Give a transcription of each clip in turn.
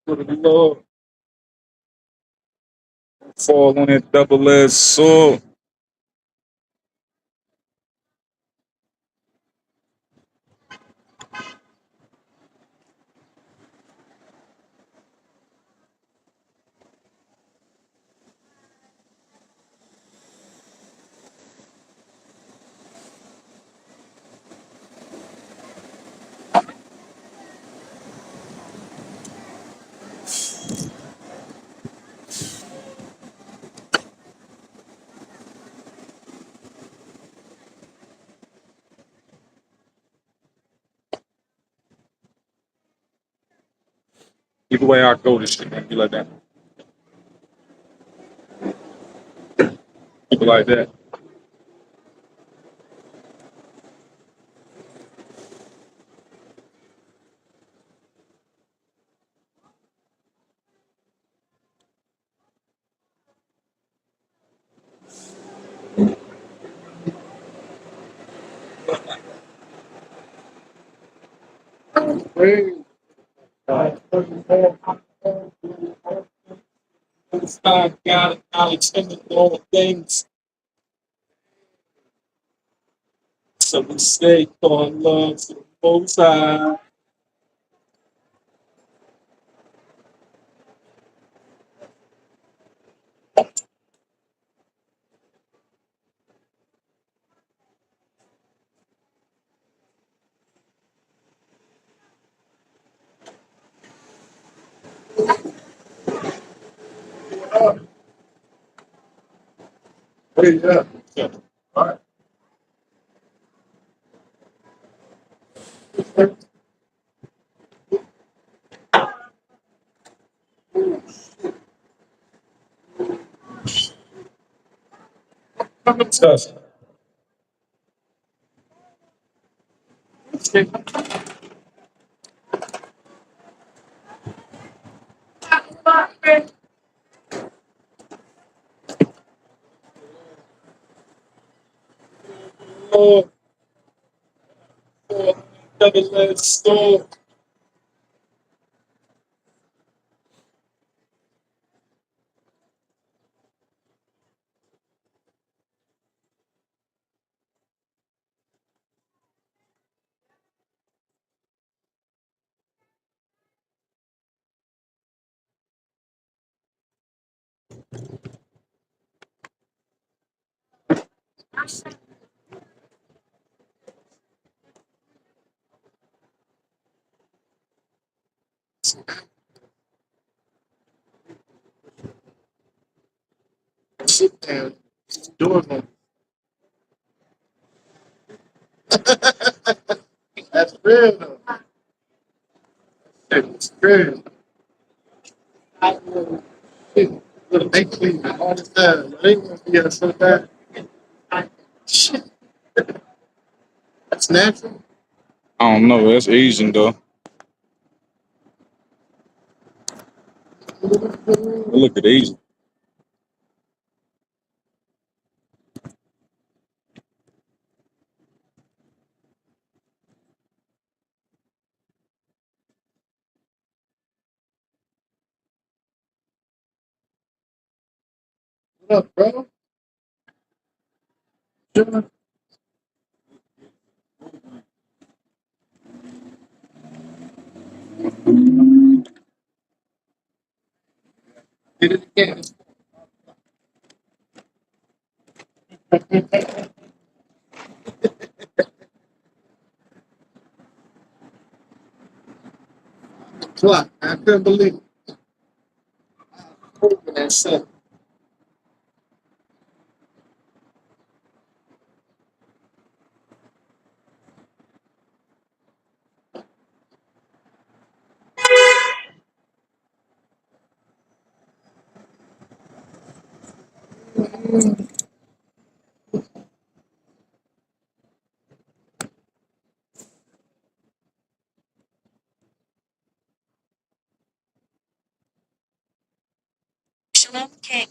For the Lord, fall on that double-edged sword. Either way I go, this shit gonna be like that. People like that. God acknowledge him in all things. So we say, for love to the Most High. Hey, yeah. Yeah. All right. Come and touch. Lord, for double-edged sword. Sit down. Doing that's real though. It's real. Shit. Look, they clean it all the time. They gonna be up so bad. Shit, that's natural. I don't know. That's Asian though. Look at Asian. What up, bro? Chillin'? Did it again. Clock. I couldn't believe it. Open that shit. Shalom King.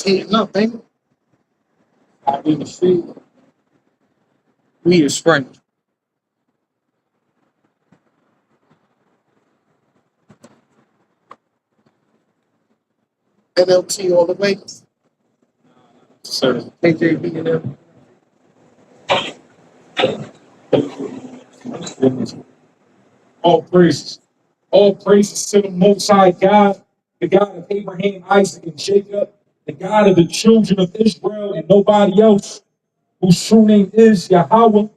It's heating up, ain't it? I need to see. We is French. NLT all the way. Sir, KJV and them. All praises. All praises to the Most High God, the God of Abraham, Isaac, and Jacob, the God of the children of Israel and nobody else, whose true name is Yahweh,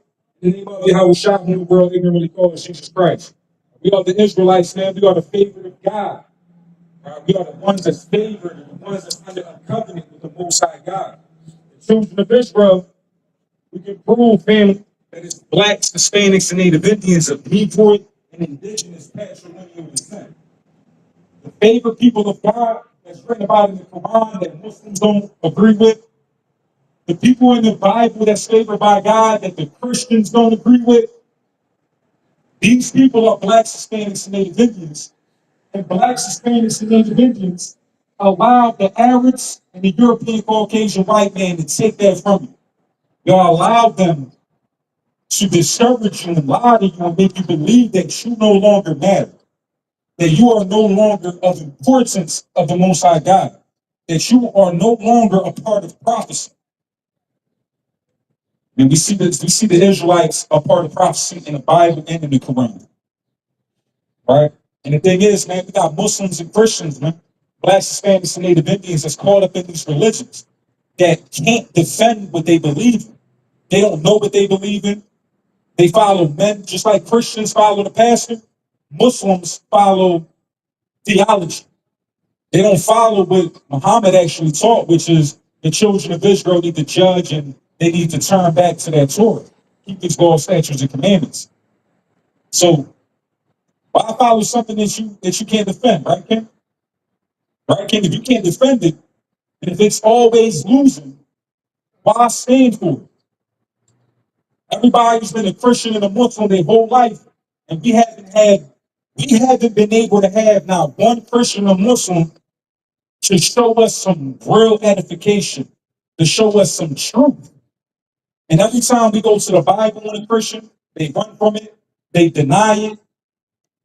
the name of Yahweh Shah, whom the world ignorantly calls Jesus Christ. We are the Israelites, man. We are the favorite of God. Right? We are the ones that's favored and the ones that's under a covenant with the Most High God. The children of Israel, we can prove, family, that it's blacks, Hispanics, and Native Indians of Negroid and indigenous patrilineal descent. The favorite people of God that's written about in the Quran that Muslims don't agree with, the people in the Bible that's favored by God that the Christians don't agree with, these people are blacks, Hispanics, and Native Indians. And blacks, Hispanics, and Native Indians allowed the Arabs and the European Caucasian white man to take that from you. Y'all allowed them to discourage you and lie to you and make you believe that you no longer matter, that you are no longer of importance of the Most High God, that you are no longer a part of prophecy. And we see this, we see the Israelites are part of prophecy in the Bible and in the Quran, right? And the thing is, man, we got Muslims and Christians, man, blacks, Hispanics, and Native Indians that's caught up in these religions that can't defend what they believe in. They don't know what they believe in. They follow men, just like Christians follow the pastor. Muslims follow theology. They don't follow what Muhammad actually taught, which is the children of Israel need to judge and they need to turn back to that Torah, keep these laws, statutes, and commandments. So why follow something that you can't defend, right, Ken? Right, Ken? If you can't defend it, and if it's always losing, why stand for it? Everybody's been a Christian and a Muslim their whole life, and we haven't been able to have now one Christian or Muslim to show us some real edification, to show us some truth. And every time we go to the Bible on a Christian, they run from it, they deny it.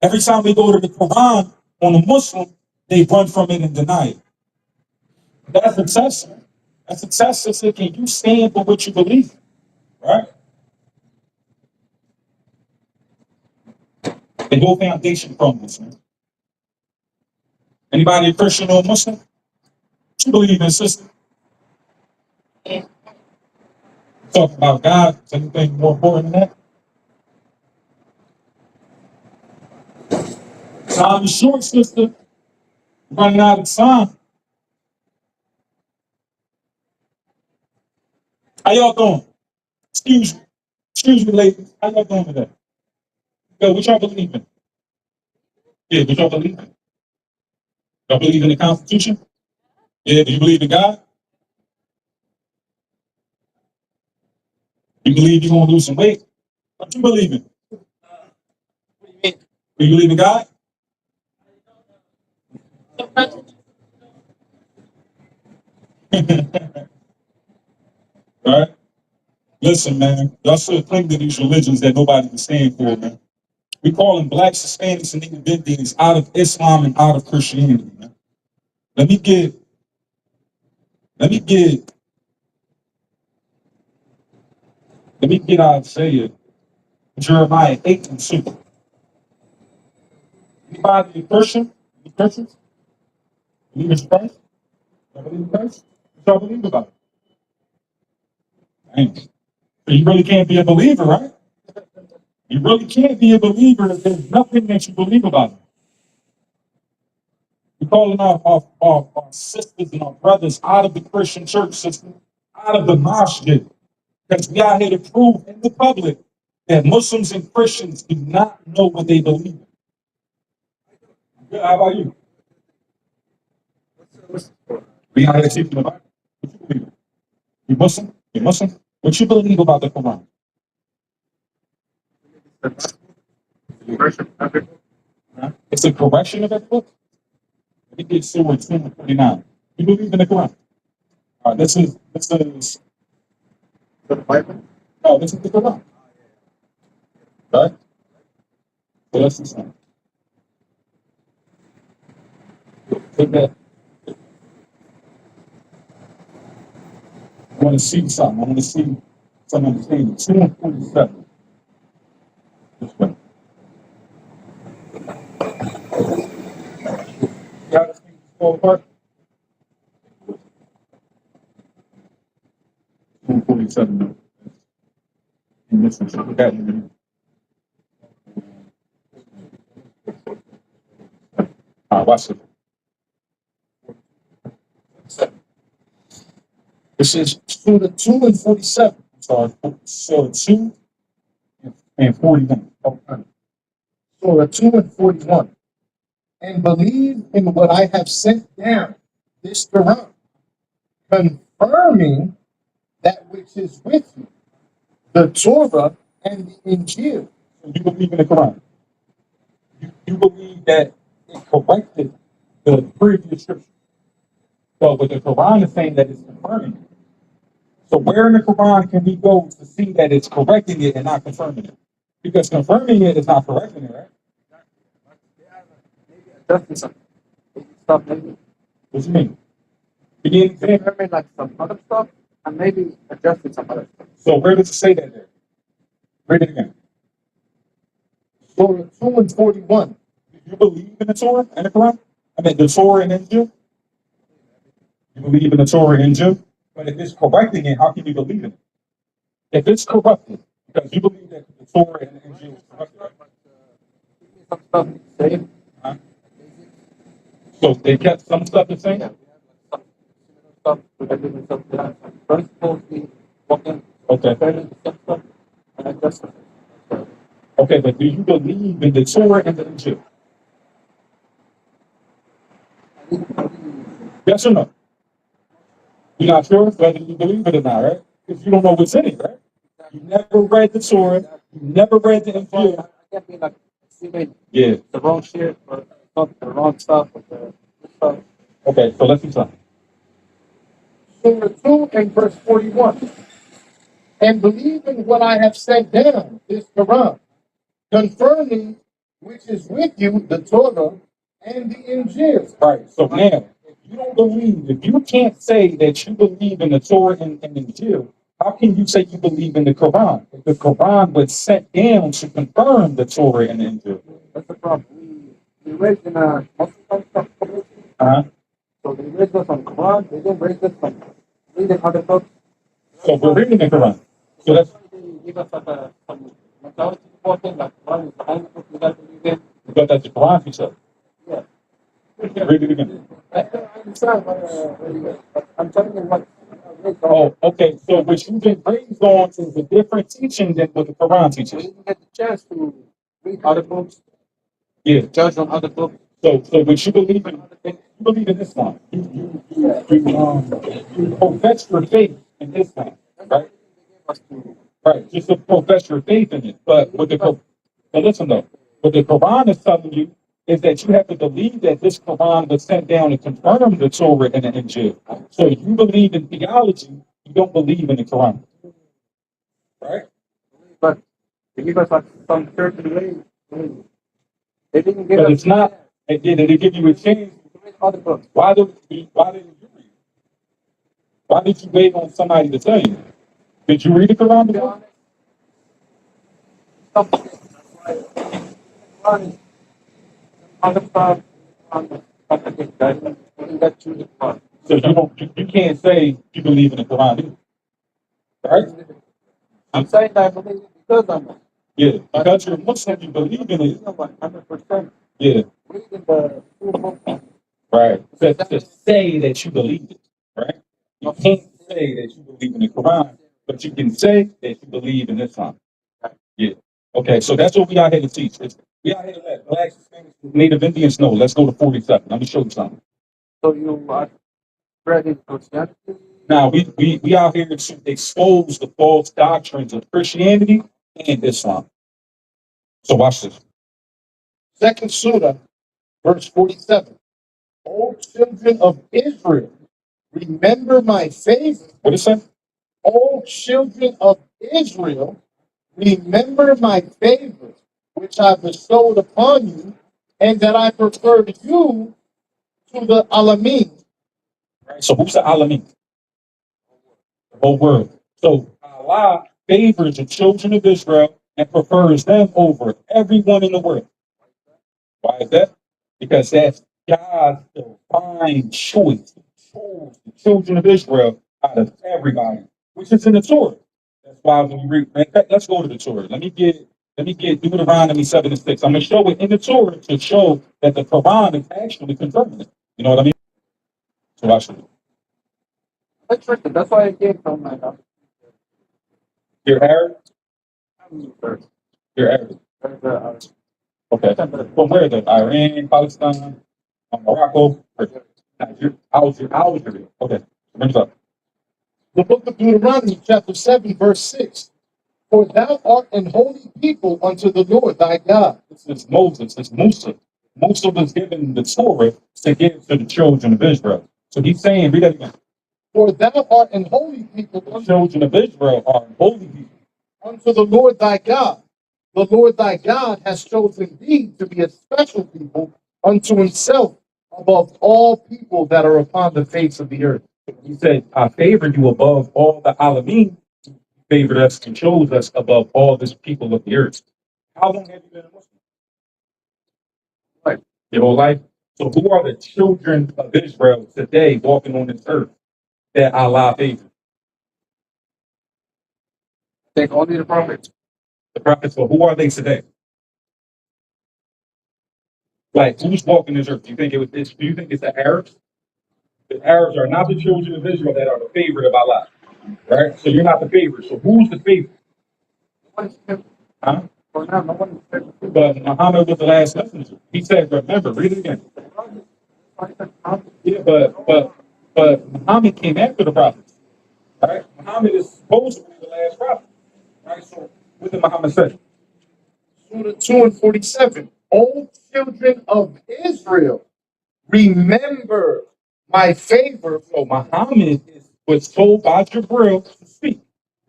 Every time we go to the Quran on a Muslim, they run from it and deny it. That's a test. That's a test to say, can you stand for what you believe? Right? The whole foundation from this, man. Anybody a Christian or Muslim? What you believe in, sister? Talk about God. Is anything more important than that? Time is short, sister. Running out of time. How y'all doing? Excuse me. Excuse me, ladies. How y'all doing today? Yo, what y'all believe in? Yeah, what y'all believe in? Y'all believe in the Constitution? Yeah, do you believe in God? You believe you're gonna lose some weight? What you believe in? Do you believe in God? All right. Listen, man. Y'all still cling to these religions that nobody can stand for, man. We call them blacks, Hispanics, and Native Indians out of Islam and out of Christianity, man. Let me get, let me get, let me get Isaiah, Jeremiah 8:2. Anybody a Christian? Any Christians? Believe in Christ? Y'all believe in Christ? What y'all believe about it? Dang. So you really can't be a believer, right? You really can't be a believer if there's nothing that you believe about it. We're calling our sisters and our brothers out of the Christian church system, out of the masjid, because we are here to prove in the public that Muslims and Christians do not know what they believe in. Yeah, how about you? We are here teaching the Bible. What you believe in? You Muslim? You Muslim? What you believe about the Quran? Huh? It's a correction of that book. It gets Surah 249. You believe in the Quran? this is The Bible? no, this is the Quran, right? So let's see something. Take that. I want to see something. I want to see some understanding. 247. This way. You got this thing fall apart? 247. And this is look at it. All right, watch it. This is Surah 2 and 47. Sorry, Surah 2 and 41. Okay. Surah 2 and 41. And believe in what I have sent down, this Quran, confirming that which is with you, the Torah and the Injil. So you believe in the Quran. You believe that it corrected the previous scripture. So, but the Quran is saying that it's confirming it. So, where in the Quran can we go to see that it's correcting it and not confirming it? Because confirming it is not correcting it, right? Adjusting some stuff, maybe. What do you mean? Begin example. Confirming like some other stuff, and maybe adjusting some other stuff. So, where does it say that there? Read it again. Surah 2 and 41. Do you believe in the Torah and the Quran? I mean, the Torah and Injil? You believe in the Torah and Injil? But if it's correcting it, how can you believe in it? If it's corrupted, because you believe that the Torah and the Injil is corrupted, right? Some stuff the same. Huh? So they kept some stuff the same? Yeah, some similar stuff with a different stuff. There are some principles we walking Okay. fairly the same stuff, and adjusting. Okay, but do you believe in the Torah and the Injil? Yes or no? You're not sure whether you believe it or not, right? Because you don't know what's in it, right? You never read the Torah, you never read the Injil. I can't be like assuming Yeah. the wrong shit or not the wrong stuff or the good stuff. Okay, so let's do something. Surah 2 and verse 41. And believe in what I have sent down, this Quran, confirming which is with you, the Torah and the Injil. Right. So now, if you don't believe, if you can't say that you believe in the Torah and the Injil, how can you say you believe in the Quran? If the Quran was sent down to confirm the Torah and the Injil. That's the problem. We raised in a Muslim community, Uh-huh. so they raised us on Quran. They didn't raise us on reading other books. So we're reading the Quran. So that's They give us like some majority important, like Quran is the only book we got to read in. because that's the Quran teacher. Yeah. Read it again. I understand but I'm telling you what. Oh, okay. So what you've been raised on is a different teaching than what the Quran We teaches. didn't get the chance to read other books, Yeah. judge on other books. So what you believe in, you believe in Islam. You profess your faith in Islam, right? Us to Right. Just to profess your faith in it. But but listen though, what the Quran is telling you is that you have to believe that this Quran was sent down to confirm the Torah and the Injil. So if you believe in theology, you don't believe in the Quran, right? but they give us like some certain way. They didn't give But us it's not. They give you a chance. to read other books. Why didn't you read? Why did you wait on somebody to tell you? Did you read the Quran To be before? honest, Quran is other stuff on the against that. We didn't get through the Quran. So you can't say you believe in the Quran, either, right? I'm saying that I believe it because I'm Muslim. Yeah, because you're Muslim, you believe in it. 100% Yeah, reading the full book. right. To say that you believe it, right? You can't say that you believe in the Quran, but you can say that you believe in Islam. Yeah. Okay, so that's what we out here to teach. We out here to let blacks, Hispanics, Native Indians know. Let's go to 47. Let me show you something. So you are spreading Christianity. Now we out here to expose the false doctrines of Christianity and Islam. So watch this. Second Surah, verse 47. O children of Israel, remember my favor. What is that? O children of Israel, remember my favor, which I bestowed upon you, and that I preferred you to the Alamim. Right? So who's the Alamin? The whole world. So Allah favors the children of Israel and prefers them over everyone in the world. Why is that? Because that's God's divine choice. He chose the children of Israel out of everybody, which is in the Torah. That's why when you read, in fact, let's go to the Torah. Let me get Deuteronomy 7 and 6. I'm gonna show it in the Torah to show that the Quran is actually confirming it. You know what I mean? So I should That's right. That's why I came from my you're Arab? You're Arab. Okay. From where then? Iran, Palestine, Morocco, or Nigeria, Algeria. Okay. Bring it up. The book of Deuteronomy, chapter 7, verse 6. For thou art an holy people unto the Lord thy God. This is Moses, it's Musa. Musa was given the Torah to give to the children of Israel. So he's saying, read that again. For thou art an holy people The children of Israel are holy people. unto the Lord thy God. The Lord thy God has chosen thee to be a special people unto himself above all people that are upon the face of the earth. He said, I favored you above all the Alamim. He favored us and chose us above all this people of the earth. How long have you been a Muslim? Right. Your whole life? So who are the children of Israel today walking on this earth that Allah favored? Take only the prophets. The prophets, well, who are they today? Like, who's walking this earth? Do you think do you think it's the Arabs? The Arabs are not the children of Israel that are the favorite of Allah. Right? So you're not the favorite. So who's the favorite? Huh? But Muhammad was the last messenger. He said, remember, read it again. Yeah, but Muhammad came after the prophets. Right? Muhammad is supposed to be the last prophet. Right? So what did Muhammad say? Surah 2 and 47. O children of Israel, remember my favor. So Muhammad was told by Jibril to speak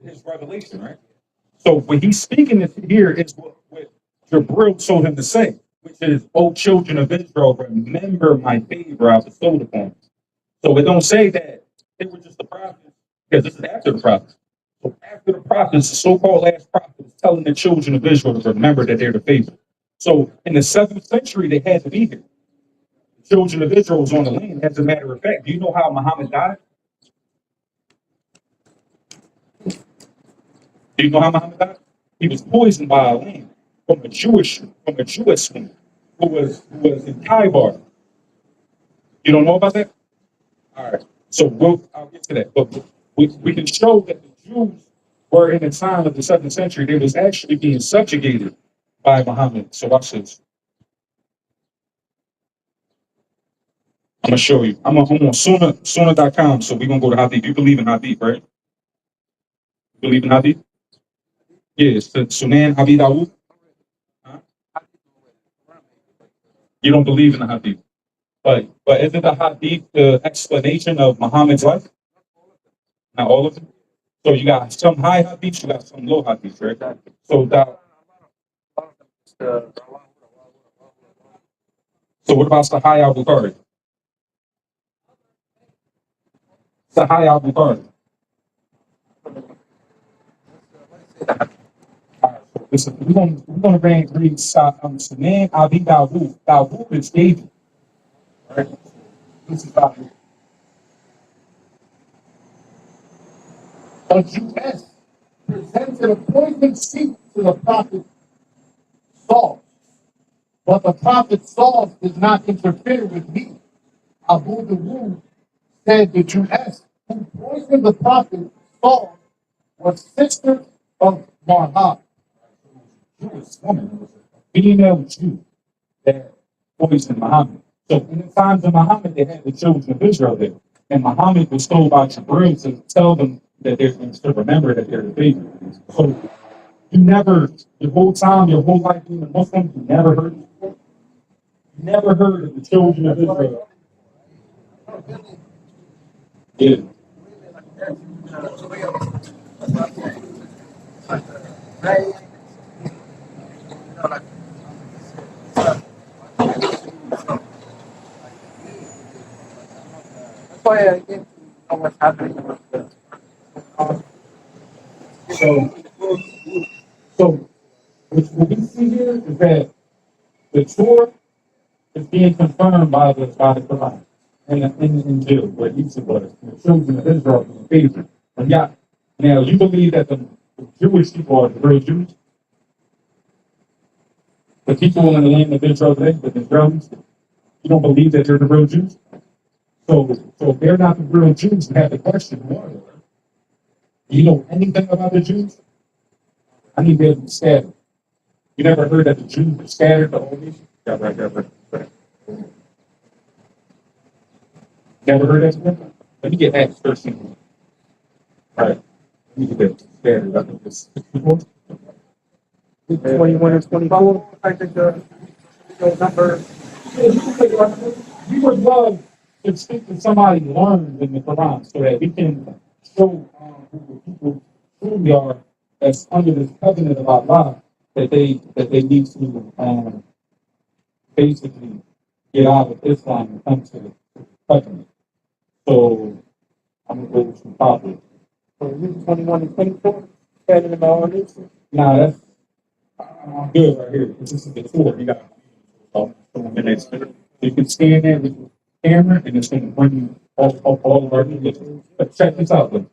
his revelation, right? So when he's speaking this here is what Jibril told him to say, which is, "O children of Israel, remember my favor I bestowed upon you." So it don't say that it was just the prophets, because this is after the prophets. So after the prophets, the so-called last prophet is telling the children of Israel to remember that they're the favorite. So in the 7th century, they had to be here. The children of Israel was on the land. As a matter of fact, do you know how Muhammad died? Do you know how Muhammad died? He was poisoned by a lamb from a Jewish woman who was in Kaibar. You don't know about that? All right. So I'll get to that. But we can show that the Jews were in the time of the 7th century, they was actually being subjugated by Muhammad. So watch this. I'm gonna show you. I'm on Sunnah.com. So we're gonna go to Hadith. You believe in Hadith, right? You believe in Hadith? Yeah, it's the Sunan Abi Dawud. Huh? You don't believe in the Hadith. But isn't the Hadith the explanation of Muhammad's life? Not all of them. So you got some high Hadiths, you got some low Hadiths, right? So what about Sahih al-Bukhari? Sahih al-Bukhari. All right, so listen, we're gonna read Sunan Abi Dawud. Dawud is David. Right? This is Dawud. The Jewess presented a poisoned seed to the prophet Saul. But the prophet Saul did not interfere with me. Abu Dawud said the Jewess who poisoned the prophet Saul was sister of Marhab. Jewish woman, it was a female Jew that poisoned Muhammad. So in the times of Muhammad, they had the children of Israel there. And Muhammad was told by Jibril to tell them that they're to remember that they're the favorite. So you never, your whole time, your whole life being a Muslim, you never heard it before? You never heard of the children of Israel. Yeah. That's why I didn't know what's happening with the So, so what we see here is that the Torah is being confirmed by the Quran in Jew, where Esau was, the children of Israel were favored. And yeah, now you believe that the Jewish people are the real Jews? The people in the land of Israel today, the Israelis, you don't believe that they're the real Jews? So if they're not the real Jews, you have the question, who are they? Do you know anything about the Jews? I need them scattered. You never heard that the Jews were scattered the whole nation? Yeah, right. Never heard that? Let me get Acts 13. All right. Let me get that scattered. I think it's 21 and 24. I think the number. We would love to speak to somebody learned in the Quran so that we can show who the people truly are that's under this covenant of Allah that they need to basically get out of Islam and come to the covenant. So I'm gonna go with some topic. So Luke 21 and 24. Standing in all this. Nah, that's I'm good right here. This is the tour. You got minutes. You can scan that with the camera and it's going to bring you all of our videos. But check this out, look.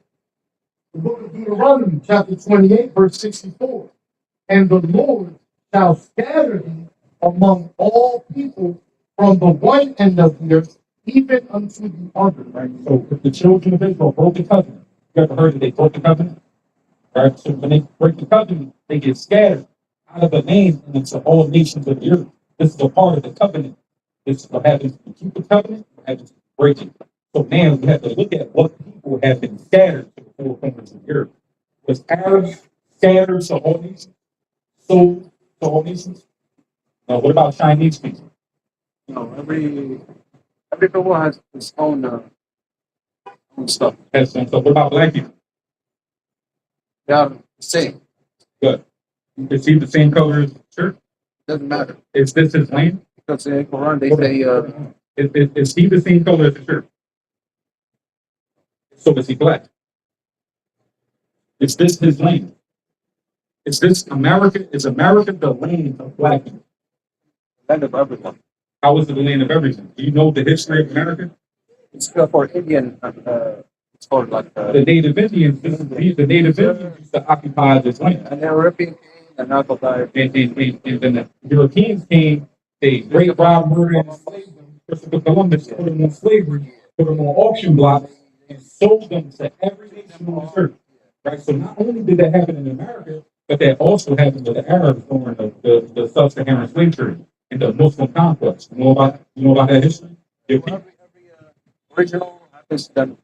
The book of Deuteronomy, chapter 28, verse 64. And the Lord shall scatter thee among all people from the one end of the earth, even unto the other. Right? So if the children of Israel broke the covenant, you ever heard that they broke the covenant? Right? So when they break the covenant, they get scattered out of the land and into all nations of the earth. This is a part of the covenant. This is what happens when you keep the covenant, what happens when you break it. So now we have to look at what people have been scattered to the four corners of the earth. Was Arabs scattered to all nations? Sold to all nations? Now, what about Chinese people? You know, every people has its own stuff. So what about black people? They are the same. Good. Is he the same color as the church? Doesn't matter. Is this his land? Because in the Quran they say Is he the same color as the church? So is he black? Is this his land? Is this America? Is America the land of black people? land of everyone. How is it the land of everything? Do you know the history of America? It's for Indian. It's for like The Native Indians, the Native Indians used to occupy this land. an European king and now died. And then the Europeans came, they raped, robbed, murdered, and enslaved them. Christopher Columbus put them on slavery, put them on auction blocks, and sold them to every nation on earth. Right? So not only did that happen in America, but that also happened to the Arabs during the sub-Saharan slave trade and the Muslim conquest. You know about that history? Every original happens then.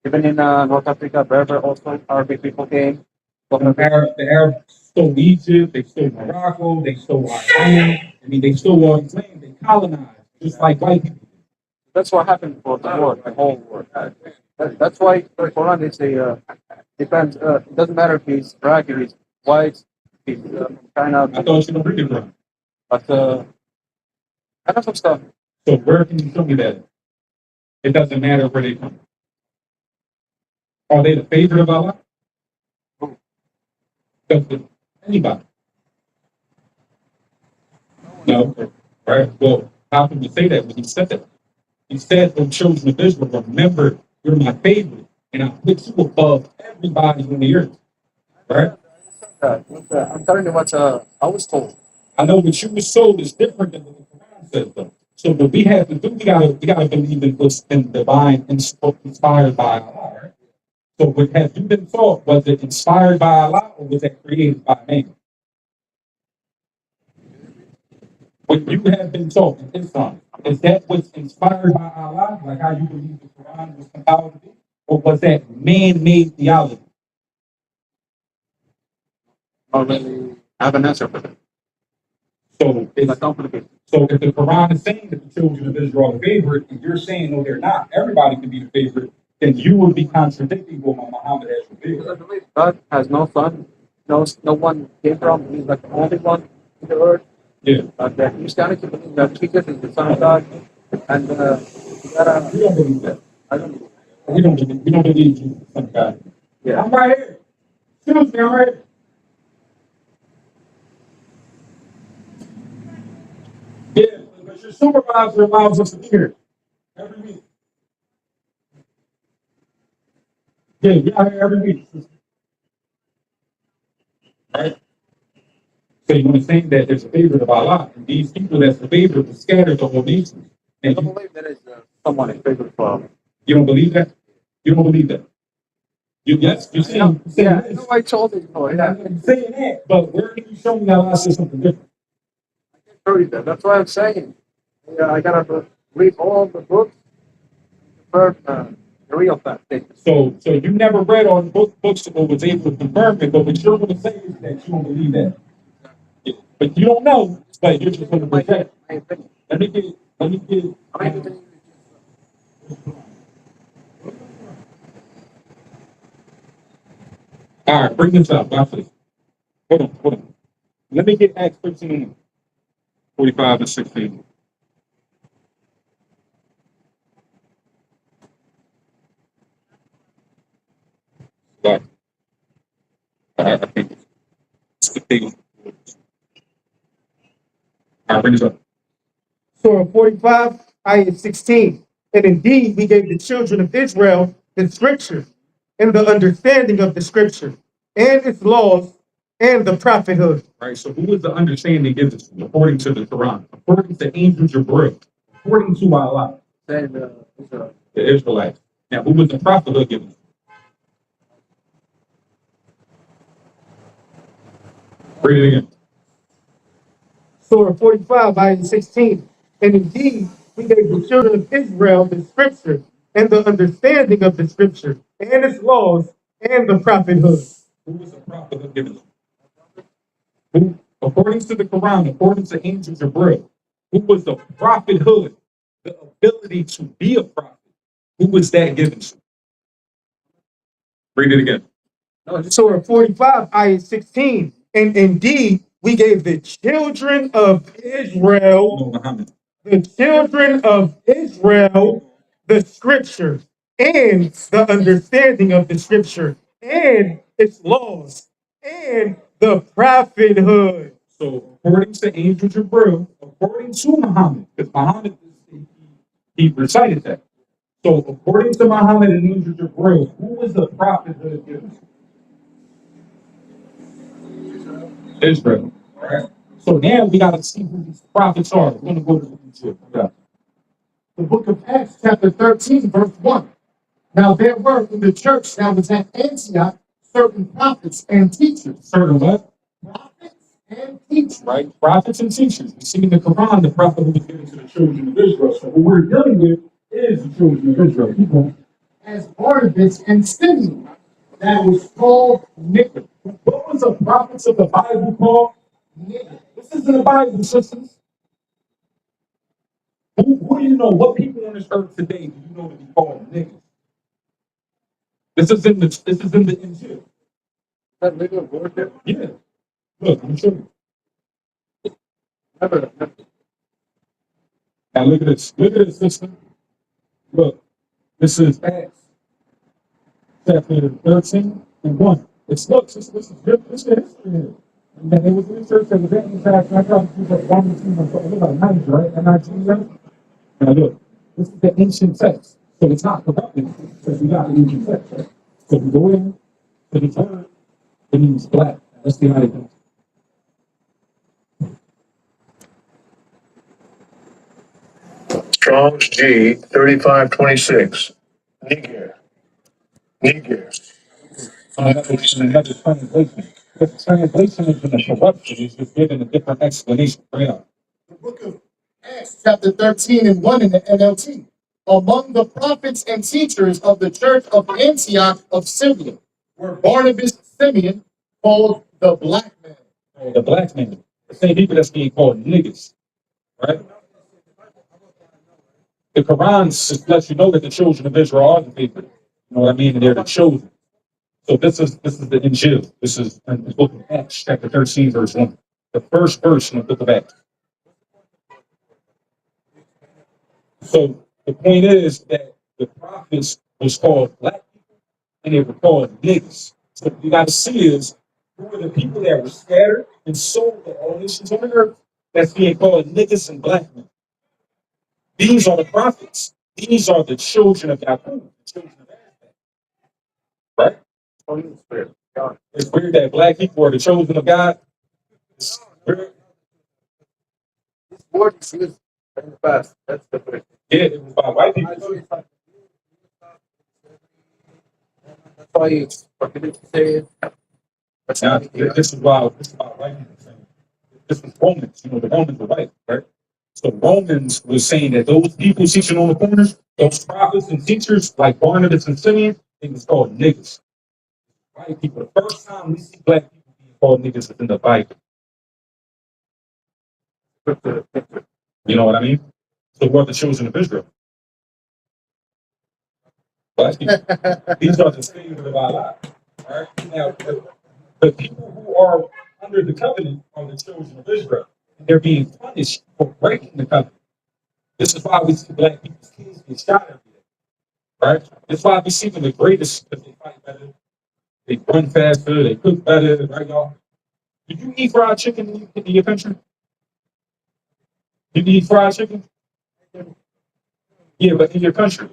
Even in North Africa, Berber also Arabic people came. The Arabs stole Egypt, they stole Morocco, they stole Iran. I mean, they stole all these lands, they colonized, just like white people. That's what happened for the war, the whole war. That's why the Quran they say depends. It doesn't matter if he's black, if he's white, if he's from China. I thought you were reading from. But I know some stuff. So where can you show me that? It doesn't matter where they come. Are they the favorite of Allah? Anybody? No. Right? Well, how can you say that when he said that? He said to the children of Israel, remember, you're my favorite, and I put you above everybody on the earth. Right? I'm telling you what I was told. I know what you were sold is different than what the Quran says, though. So what we have to do, we gotta believe in what's been divine and inspired by Allah. Right? So what have you been taught? Was it inspired by Allah or was it created by man? What you have been taught in Islam, is that what's inspired by Allah, like how you believe the Quran was compiled to be? Or was that man-made theology? I don't really have an answer for that. So It's it's complicated. So if the Quran is saying that the children of Israel are favorite, and you're saying no, they're not, everybody can be the favorite, then you would be contradicting what Muhammad has revealed. I believe God has no son, no one came from. He's like the only one in the earth. Yeah, That Christianity believes that Jesus is the Son of God, and you gotta. we don't believe that. I don't know. We don't believe Jesus is the Son of God. Yeah. I'm right here. Excuse me, I'm right here. Yeah, but your supervisor allows us to be here every week. Yeah, we are here every week. Right? So you understand that there's a favorite of Allah, and these people that's the favorite are scattered the whole nation. I And don't believe there is someone in favor for. you don't believe that? You don't believe that? Yes, you're saying, Yeah, I know I told you before. Yeah, you're saying that, but where can you show me Allah says something different? I can show you that. That's why I'm saying. Yeah, I gotta read all the books to confirm the real fact. So you never read all the books or was able to confirm it, but what you're going to say is that you don't believe that. Yeah, but you don't know, but you're just going to project. My opinion. Let me get. I mean, All right, bring this up. Watch this. Hold on. Let me get Acts 13, 45 and 16. But I think it's the thing. All right, bring this up. Surah 45, ayah 16. And indeed, we gave the children of Israel the scripture and the understanding of the scripture and its laws and the prophethood. Right. So who is the understanding given according to the Quran, according to Angel Jibril, according to Allah, saying the Israelites? Now, who was the prophethood given? Read it again. Surah 45, ayah 16. And indeed, we gave the children of Israel the scripture and the understanding of the scripture and its laws and the prophethood. Who was the prophethood given? Who, according to the Quran, according to Angel Jibril, who was the prophethood, the ability to be a prophet? Who was that given to? Read it again. Surah 45, ayah 16. And indeed, we gave the children of Israel, No, Muhammad. the children of Israel, the scripture and the understanding of the scripture and its laws and the prophethood. So, according to Angel Jibril, according to Muhammad, because Muhammad, he recited that. So, according to Muhammad and Angel Jibril, who was the prophethood given? Israel. All right. So now we got to see who these prophets are. We're going to go to Egypt. Yeah. The book of Acts, chapter 13, verse 1. Now there were in the church that was at Antioch certain prophets and teachers. Certain what? Prophets and teachers. Right? Prophets and teachers. We see in the Quran the prophet who was given to the children of Israel. So what we're dealing with is the children of Israel. Keep going. As Barnabas and Simeon, that was called Nicholas. What was the prophets of the Bible called? This is in the Bible, sisters. Who do you know? What people on this earth today do you know to be called niggas? This is in the Injil. that legal worship. Yeah. Look, I'm showing you. Never. Now look at this. Look at this, sister. Look, this is Acts chapter 13 and 1. It's look, sister, this is history here. And then there was research that was in fact, I thought it was like 1 to 2 months, it was like 90, right? NIG, right? Now look, this is the ancient text. So it's not corrupted because we got the ancient text, right? So we go in to the Torah, it means black. That's the idea. Strong's G 3526. Niger. Another translation. Because the translation isn't a corruption, it's just giving a different explanation. Yeah. The book of Acts, chapter 13 and 1 in the NLT. Among the prophets and teachers of the church of Antioch of Syria were Barnabas and Simeon, called the black man. The black man, the same people that's being called niggas, right? The Quran just lets you know that the children of Israel are the people. You know what I mean? And they're the chosen. So this is the Injil. This is in the book of Acts, chapter 13, verse 1. The first verse in the book of Acts. So the point is that the prophets was called black people and they were called niggas. So what you got to see is who are the people that were scattered and sold to all nations on the earth that's being called niggas and black men. These are the prophets. These are the children of Yahweh, the children of Abraham, right? Holy Spirit. God. It's weird that black people are the chosen of God. It's weird. This word is used in the past. That's the first. Yeah, it was by white people. That's why it's forbidden to say it. That's Now, not this is why white people saying this was Romans. You know, the Romans were white, right? So Romans was saying that those people teaching on the corners, those prophets and teachers like Barnabas and Simeon, they was called niggas. White people. The first time we see black people being called niggas is in the Bible. You know what I mean? So what are the children of Israel? Black people. These are the things of our lives. Right? Now, the people who are under the covenant are the children of Israel. And they're being punished for breaking the covenant. This is why we see black people's kids get shot every day. Right? That's why we see them the greatest because they fight better, they run faster, they cook better, right, y'all? Do you eat fried chicken in your country? You eat fried chicken? Yeah, but in your country.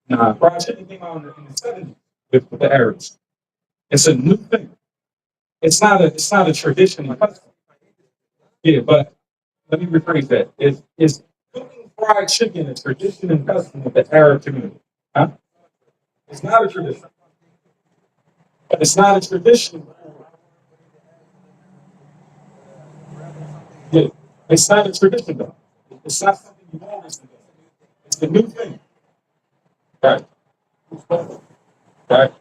Nah, fried chicken came out in the 70s with the Arabs. It's a new thing. It's not a tradition and custom. Yeah, but let me rephrase that. Is cooking fried chicken a tradition and custom of the Arab community? Huh? It's not a tradition. But it's not a tradition. Yeah. It's not a tradition though. It's not something you always do. It's a new thing. Right. Right.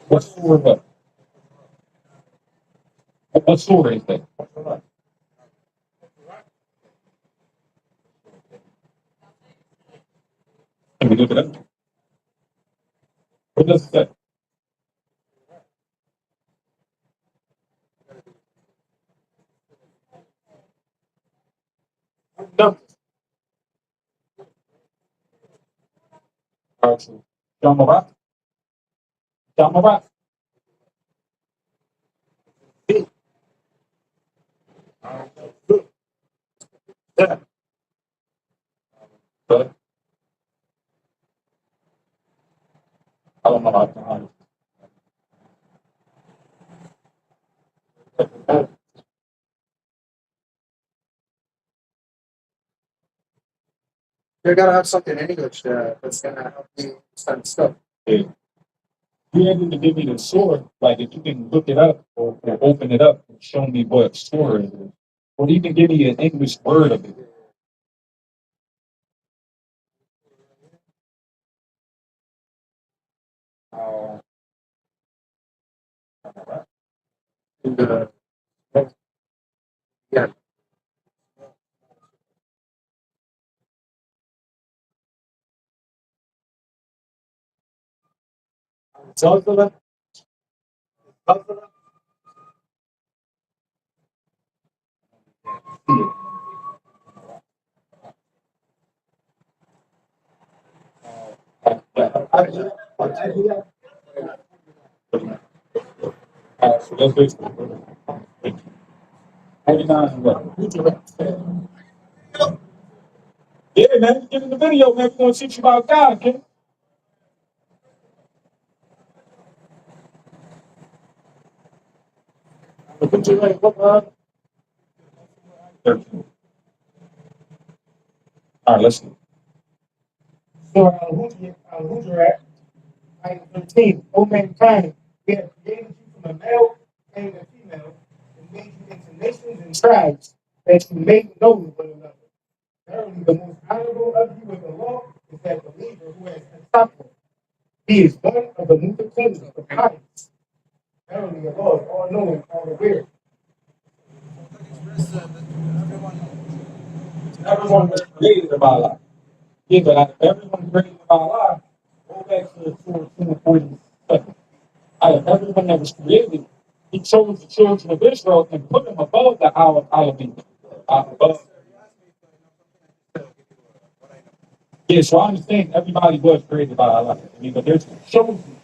What story what? What story is that? Can we look it up? What does it say? No. John Marat. John Marat. Yeah. But I don't know how to. You're gonna have something in English that's gonna help you understand stuff. Yeah. You're able to give me the sword, like if you can look it up or open it up and show me what sword it is. Or even give me an English word of it. Uh, Yeah. Zalzala? Zalzala? So that's basically 49 and what? Yeah, man, get in the video, man. We're going to teach you about God, okay? Put your right hook on. 13. All right, let's see. So Al-Hujurat, ayah 13, O mankind, we have created you from a male and a female, and made you into nations and tribes, that you may know one another. Verily, the most honorable of you in the law is that believer who has taqwa. He is one of the Mutakim, the pious. Verily, Allah is all knowing, all aware. Everyone was created by Allah. Yeah, but out of everyone created by Allah, go back to Surah 2:47. Out of everyone that was created, he chose the children of Israel and put them above the Alameen. Above. Yeah, so I understand everybody was created by Allah. I mean, but there's chosen people.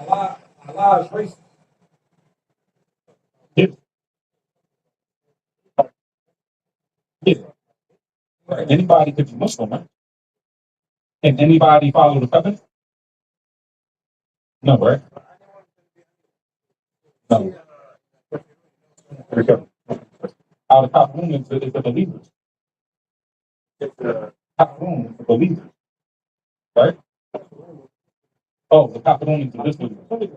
Allah is racist. Yeah, yeah. Right. Anybody could be Muslim, right? Can anybody follow the covenant? No, right? No. Okay. Out of top room is the believers. It's the top room is the believers, right? Oh, the top room is the disbelievers. Okay.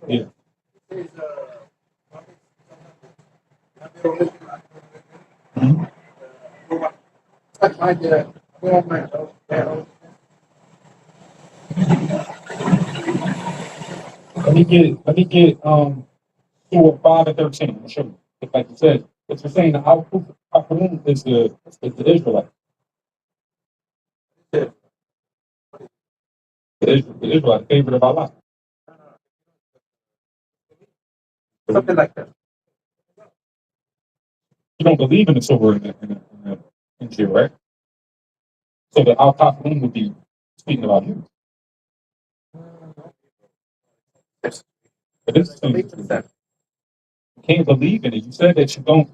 Yeah. Mhm. Let me get 4, 5, and 13. I'll show you. It's like you said, it's the saying the top room is the Israelite. Yeah. The Israelite, favorite of Allah. Something like that. You don't believe in the Torah in Jew, right? So the Al Taflin would be speaking about you. Yes. But this is you can't believe in it. You said that you don't.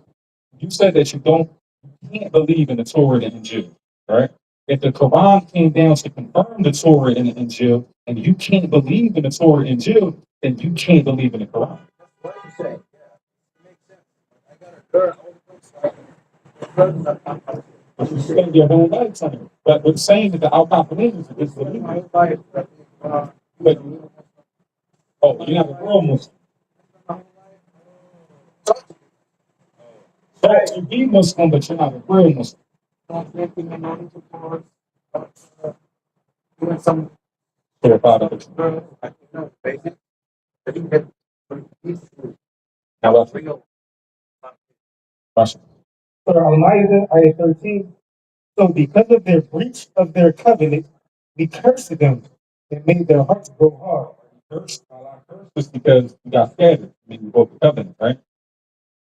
You said that you don't. You can't believe in the Torah and Injil, right? If the Quran came down to confirm the Torah and the Injil, and you can't believe in the Torah and Injil, then you can't believe in the Quran. What you say? But you spend your whole life on it. But what's saying that the Al Taflin is believing. But oh, you're not a real Muslim. So you be Muslim, but you're not a real Muslim. Doing some sort of out of it. Now that's real. Russia. Surah Al-Ma'idah, ayah 13. So because of their breach of their covenant, we cursed them and made their hearts grow hard. Cursed, Allah cursed us because we got scattered. I mean, we broke the covenant, right?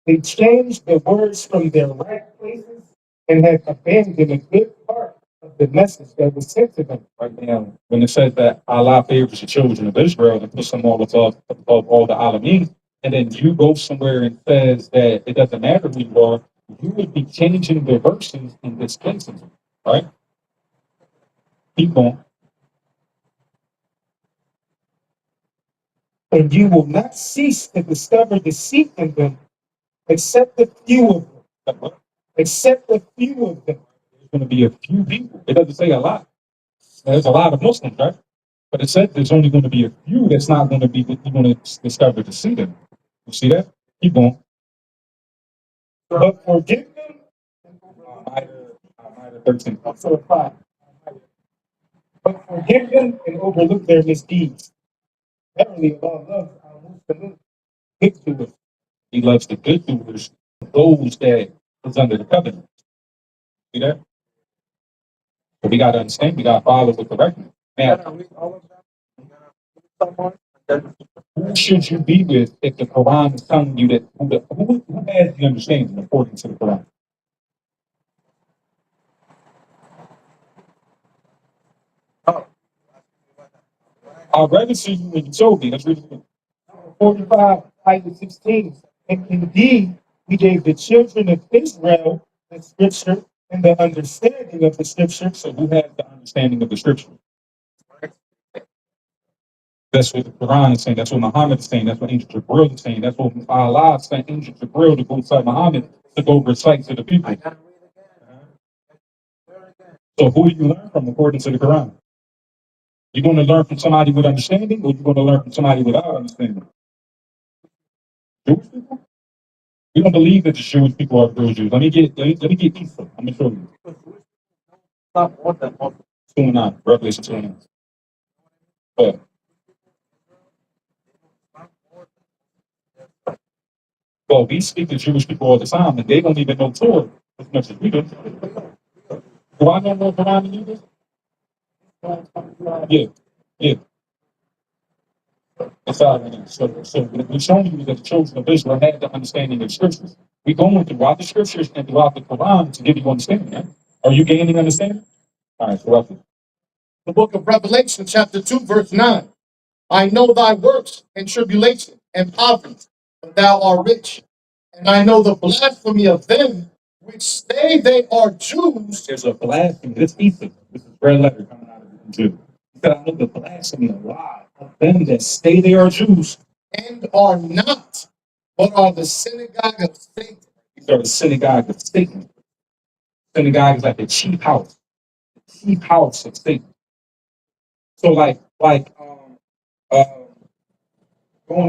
They changed the words from their right places and have abandoned a good part of the message that was sent to them. Right now, when it says that Allah favors the children of Israel and puts them all above all the Alameen, and then you go somewhere and says that it doesn't matter who you are, you would be changing the verses and displacing them, right? Keep going. And you will not cease to discover deceit in them, except a few of them. Except a few of them. There's going to be a few people. It doesn't say a lot. There's a lot of Muslims, right? But it said there's only going to be a few that's not going to be, you're going to discover to see them. You see that? Keep going. But forgive them. Al-Ma'idah 13. Surah 5. But forgive them and overlook their misdeeds. Verily, Allah loves our Muslims, good doers. He loves the good doers, those that is under the covenant. See that? So we got to understand, we got to follow the correctness. Now, who should you be with if the Quran is telling you that who has the understanding according to the Quran? I'll read it to you when you told me. Let's read it. 45, ayah 16. And indeed, we gave the children of Israel the scripture and the understanding of the scripture. So who has the understanding of the scripture? That's what the Quran is saying. That's what Muhammad is saying. That's what Angel Jibril is saying. That's what Allah is saying. Angel Jibril to go inside Muhammad to go recite to the people. So who do you learn from according to the Quran? You're going to learn from somebody with understanding, or you're going to learn from somebody without understanding? Jewish people? We don't believe that the Jewish people are real Jews. Let me get Isa. I'm gonna show you. What's going on? Revelation 29. But Well, we speak to Jewish people all the time, and they don't even know Torah as much as we do. Do I know more Quran than you do? Yeah, yeah. That's all I mean. So we're showing you that the children of Israel had the understanding of scriptures. We're going throughout the scriptures and throughout the Quran to give you understanding. Right? Are you gaining understanding? All right, so roughly. The book of Revelation, chapter 2, verse 9. I know thy works and tribulation and poverty, but thou art rich. And I know the blasphemy of them which say they are Jews There's a blasphemy. This Ethan, this is red letter coming out of the Jew. He said, I know the blasphemy, a lie of them that say they are Jews. and are not, but are the synagogue of Satan. These are the synagogue of Satan. Synagogue is like the chief house of Satan. So going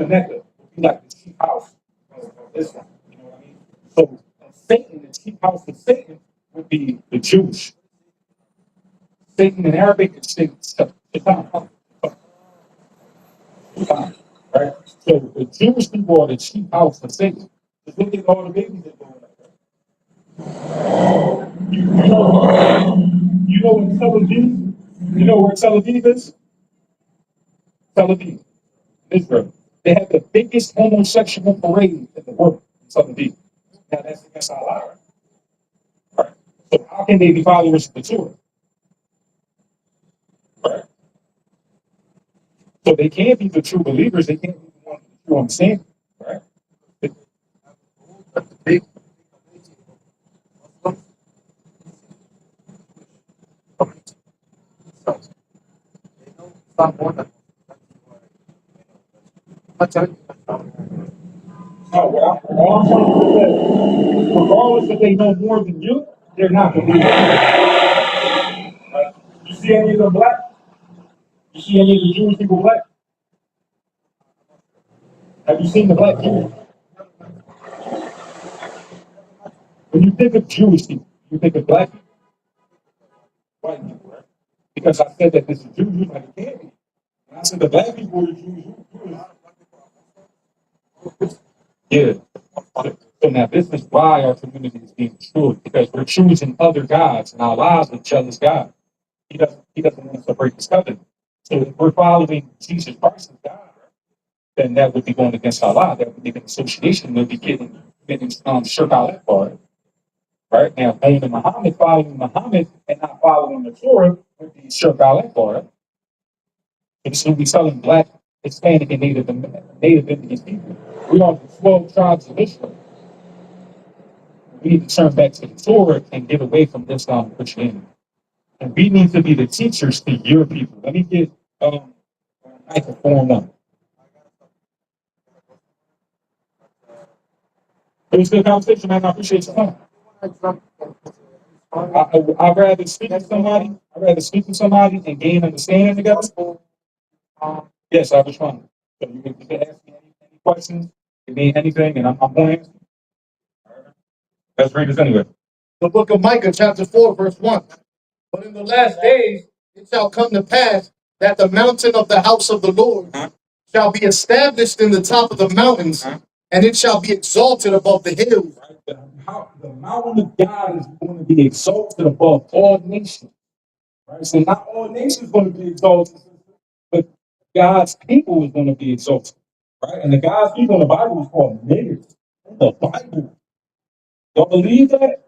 to Mecca would be like the chief house of Islam. You know what I mean? So Satan, the chief house of Satan, would be the Jewish. Satan in Arabic is Satan. Right? So the Jewish people are the chief house of Satan. Just look at all the babies that go in there. You know what Tel Aviv? You know where Tel Aviv is? Tel Aviv, Israel. They have the biggest homosexual parade in the world in Tel Aviv. Now that's against Allah. Right? So how can they be followers of the Torah? Right? So they can't be the true believers. They can't be the ones with the true understanding. Right? Big community themselves. They know Islam more than much of it. No, what I'm trying to say, regardless if they know more than you, they're not believers. Right? You see any of them black? You see any of the Jewish people black? Have you seen the black Jews? When you think of Jewish people, you think of black people, white people, right? Because I said that this is Jews, like it can't be. When I said the black people are the Jews, yeah. So now this is why our community is being destroyed, because we're choosing other gods, and our lives are jealous God. He doesn't want us to break his covenant. So if we're following Jesus Christ as God, then that would be going against Allah. That would be an association. We'll be getting shirk al akbar. Right now, following Muhammad, and not following the Torah would be shirk al akbar. And so we selling black, Hispanic, and Native Indian people. We are the 12 tribes of Israel. We need to turn back to the Torah and get away from Islam and Christianity. And we need to be the teachers to your people. Let me get microphone up. It was a good conversation, man. I appreciate your time. I'd rather speak to somebody. I'd rather speak to somebody and gain understanding together. Yes, I was trying. So you can ask me any questions, give me anything, and I'm going to answer. Let's read this anyway. The book of Micah, chapter 4, verse 1. But in the last days it shall come to pass that the mountain of the house of the Lord shall be established in the top of the mountains, and it shall be exalted above the hills. Right? The mountain of God is going to be exalted above all nations. Right? So not all nations are going to be exalted, but God's people is going to be exalted. Right? And the God's people in the Bible is called niggers. In the Bible. Y'all believe that?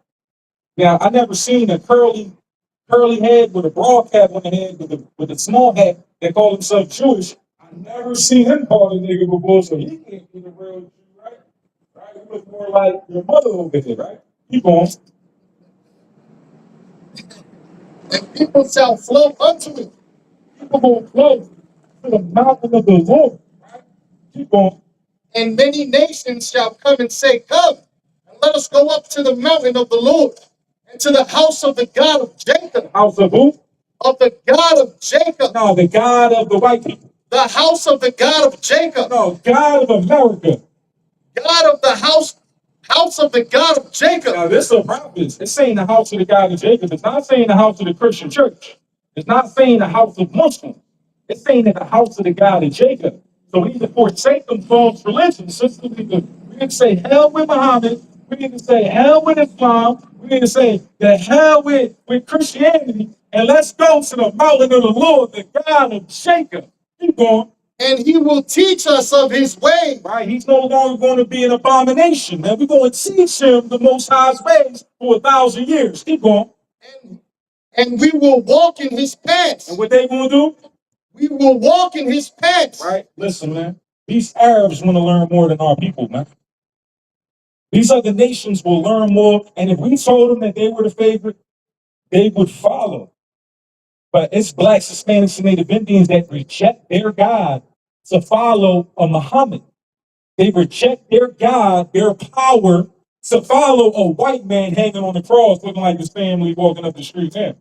Now, I never seen a curly head with a broad cap on the head with a small hat that call himself Jewish. I never seen him call a nigga before, so he can't be the real Jew, right? Right? He looks more like your mother over there, right? Keep on. And people shall flow unto it. People gonna flow to the mountain of the Lord, right? Keep on. And many nations shall come and say, Come, and let us go up to the mountain of the Lord, and to the house of the God of Jacob. House of who? Of the God of Jacob. No, the God of the white people. The house of the God of Jacob. No, God of America. God of the house of the God of Jacob. Now, this is a prophet. It's saying the house of the God of Jacob. It's not saying the house of the Christian church. It's not saying the house of Muslim. It's saying that the house of the God of Jacob. So we need to forsake them false religions. We need to say hell with Muhammad. We need to say hell with Islam. We need to say the hell with Christianity. And let's go to the mountain of the Lord, the God of Jacob. Keep going. And he will teach us of his ways. Right? He's no longer going to be an abomination. Man, we're going to teach him the Most High's ways for 1,000 years. Keep going. And we will walk in his paths. And what they going to do? We will walk in his paths. Right? Listen, man. These Arabs want to learn more than our people, man. These other nations will learn more. And if we told them that they were the favorite, they would follow. But it's blacks, Hispanics, and Native Indians that reject their God to follow a Muhammad. They reject their God, their power, to follow a white man hanging on the cross, looking like his family walking up the street. Yeah.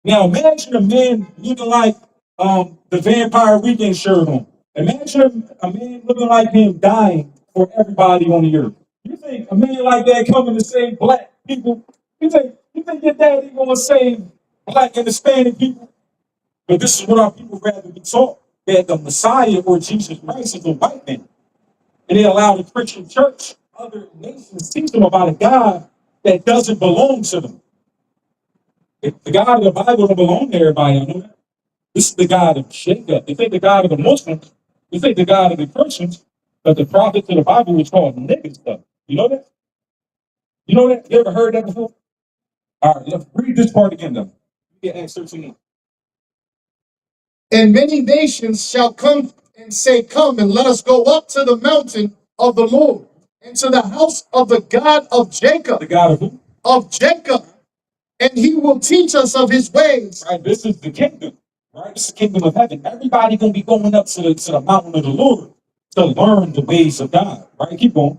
Now imagine a man looking like the Vampire Weekend shirt on. Imagine a man looking like him dying for everybody on the earth. You think a man like that coming to save black people? You think your daddy gonna save black and Hispanic people? But this is what our people rather be taught, that the Messiah or Jesus Christ is a white man. And they allow the Christian church, other nations, teach them about a God that doesn't belong to them. The God of the Bible don't belong to everybody. I know that. This is the God of Jacob. They think the God of the Muslims. They think the God of the Christians. But the prophets of the Bible was called nigga stuff. You know that? You know that? You ever heard that before? All right, let's read this part again, though. Yeah, Acts 13. And many nations shall come and say, come and let us go up to the mountain of the Lord and to the house of the God of Jacob. The God of who? Of Jacob. And he will teach us of his ways. Right, this is the kingdom. Right, this is the kingdom of heaven. Everybody gonna be going up to the mountain of the Lord to learn the ways of God. Right, keep going.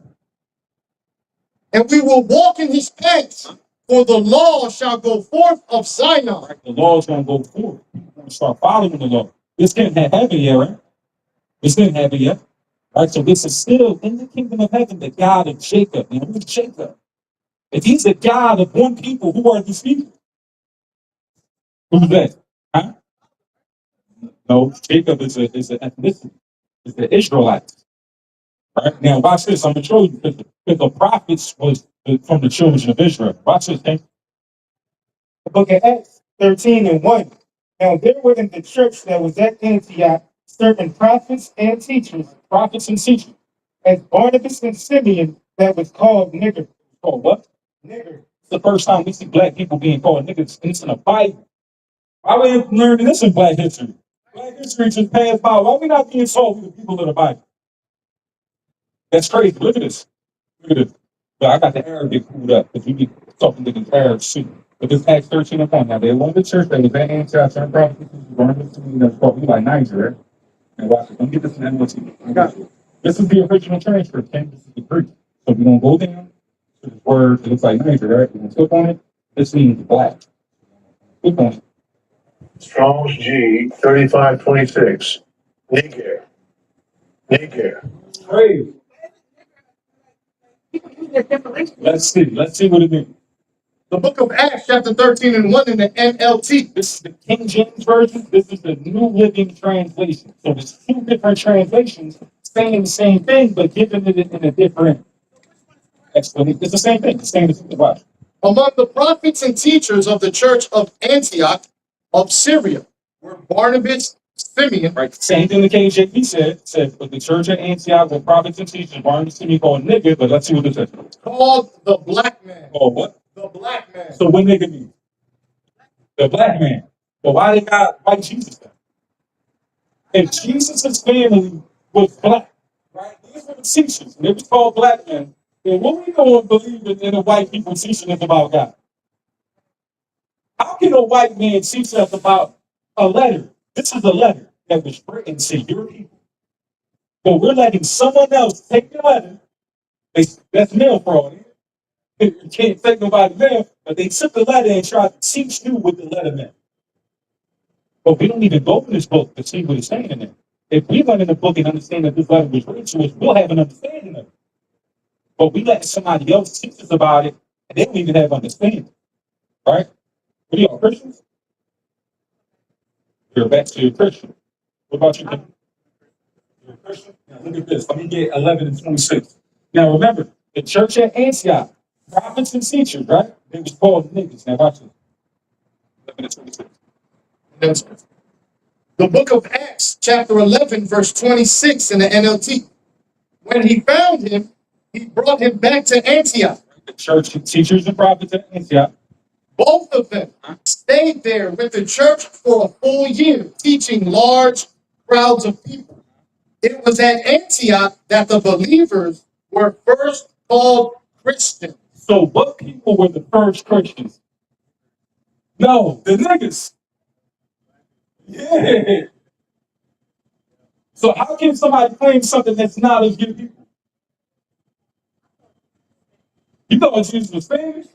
And we will walk in his paths, for the law shall go forth of Sinai. Right, the law is gonna go forth. People gonna start following the law. This can't have heaven yet, right? This didn't happen yet. Right, so this is still in the kingdom of heaven, the God of Jacob. And who's Jacob? If he's the God of one people, who are these people? Who's that? Huh? No, Jacob is an ethnicity. It's the Israelites. Right? Now, watch this. I'm going to show you because the prophets was from the children of Israel. Watch this thing. The book of Acts 13 and 1. Now there were in the church that was at Antioch certain prophets and teachers, Prophets and teachers. as Barnabas and Simeon, that was called nigger. Called what? Nigger. It's the first time we see black people being called niggas. And it's in the Bible. Why we ain't learning this in black history? Black history just passed by. Why we not being taught with the people of the Bible? That's crazy. Look at this. Look at this. But I got the Arabic pulled up because we be talking to these Arabs too. But this Acts 13 and 1. Now, they won the church that was at Antioch, certain prophets, that's called Eli Niger, right? And watch it. Don't get this in MLT. I got you. This is the original transcript, okay? This is the Greek. So we're going to go down to this word that looks like Niger, right? We're going to click on it. This means black. Click on it. Strong's G 3526. Niger. Niger. Crazy. Let's see. Let's see what it means. The book of Acts, chapter 13 and 1 in the NLT. This is the King James Version. This is the New Living Translation. So there's two different translations saying the same thing, but giving it in a different explanation. It's the same thing. The same as the Bible. Among the prophets and teachers of the church of Antioch of Syria were Barnabas, Simeon, Right? Same thing the KJV said, but the church at Antioch were prophets and teachers. Barnabas to me called nigga, but let's see what it says. called the black man. Oh, what? The black man. So what nigga mean? The black man. But why they got white Jesus then? If Jesus' family was black, right? These were the teachers, and it was called black men. Then what we don't believe in the white people teaching us about God? How can a white man teach us about a letter? This is a letter that was written to your people. But we're letting someone else take the letter. That's mail fraud. You can't take nobody mail, but they took the letter and tried to teach you what the letter meant. But we don't even go in this book to see what it's saying in there. If we went in the book and understand that this letter was written to us, we'll have an understanding of it. But we let somebody else teach us about it, and they don't even have understanding. Right? What are y'all, Christians? You're back to your Christian. What about you? You're a Christian? Now look at this. Let me get 11 and 26. Now remember, the church at Antioch, prophets and teachers, right? They was called niggas. Now watch this. The book of Acts, chapter 11, verse 26 in the NLT. When he found him, he brought him back to Antioch. The church teachers and prophets at Antioch. Both of them stayed there with the church for a full year, teaching large crowds of people. It was at Antioch that the believers were first called Christians. So what people were the first Christians? No, the niggas. Yeah. So how can somebody claim something that's not of your people? You know what Jesus was saying?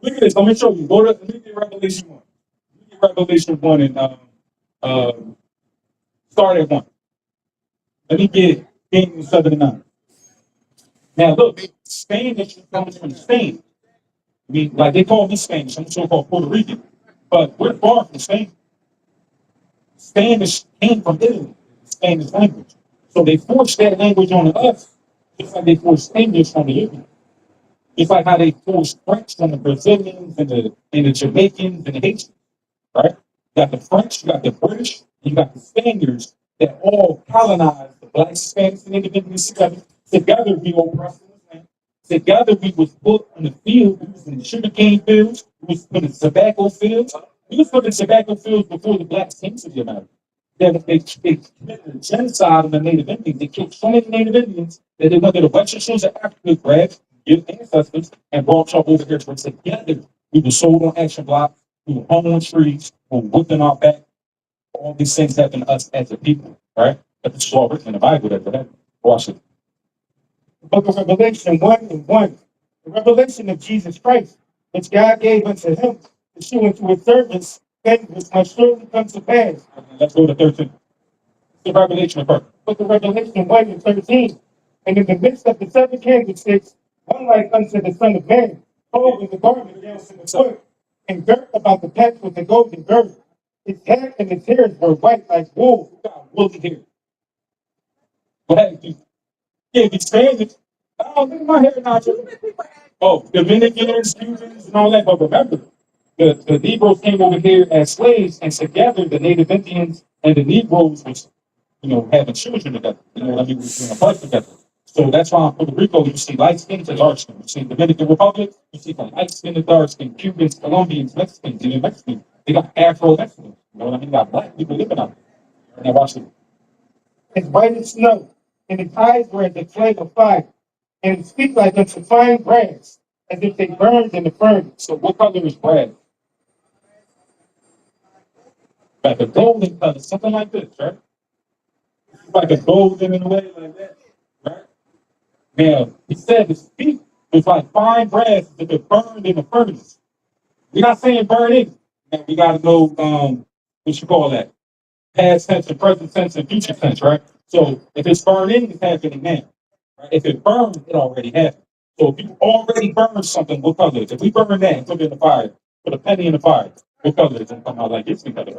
Look at this. Let me show you. Let me get Revelation 1. Let me get Revelation 1 and start at 1. Let me get Daniel 7 and 9. Now look, Spanish comes from Spain. I mean, like they call me Spanish. I'm so-called Puerto Rican. But we're far from Spain. Spanish came from Italy, Spanish language. So they forced that language on us, just like they forced English on the Indians. It's like how they forced French on the Brazilians and the Jamaicans and the Haitians, right? You got the French, you got the British, and you got the Spaniards that all colonized the black, Spanish, and indigenous together. Together we oppressed this land. Together we was put on the field, we was in the sugarcane fields, we was put in tobacco fields. We was put in tobacco fields before the blacks came to the America. They committed a genocide on the Native Indians. They killed so many Native Indians that they went to the western shores of Africa, grabbed your ancestors, and brought y'all over here to together. We were sold on action blocks, we were hung on trees, we were whipping our back. All these things happen to us as a people, right? But this is all written in the Bible that happened. Watch it. The book of Revelation 1 and 1. The revelation of Jesus Christ, which God gave unto him to shew unto his servants things which must surely come to pass. Let's go to 13. The Revelation of first. Book of Revelation 1 and 13. And in the midst of the seven candlesticks, one like unto the Son of Man, clothed with the garment down to the foot, and girt about the path with a golden girdle. His head and his hairs were white like wool. Woolly hair. Go ahead. Yeah, be Spanish. Oh, look at my hair now. Oh, Dominicans, Cubans, and all that. But remember, the Negroes came over here as slaves, and together the Native Indians and the Negroes was, having children together. You know what I mean? We were in a bunch together. So that's why in Puerto Rico, you see light skin to dark skin. You see Dominican Republic, you see from light skin to dark skin, Cubans, Colombians, Mexicans, even Mexicans. They got Afro Mexicans. You know what I mean? They got black people living out there. Now watch it. As white as snow, and his eyes were as a flame of fire, and his feet like unto fine brass, as if they burned in the furnace. So what color is bread? Like a golden color, something like this, right? Like a golden in a way like that, right? Now, he said his feet was like fine brass that they burned in the furnace. We're not saying burning. Now, we got to know, what you call that? Past tense and present tense and future tense, right? So if it's burning, it's happening now. Right? If it burned, it already happened. So if you already burned something, what color is it? If we burn that and put it in the fire, put a penny in the fire, what color is it? Come out like this color, right?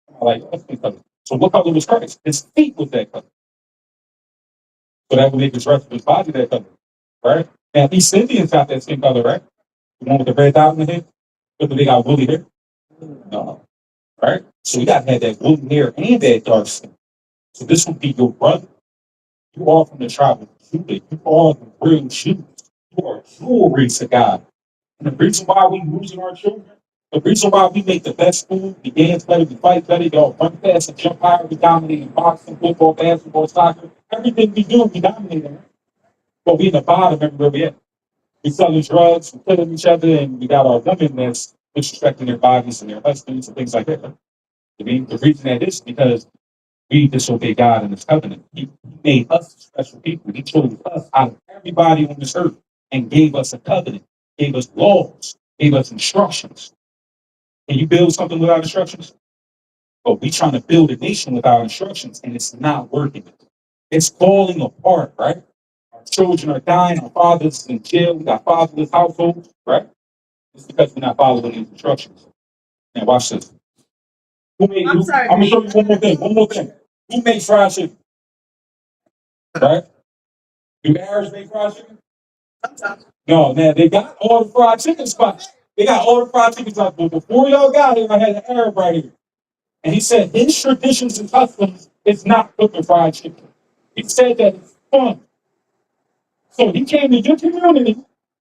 Come out like this color. So what color was Christ? His feet was that color. So that would make his rest of his body that color, right? Now, East Indians got that skin color, right? The one with the red dot in the head? Whether they got woolly hair? No. Right? So you got to have that woolly hair and that dark skin. So this would be your brother. You are from the tribe of Judah. You are the real Jews. You are jewelry to God. And the reason why we losing our children, the reason why we make the best food, we dance better, we fight better, y'all run fast and jump higher, we dominate in boxing, football, basketball, soccer. Everything we do, we dominate in. But we in the bottom everywhere we at. We selling drugs, we killing each other, and we got our women that's disrespecting their bodies and their husbands and things like that. I mean, the reason that is because we disobey God in His covenant. He made us special people. He chose us out of everybody on this earth and gave us a covenant, gave us laws, gave us instructions. Can you build something without instructions? But we trying to build a nation without instructions, and it's not working. It's falling apart, right? Our children are dying. Our fathers in jail. We got fatherless households, right? It's because we're not following these instructions. Now watch this. I'm gonna show you one more thing. One more thing. Who made fried chicken? Right? Do Arabs make fried chicken? No, man, they got all the fried chicken spots. They got all the fried chicken spots. But before y'all got here, I had an Arab right here. And he said his traditions and customs is not cooking fried chicken. He said that it's fun. So he came to your community.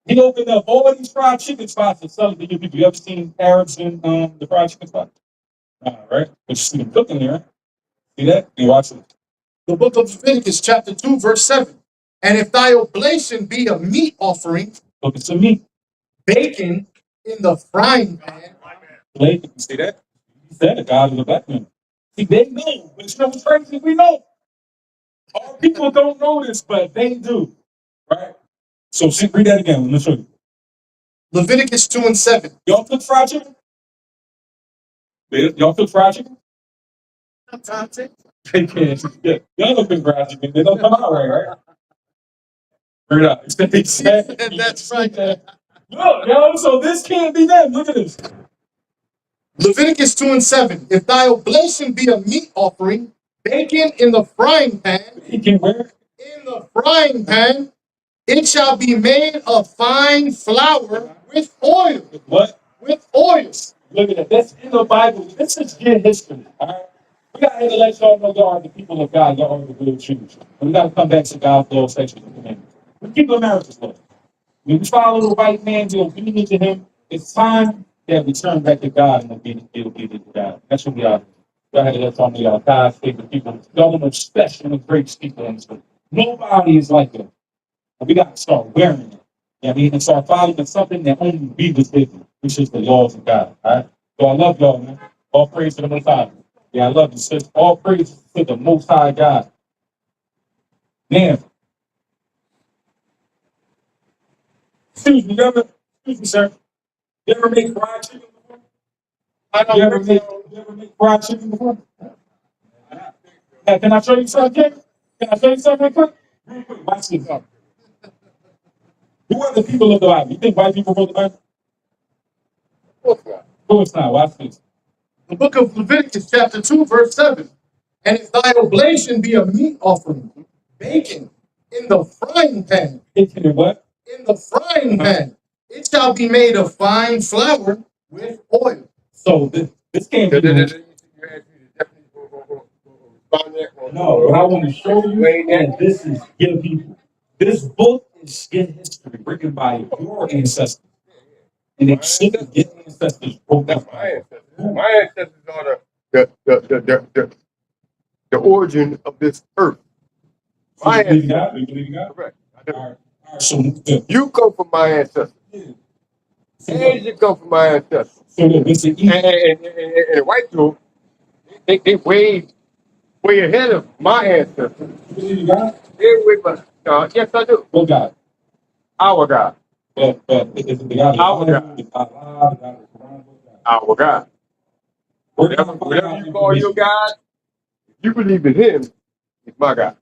He opened up all these fried chicken spots and selling to you people. You ever seen Arabs in the fried chicken spot? Right? But you see them cooking there. See that? You watch it. The book of Leviticus, chapter 2, verse 7. And if thy oblation be a meat offering, Look at some meat. bacon in the frying pan, Blake, you see that? He said the God of the black man. See, they know. But you know what's crazy? We know. All people don't know this, but they do. Right? So see, read that again. Let me show you. Leviticus 2 and 7. Y'all cook fried chicken? Y'all cook fried chicken? Sometimes it- They can't. Yeah. Y'all don't cook fried chicken. They don't come out right? Bring it up. They said, That's right. look, yo, so this can't be them. Look at this. Leviticus 2 and 7. If thy oblation be a meat offering, bacon in the frying pan, He can wear in the frying pan, it shall be made of fine flour with oil. what? With oil. Look at that. That's in the Bible. This is your history. All right. We got to let y'all know y'all are the people of God. Y'all are the real choose. We got to come back to God's law, statutes, and commandments. We keep America's law. When we follow the right man, be obedient to him. It's time that we turn back to God and be obedient to God. That's what we are. Go ahead and let y'all know y'all God's favorite people. Y'all are the most special and great people in this world. Nobody is like them. And we got to start wearing it. You know what I mean? And start following something that only we was living, which is the laws of God. All right? So I love y'all, man. All praise to the Most High. Yeah, I love you, sis. All praise to the Most High God. Damn. Excuse me, excuse me, sir. You ever make fried chicken before? I You ever make fried chicken before? Yeah, can I show you something? Can I show you something real quick? Real quick, watch this. Who are the people of the Bible? You think white people wrote the Bible? Of course not. Watch this. The book of Leviticus, chapter 2, verse 7. And if thy oblation be a meat offering, bacon in the frying pan, It's in what? in the frying pan, it shall be made of fine flour with oil. So this can't be. No, but I want to show you that this is your people. This book is your history written by your ancestors. And it should have your ancestors wrote that. My ancestors are the origin of this earth. So My you believe ancestors, God? You believe God? correct. All right. All right. So good. You come from my ancestors. So Asian come from my ancestors. look, it's an And, easy. and white people, they way ahead of my ancestors. You believe in God? They way behind. Yes, I do. What God? Our God. But is it the God of Our the God. Bible, the Allah, the God of the Quran? What God? Our God. Where can I find Whatever out you call your information? God, if you believe in him, he's my God.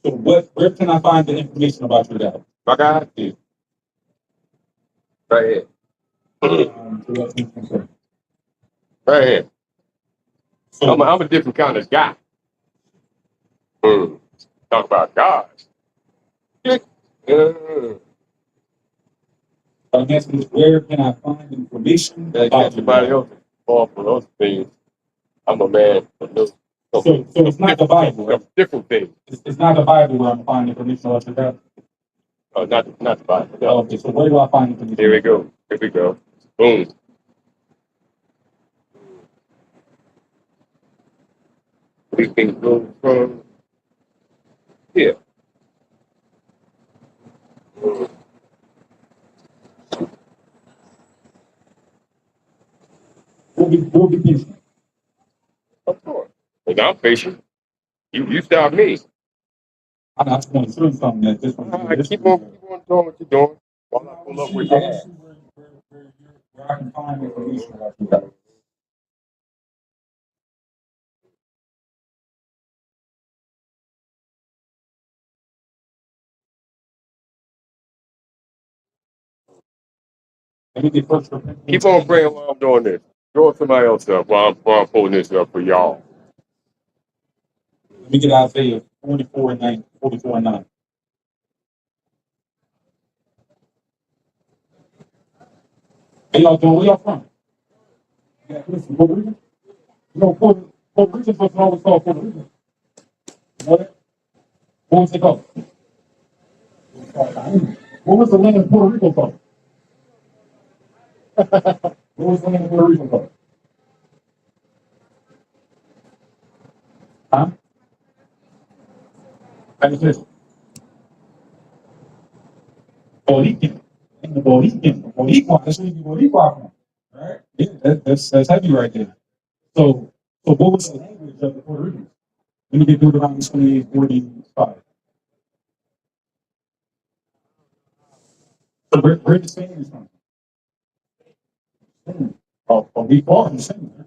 So where can I find the information about your God? My God is right here. So let me confirm. Right here. So I'm a different kind of guy. Talk about God. I guess where can I find information Like about your everybody God? else fall for those things. I'm a man for those. So it's not the Bible, right? Different things. It's not the Bible where I'm finding information about your God. Not the Bible. No. Okay, so where do I find information? Here we go. Here we go. Boom. We can go from here. We'll be patient. Of course. And I'm patient. You stop me. I just want to show you something that this one. Keep on doing what you're doing. While I pull up with your hand. Where I can find information about your God. Let me get first. Keep on praying while I'm doing this. Draw somebody else up while I'm pulling this up for y'all. Let me get Isaiah 44 and 9. 44 and 9. Hey, y'all doing? Where y'all from? Yeah, listen, Puerto Rican. You know, Puerto Ricans wasn't always called Puerto Rican. You know that? What was it called? What was the land of Puerto Rico called? What was the land of Puerto Rico called? Huh? Like this. Borican. And the Borican. Boricua. That's where you get Boricua from. Right? Yeah, that's heavy right there. So what was the language of the Puerto Ricans? Let me get Deuteronomy 28:45. So where the Spaniards from? Oh, we are the same.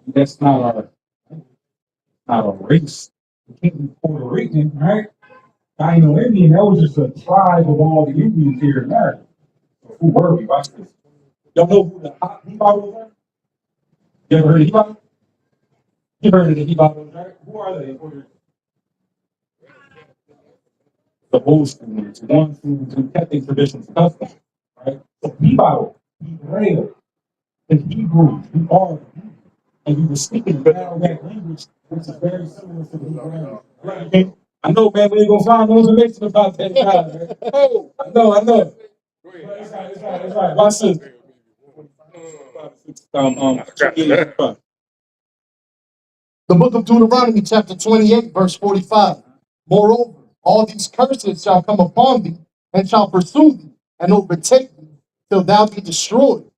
That's not our race. We can't be Puerto Rican, right? Dino Indian, that was just a tribe of all the Indians here in America. So who were we? Watch this. Y'all know who the Hebrews are? You ever heard of Hebrews? You heard of the Hebrews, right? Who are they? The old school ones, the ones who kept their traditions and customs, right? So Hebrew, Hebreo, and Hebrew, we are, and we were speaking the Aramaic language, which is very similar to the Hebrew language. Right, okay? I know, man, we ain't gonna find no information about that guy, man. I know. It's right. Watch this. The book of Deuteronomy, chapter 28, verse 45. Moreover, all these curses shall come upon thee, and shall pursue thee, and overtake thee, till thou be destroyed.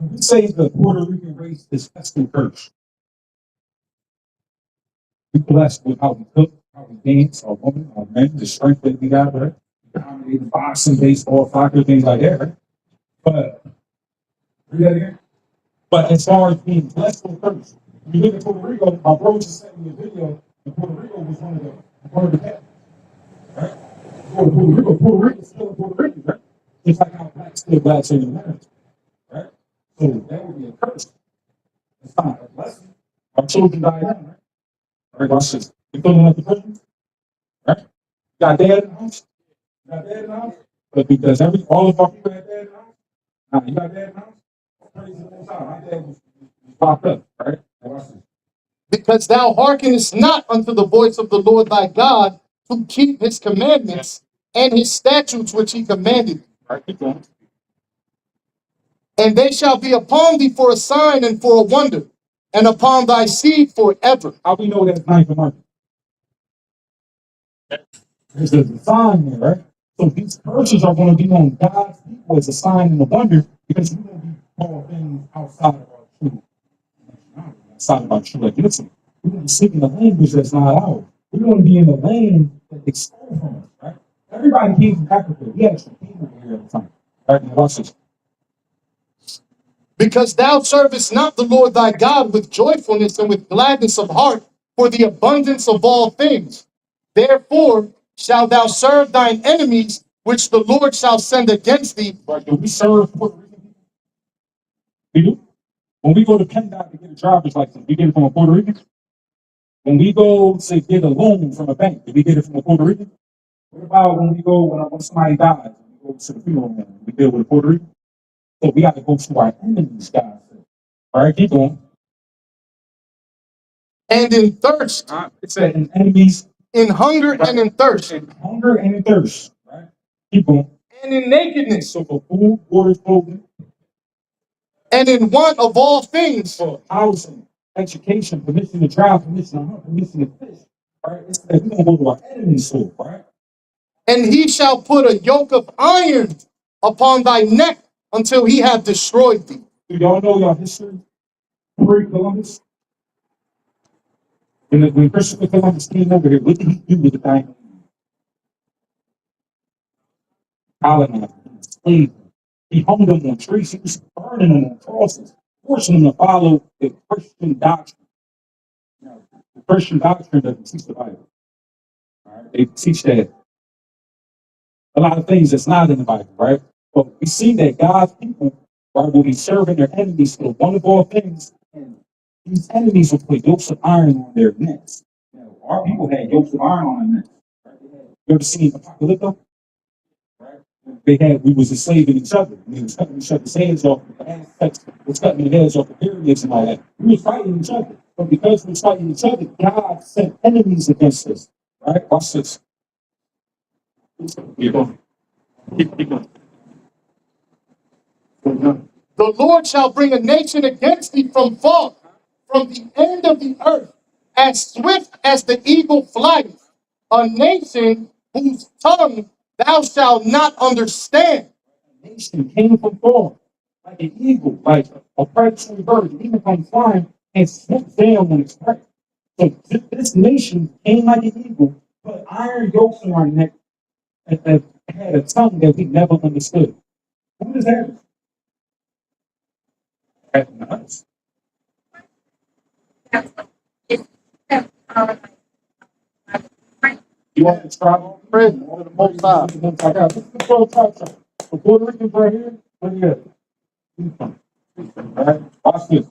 We say the Puerto Rican race is pestle cursed. We blessed with how we cook, how we dance, our women, our men, the strength that we got, right? Dominating boxing, baseball, soccer, things like that, right? But read that again. But as far as being blessed with cursed, when you look at Puerto Rico, my bro just sent me a video, and Puerto Rico was one of the captains, right? Puerto Rico is still Puerto Rico, right? Just like how blacks still blacks in America, right? So that would be a curse. It's not a blessing. Our children die young, right? All right, watch this. You feeling like the person, right? You got dad in the house? You got dad in the house? But because all of our people had dad in the house, now you got dad in the house? Praise the Most High. My dad was popped up, right? Watch this. Because thou hearkenest not unto the voice of the Lord thy God, to keep his commandments and his statutes which he commanded thee. All right, keep going. And they shall be upon thee for a sign and for a wonder, and upon thy seed forever. How we know that's ninth of March? There's a sign there, right? So these curses are going to be on God's people as a sign and a wonder because we're going to be called things outside of our true nationality, outside of our true identity. We're going to be speaking a language that's not ours. We're going to be in a land that they stole from us, right? Everybody came from Africa. We had some people here at the time. All right, now watch this. Because thou servest not the Lord thy God with joyfulness and with gladness of heart for the abundance of all things. Therefore shalt thou serve thine enemies, which the Lord shall send against thee. Right, do we serve Puerto Rican people? We do. When we go to PennDOT to get a driver's license, we get it from a Puerto Rican. When we go to get a loan from a bank, do we get it from a Puerto Rican? What about when we go when somebody dies and we go to the funeral home, we deal with a Puerto Rican? So we got to go to our enemies, guys. All right, keep going. And in thirst, It said in enemies, in hunger and in thirst, in hunger and in thirst. Right? Keep going. and in nakedness, So for food, water, clothing, and in want of all things. for housing, education, permission to drive, permission to hunt, permission to fish. All right, it's like we're gonna go to our enemies' soul, right? And he shall put a yoke of iron upon thy neck until he have destroyed thee. Do y'all know your history? Pre-Columbus? When Christopher Columbus came over here, what did he do with the diamond? Colonized them, enslaved them. He hung them on trees. He was burning them on crosses, forcing them to follow the Christian doctrine. Now, the Christian doctrine doesn't teach the Bible. All right? They teach that a lot of things that's not in the Bible, right? But we see that God's people will be serving their enemies for one of all things, and these enemies will put yokes of iron on their necks. Now, our people had yokes of iron on their necks. Right? You ever seen Apocalypto? Right? we was enslaving each other. We was cutting each other's hands off. The Aztecs was cutting their heads off the pyramids and all that. We was fighting each other. But because we was fighting each other, God sent enemies against us. Right? Watch this. Keep going. Keep going. The Lord shall bring a nation against thee from far, from the end of the earth, as swift as the eagle flieth, a nation whose tongue thou shalt not understand. Nation came from far, like an eagle, like a predatory bird, it even comes flying and swoop down on its prey. So this nation came like an eagle, put iron yokes on our neck, and had a tongue that we never understood. Who does that? Happened to us. You want to try on Praise to the Most High. I got this is the 12 tribes. The Puerto Ricans right here, look at it. All right, watch this.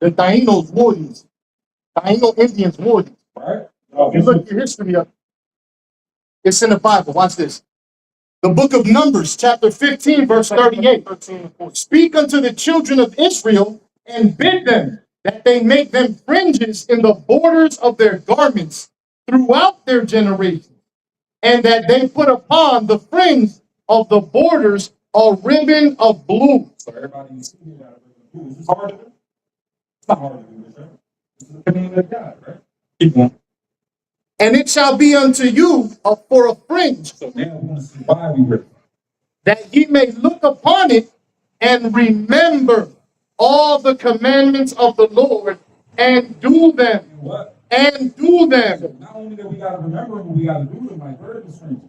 The Taínos wore these. Taíno Indians wore these. All right. If you look at your history up, it's in the Bible. Watch this. The book of Numbers, chapter 15, verse 38. Speak unto the children of Israel and bid them that they make them fringes in the borders of their garments throughout their generations, and that they put upon the fringe of the borders a ribbon of blue. So everybody you see here got a ribbon of blue. Is this hard to do? It's not hard to do this, right? This is the command of God, right? Keep going. And it shall be unto you for a fringe, So now we want to see why we ribbon. that ye may look upon it and remember all the commandments of the Lord and do them. And what? And do them. So not only that we got to remember, but we got to do them like ribbon strings.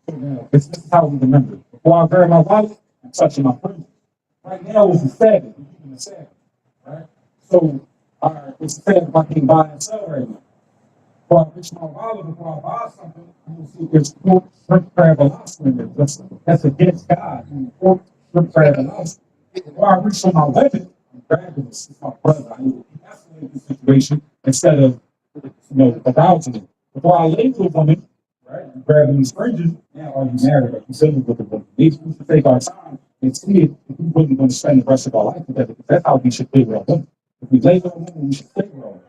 So now, this is how we remember. Before I bury my wife, I'm touching my fringes. Right now it's the Sabbath. We're keeping the Sabbath, right? So, all right, it's the Sabbath I can buy and sell right now. Before I reach my wallet, before I buy something, I'm going to see if there's pork, shrimp, crab, and lobster in there. That's against God. Pork, shrimp, crab, and lobster. Before I reach for my weapon, I'm grabbing this. It's my brother. I need to escalate the situation instead of, arousing it. Before I lay to a woman, right, I'm grabbing these fringes. Now, are you married? Are you single with a woman? These we should take our time and see if we really going to spend the rest of our life together. Because that's how we should live with a woman. If we lay with a woman, we should stay with a woman.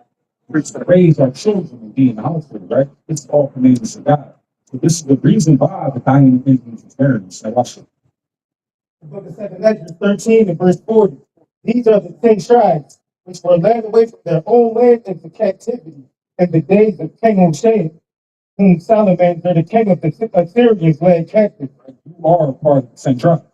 We should raise our children and be in the household, right? This is all commandments of God. So this is the reason why the Taino Indians was married. So watch it. The book of 2 Ezra 13 and verse 40. These are the 10 tribes which were led away from their own land into captivity in the days of King Hoshea, whom Solomon, the king of the Assyrians, led captive. You are a part of the same tribe.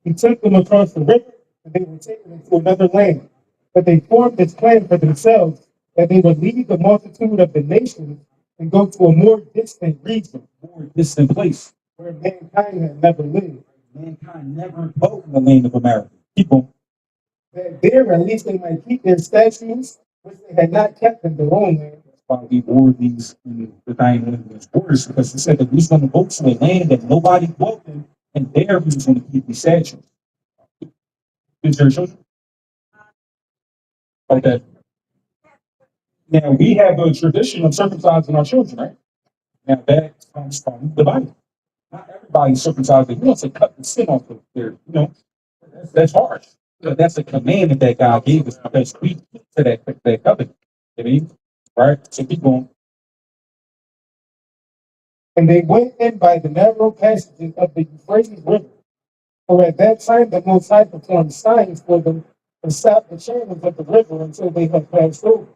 He took them across the river, and they were taken into another land. But they formed this plan for themselves, that they would leave the multitude of the nations and go to a more distant region, More distant place. where mankind had never lived. Mankind never dwelt in the land of America. Keep on. That there at least they might keep their statues, which they had not kept in their own land. That's why we wore these in the Taino Indians' borders, because he said that we was going to go to a land that nobody dwelt in, and there we was going to keep these statues. Is there children? Okay. Now we have a tradition of circumcising our children, right? Now that comes from the Bible. Not everybody's circumcised. You don't say cut the skin off of their, that's harsh. But that's a commandment that God gave us because we to that covenant. You mean? Right? So keep going. And they went in by the narrow passages of the Euphrates River. For at that time the Most High performed signs for them and stopped the channels of the river until they had passed over.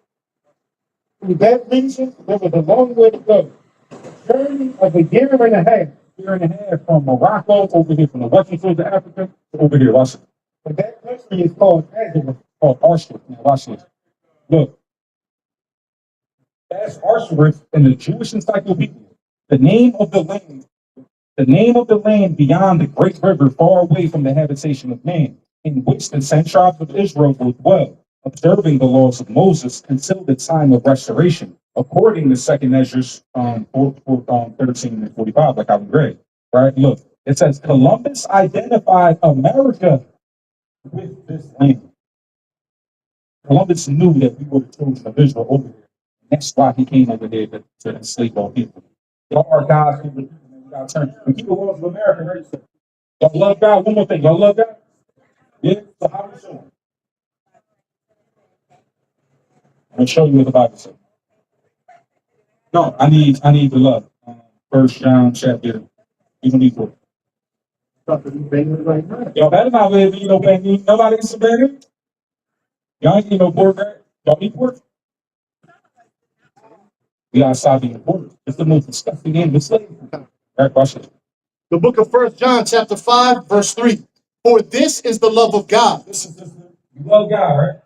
Through that region, there was a long way to go. A journey of a year and a half. Year and a half from Morocco over here, from the western shores of Africa to over here. Watch it. But that country is called Nazareth. Called Arshiv. Now watch this. Look, that's Arshiv in the Jewish Encyclopedia. The name of the land beyond the great river, far away from the habitation of man, in which the 10 tribes of Israel will dwell, observing the laws of Moses until the time of restoration, according to 2 Ezra 13 and 45, like I read. Right? Look, it says Columbus identified America with this land. Columbus knew that we were the children of Israel over here. That's why he came over there to enslave all people. There are guys who Y'all turn and keep the laws of America, right? Y'all love God. One more thing. Y'all love God? Yeah. So how we showing? I'm gonna show you what the Bible says. No, I need the love. First John chapter. You don't need to. Y'all better not live in no banging. Nobody eats some banging. Y'all ain't eat no pork, right? Y'all eat pork? We gotta stop eating pork. It's the most disgusting game. It's like, right, watch it. The book of First John, chapter 5, verse 3. For this is the love of God. You love God, right?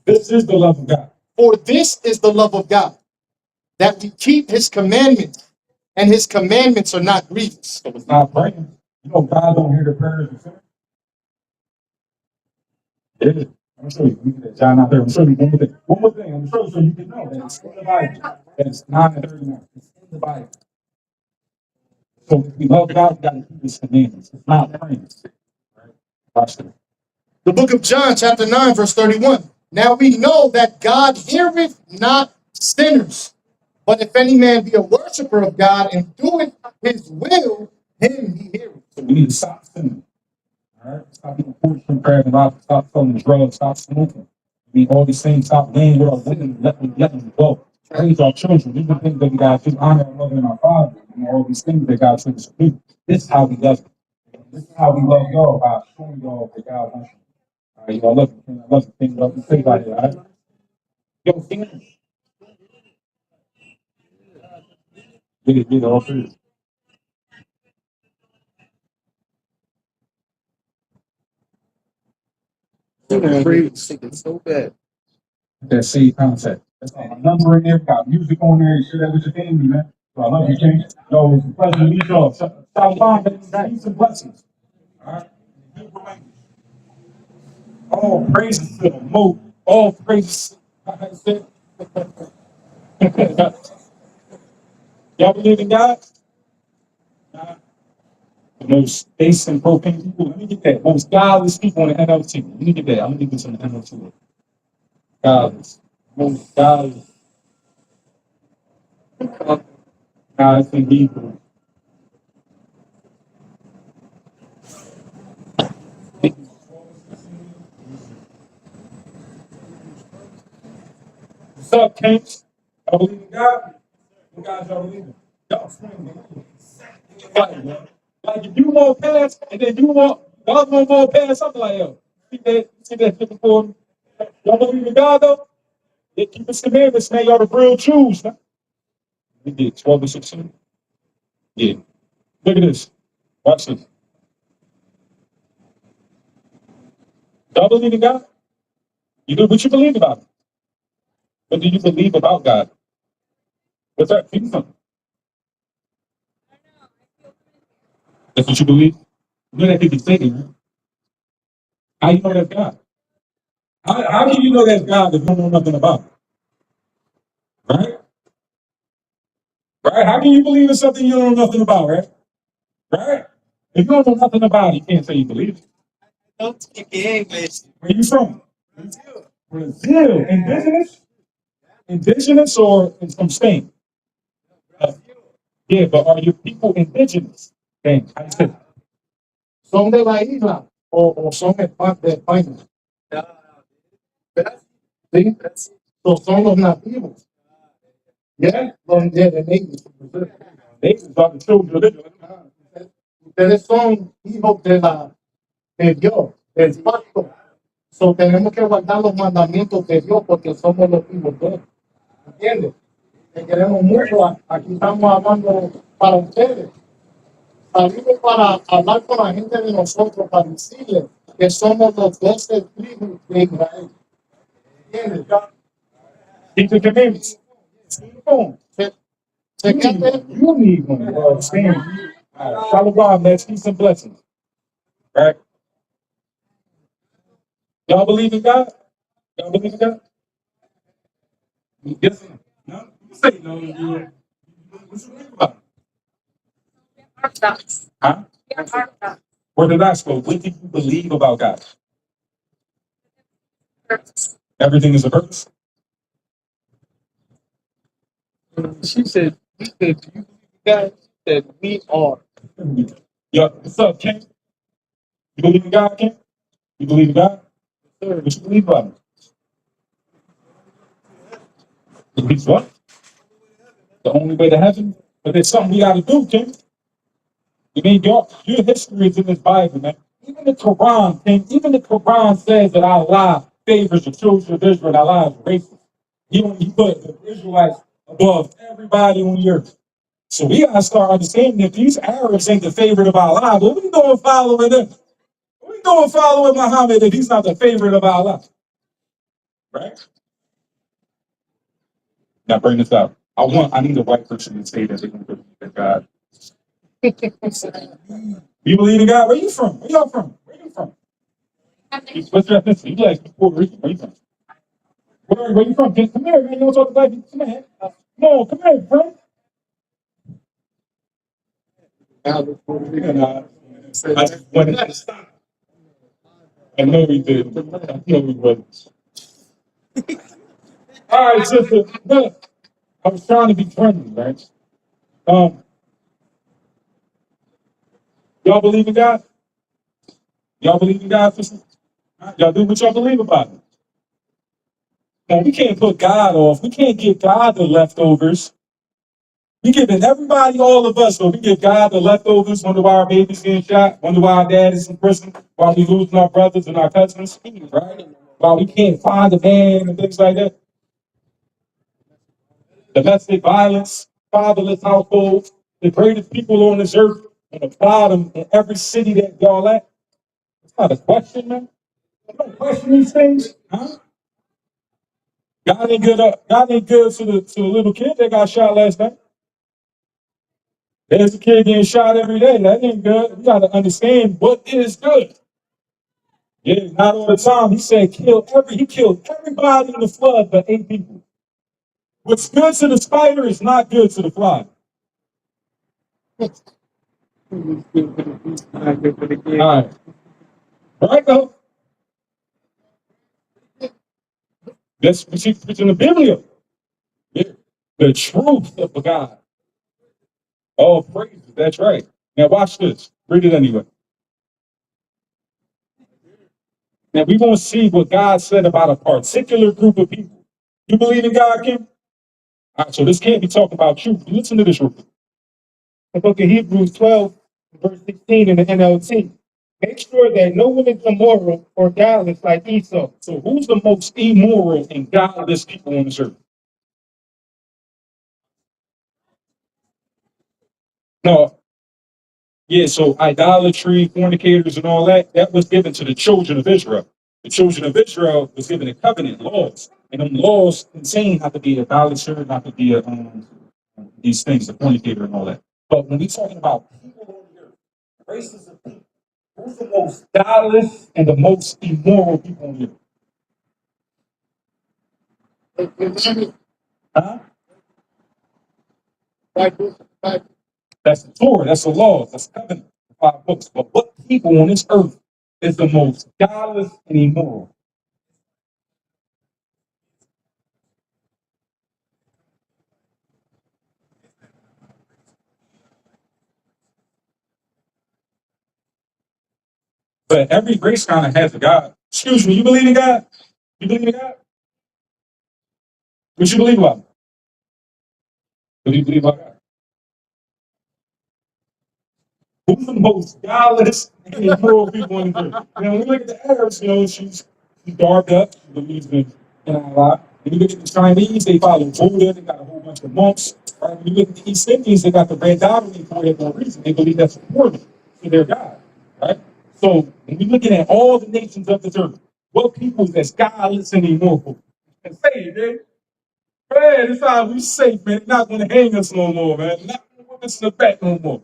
This is the love of God. For this is the love of God, that we keep his commandments, and his commandments are not grievous. So it's not praying. You know, God don't hear the prayers of sinners. It is. I'm sure you can get John out there. I'm sure you one more thing. One more thing. I'm sure so you can know that it's in the Bible. That it's 9:31. It's in the Bible. So if we love God, we gotta keep his commandments. It's not praying. Right? Watch this. The book of John, chapter 9, verse 31. Now we know that God heareth not sinners, but if any man be a worshiper of God and doeth his will, him he heareth. So we need to stop sinning. All right? Stop eating pork and crab and lobster. Stop selling drugs. Stop smoking. I mean, all these things. Stop laying with our women. Let them go. Raise our children. These are things that we got to do. Honor our mother and our father. You know, all these things that God told us to do. This is how we love it. This is how we love y'all by showing y'all that God wants you. All right, y'all love you. I love you. Think about you. Say about it. All right? Yo, finish. Get it all through. So bad. That same concept. That's all. My number in there, got music on there, share that with your family, man. So I love you, King. Yo, it's a pleasure to meet y'all. Southbound, peace and blessings. All right. All praises to the Most. All praises. Like I said. Y'all believe in God? Nah. The most base and profane people. Let me get that. Most godless people on the NLT. Let me get that. I'm gonna get this on the NLT. Godless. Most godless. Guys and people. What's up, Kings? Y'all believe in God? You guys y'all believe in? Y'all swing. Like if you walk past and then you walk, y'all gonna walk past something like yo. See that shit before me? Y'all believe in God though? They keep his commandments, man. Y'all the real Jews, man. We did 12 to 16. Yeah. Look at this. Watch this. Y'all believe in God? You do what you believe about it. What do you believe about God? What's that? Think something. That's what you believe? You know that people thinking, right? How you know that's God? How can you know that's God if you don't know nothing about it? Right? Right? How can you believe in something you don't know nothing about, right? Right? If you don't know nothing about it, you can't say you believe it. Don't speak English. Where you from? Brazil. Indigenous? Indigenous or from Spain? Uh, yeah, but are your people indigenous? Thanks. I said, Son de la isla o son de parte de España. ¿Sí? So son los nativos. Yeah, donde de natives. natives are the children of Israel. Ustedes son hijos de Dios, del pacto. So tenemos que guardar los mandamientos de Dios porque somos los hijos de Él. ¿Entiendes? Te queremos mucho. Aquí estamos hablando para ustedes. Salimos para hablar con la gente de nosotros, para decirles que somos los 12 tribus de Israel. ¿Entiendes? Keep the commandments. Boom. You need one. Stand. Shalom, let's peace and blessings. Right? Y'all believe in God? Y'all believe in God? Yes. No? You say no. You. What you believe about? Huh? Where did I go? What do you believe about God? Everything is a purpose. She said, you believe in God? that we are. Yeah, what's up, King? You believe in God, King? You believe in God? What you believe about him? He's what? The only way to heaven? But there's something we gotta do, King. You mean your history is in this Bible, man. Even the Quran, King, even the Quran says that Allah favors the children of Israel and Allah is racist. He put the Israelites above everybody on the earth. So we gotta start understanding that these Arabs ain't the favorite of Allah. What we doing following them? What we doing following Muhammad if he's not the favorite of Allah? Right? Now bring this out. I need a white person to say that they don't believe in God. You believe in God? Where you from? Where y'all from? Where you from? What's your ethnicity? You like Puerto Rican? Where you from? Where you from? Come here, man. You don't talk to black people. Come here. No, come here, bro. I just wanted to stop. I know we did. I know we wasn't. All right, sister. Look, I was trying to be friendly, right? Um, y'all believe in God? Y'all believe in God, sister? Y'all do what y'all believe about it. Now, we can't put God off. We can't give God the leftovers. We giving everybody, all of us, so we give God the leftovers, wonder why our baby's getting shot, wonder why our dad is in prison, why we losing our brothers and our cousins, right? Why we can't find a man and things like that. Domestic violence, fatherless households, the greatest people on this earth, and the bottom in every city that y'all at. It's not a question, man. You don't question these things, huh? God ain't good. God ain't good to the little kid that got shot last night. There's a kid getting shot every day. That ain't good. We got to understand what is good. Yeah, not all the time. He said he killed everybody in the flood but 8 people. What's good to the spider is not good to the fly. All right. Right though. That's what you preach in the Biblia. Yeah. The truth of God. Oh, praise. That's right. Now watch this. Read it anyway. Now we're going to see what God said about a particular group of people. You believe in God, Kim? All right, so this can't be talking about you. Listen to this real quick. The book of Hebrews 12, verse 16 in the NLT. Make sure that no one is immoral or godless like Esau. So who's the most immoral and godless people on this earth? No. Yeah, so idolatry, fornicators, and all that, that was given to the children of Israel. The children of Israel was given a covenant, laws. And them laws contain not to be a idolater, not to be these things, the fornicator and all that. But when we're talking about people on the earth, races of people, who's the most godless and the most immoral people on the earth? Huh? That's the Torah, that's the law, that's the covenant, the 5 books. But what people on this earth is the most godless and immoral? But every race kind of has a God. Excuse me, you believe in God? You believe in God? What you believe about? What do you believe about God? Who's the most godless and immoral people on the earth? Now, when we look at the Arabs, she's dark up, she believes in Allah. When you look at the Chinese, they follow Buddha, they got a whole bunch of monks. Right? When you look at the East Indians, they got the red dot on their forehead for a reason. They believe that's important to their God. Right? So when we're looking at all the nations of this earth, what people that's godless and immoral? And say it, man. Man, it's how we safe, man. They're not going to hang us no more, man. They're not going to whip us in the back no more.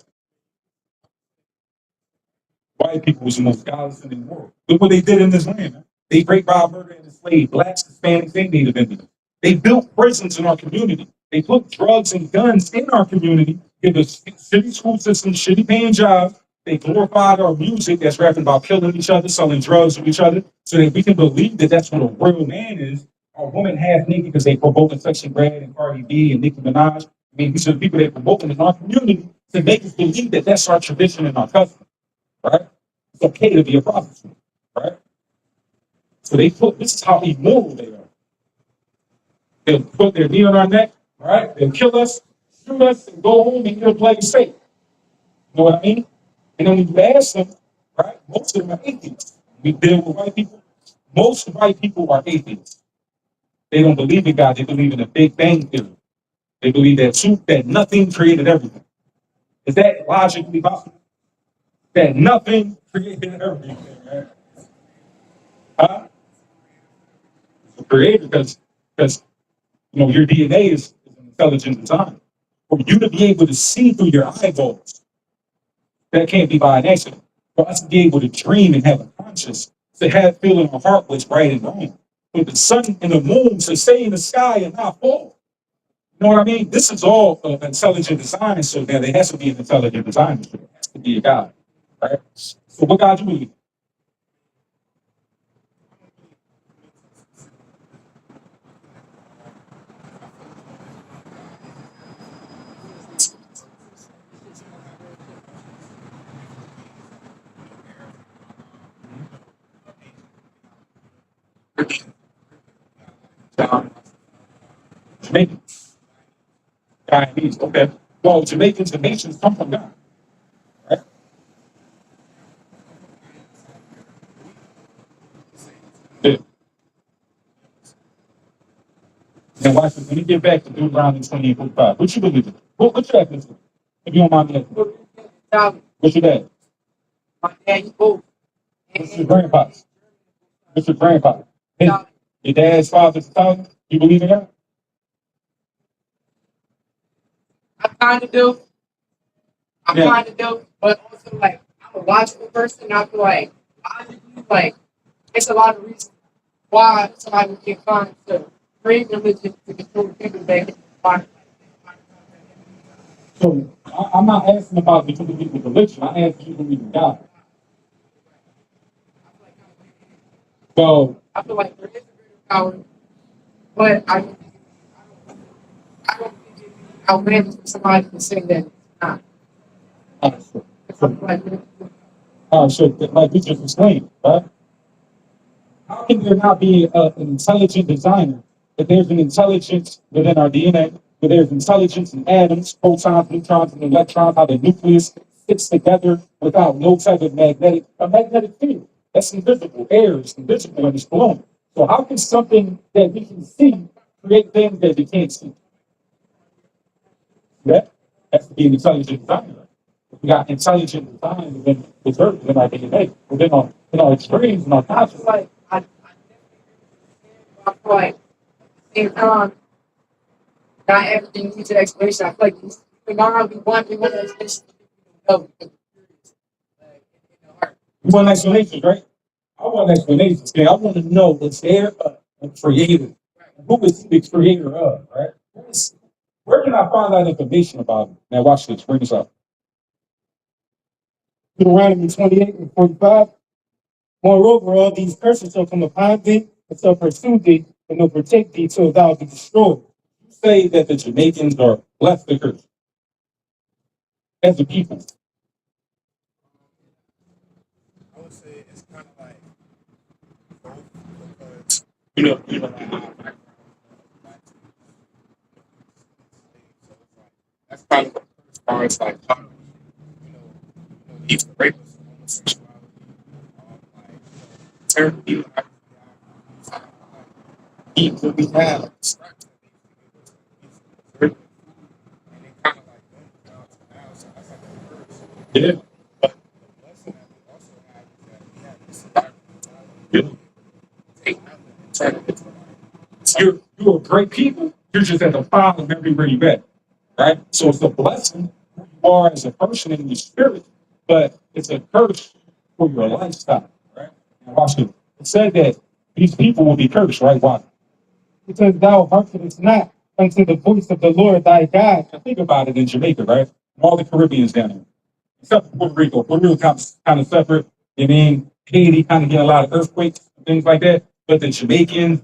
White people was the most godless in the world. Look what they did in this land. Man. They raped, robbed, murdered, and enslaved blacks, Hispanics, and Native Indians. They built prisons in our community. They put drugs and guns in our community, give us shitty school systems, shitty paying jobs. They glorified our music that's rapping about killing each other, selling drugs to each other, so that we can believe that that's what a real man is. A woman half naked because they provoking Section Grad and Cardi B and Nicki Minaj. I mean, these are the people that provoking in our community to make us believe that that's our tradition and our custom, right? It's okay to be a prostitute, right? So they put, this is how immoral they are. They'll put their knee on our neck, right? They'll kill us, shoot us, and go home and he'll play safe. You know what I mean? And then when you ask them, right, most of them are atheists. We deal with white people. Most white people are atheists. They don't believe in God. They believe in the Big Bang Theory. They believe that nothing created everything. Is that logically possible? That nothing created everything, right? Huh? It's a creator because your DNA is an intelligent design. For you to be able to see through your eyeballs, that can't be by an accident. For us to be able to dream and have a conscience, to have feeling our heart what's right and wrong. For the sun and the moon to stay in the sky and not fall. You know what I mean? This is all intelligent design, so that there has to be an intelligent designer. So it has to be a God, right? So what God you believe? Jamaican. Guyanese, okay. Well, Jamaicans and nations come from God, right? Yeah. And watch this. When you get back to Deuteronomy 28:45, what you believe in? What's your ethnicity? If you don't mind me asking. What's your dad? My dad, he both. What's your grandpa? What's your grandpa? Hey, your dad's father's Italian? You believe in that? I kind of do. I Yeah. kind of do. But also, like, I'm a logical person. I feel like, logically, like, it's a lot of reasons why somebody would get fined to bring religion to control people that get fined. So I'm not asking about if you believe in religion. I asked you believe in God. So I feel like there is a greater power, but I don't think it'd be outlandish for somebody to say that it's not. uh, Because I feel like like we just explained, right? How can there not be an intelligent designer if there's an intelligence within our DNA, where there's intelligence in atoms, protons, neutrons, and electrons, how the nucleus sticks together without no type of magnetic field? That's invisible. Air is invisible and it's blowing. So how can something that we can see create things that we can't see? That has to be an intelligent designer. We got intelligent design within the earth, within our DNA, within our extremes and our consciousness. like I feel like at the same time, not everything needs an explanation. I feel like we want an explanation. Of the like, in the heart. You want explanations, right? I want explanations. Okay? I want to know, is there a creator? Who is the creator of, right? Where can I find out information about him? Now watch this, bring this up. Deuteronomy 28:45. Moreover, all these curses shall come upon thee, and shall pursue thee, and overtake thee till thou be destroyed. You say that the Jamaicans are less the curse as a people. I would say it's kind of like both because You know, That's kind of as far as like, he's the rapist, homosexuality, like, terribly, like, he really had and it kind of like went down to now, so that's like a curse. yeah, But the blessing that we also have is that we have this yeah. take nothing and turn it into You're a great people. You're just at the bottom everywhere you at, right? So it's a blessing who you are as a person in your spirit, but it's a curse for your lifestyle, right? Now watch this. It said that these people will be cursed, right? Why? Because thou hearkenest not unto the voice of the Lord thy God. Now think about it in Jamaica, right? And all the Caribbeans down there, except for Puerto Rico. Puerto Rico kind of separate. You mean Haiti kind of get a lot of earthquakes and things like that. But the Jamaicans,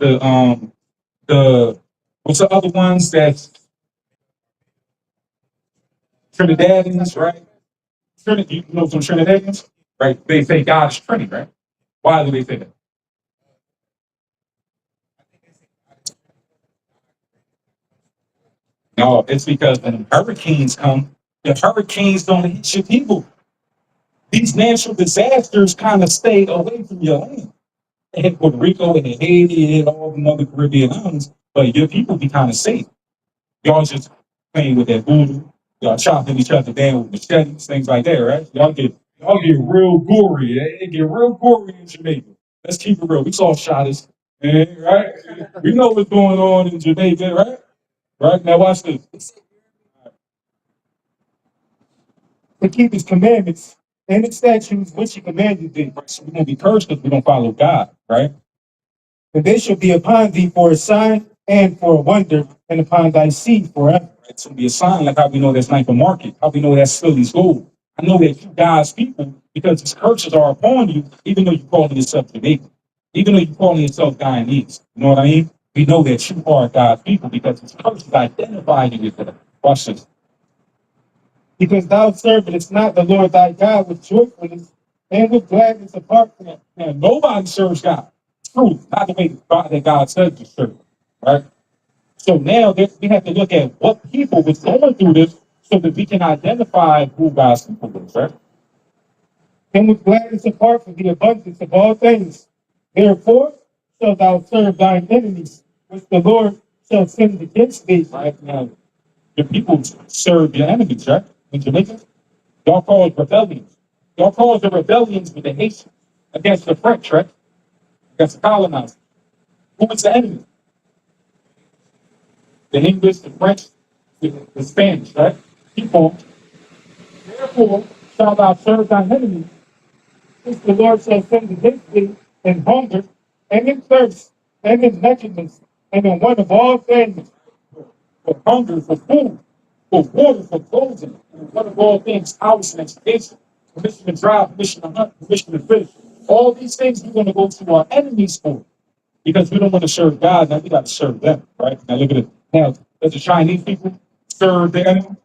the what's the other ones that's Trinidadians, right? Trinity, you know some Trinidadians, right? They say God is Trinity, right? Why do they say that? No, it's because when hurricanes come, the hurricanes don't hit your people. These natural disasters kind of stay away from your land. They hit Puerto Rico and hit Haiti and hit all the other Caribbean islands, but your people be kind of safe. Y'all just playing with that voodoo. Y'all chopping each other down with machetes, things like that, right? Y'all get real gory. It get real gory in Jamaica. Let's keep it real. We saw shotters, right? We know what's going on in Jamaica, right? Right now, watch this. To keep his commandments and his statutes, which he commanded thee. Right? So we're gonna be cursed if we don't follow God, right? And they shall be upon thee for a sign and for a wonder, and upon thy seed forever. Right? So be a sign, like how we know that's not the market, how we know that's still his gold. I know that you God's people because his curses are upon you, even though you calling yourself Jamaican, even though you calling yourself Guyanese. You know what I mean? We know that you are God's people because his curses identify you with them. Watch this. Because thou servest not the Lord thy God with joyfulness and with gladness apart from him. Now, nobody serves God. Truly, not the way that God says to serve, right? So now we have to look at what people was going through this so that we can identify who God's people is, right? And with gladness apart from the abundance of all things. Therefore shalt thou serve thine enemies, which the Lord shall send against thee. Right now, the people serve your enemies, right? In Jamaica, y'all call it rebellions. Y'all call it the rebellions with the Haitians against the French, right? Against the colonizers. Who is the enemy? The English, the French, the Spanish, right? People. Therefore shalt thou serve thine enemies, which the Lord shall send against thee in hunger and in thirst and in nakedness and in want of all things, for hunger, for food, for water, for clothing, and one of all things, house and education, permission to drive, permission to hunt, permission to fish. All these things we're going to go to our enemies for because we don't want to serve God. Now we got to serve them, right? Now look at it. Now, does the Chinese people serve their enemy?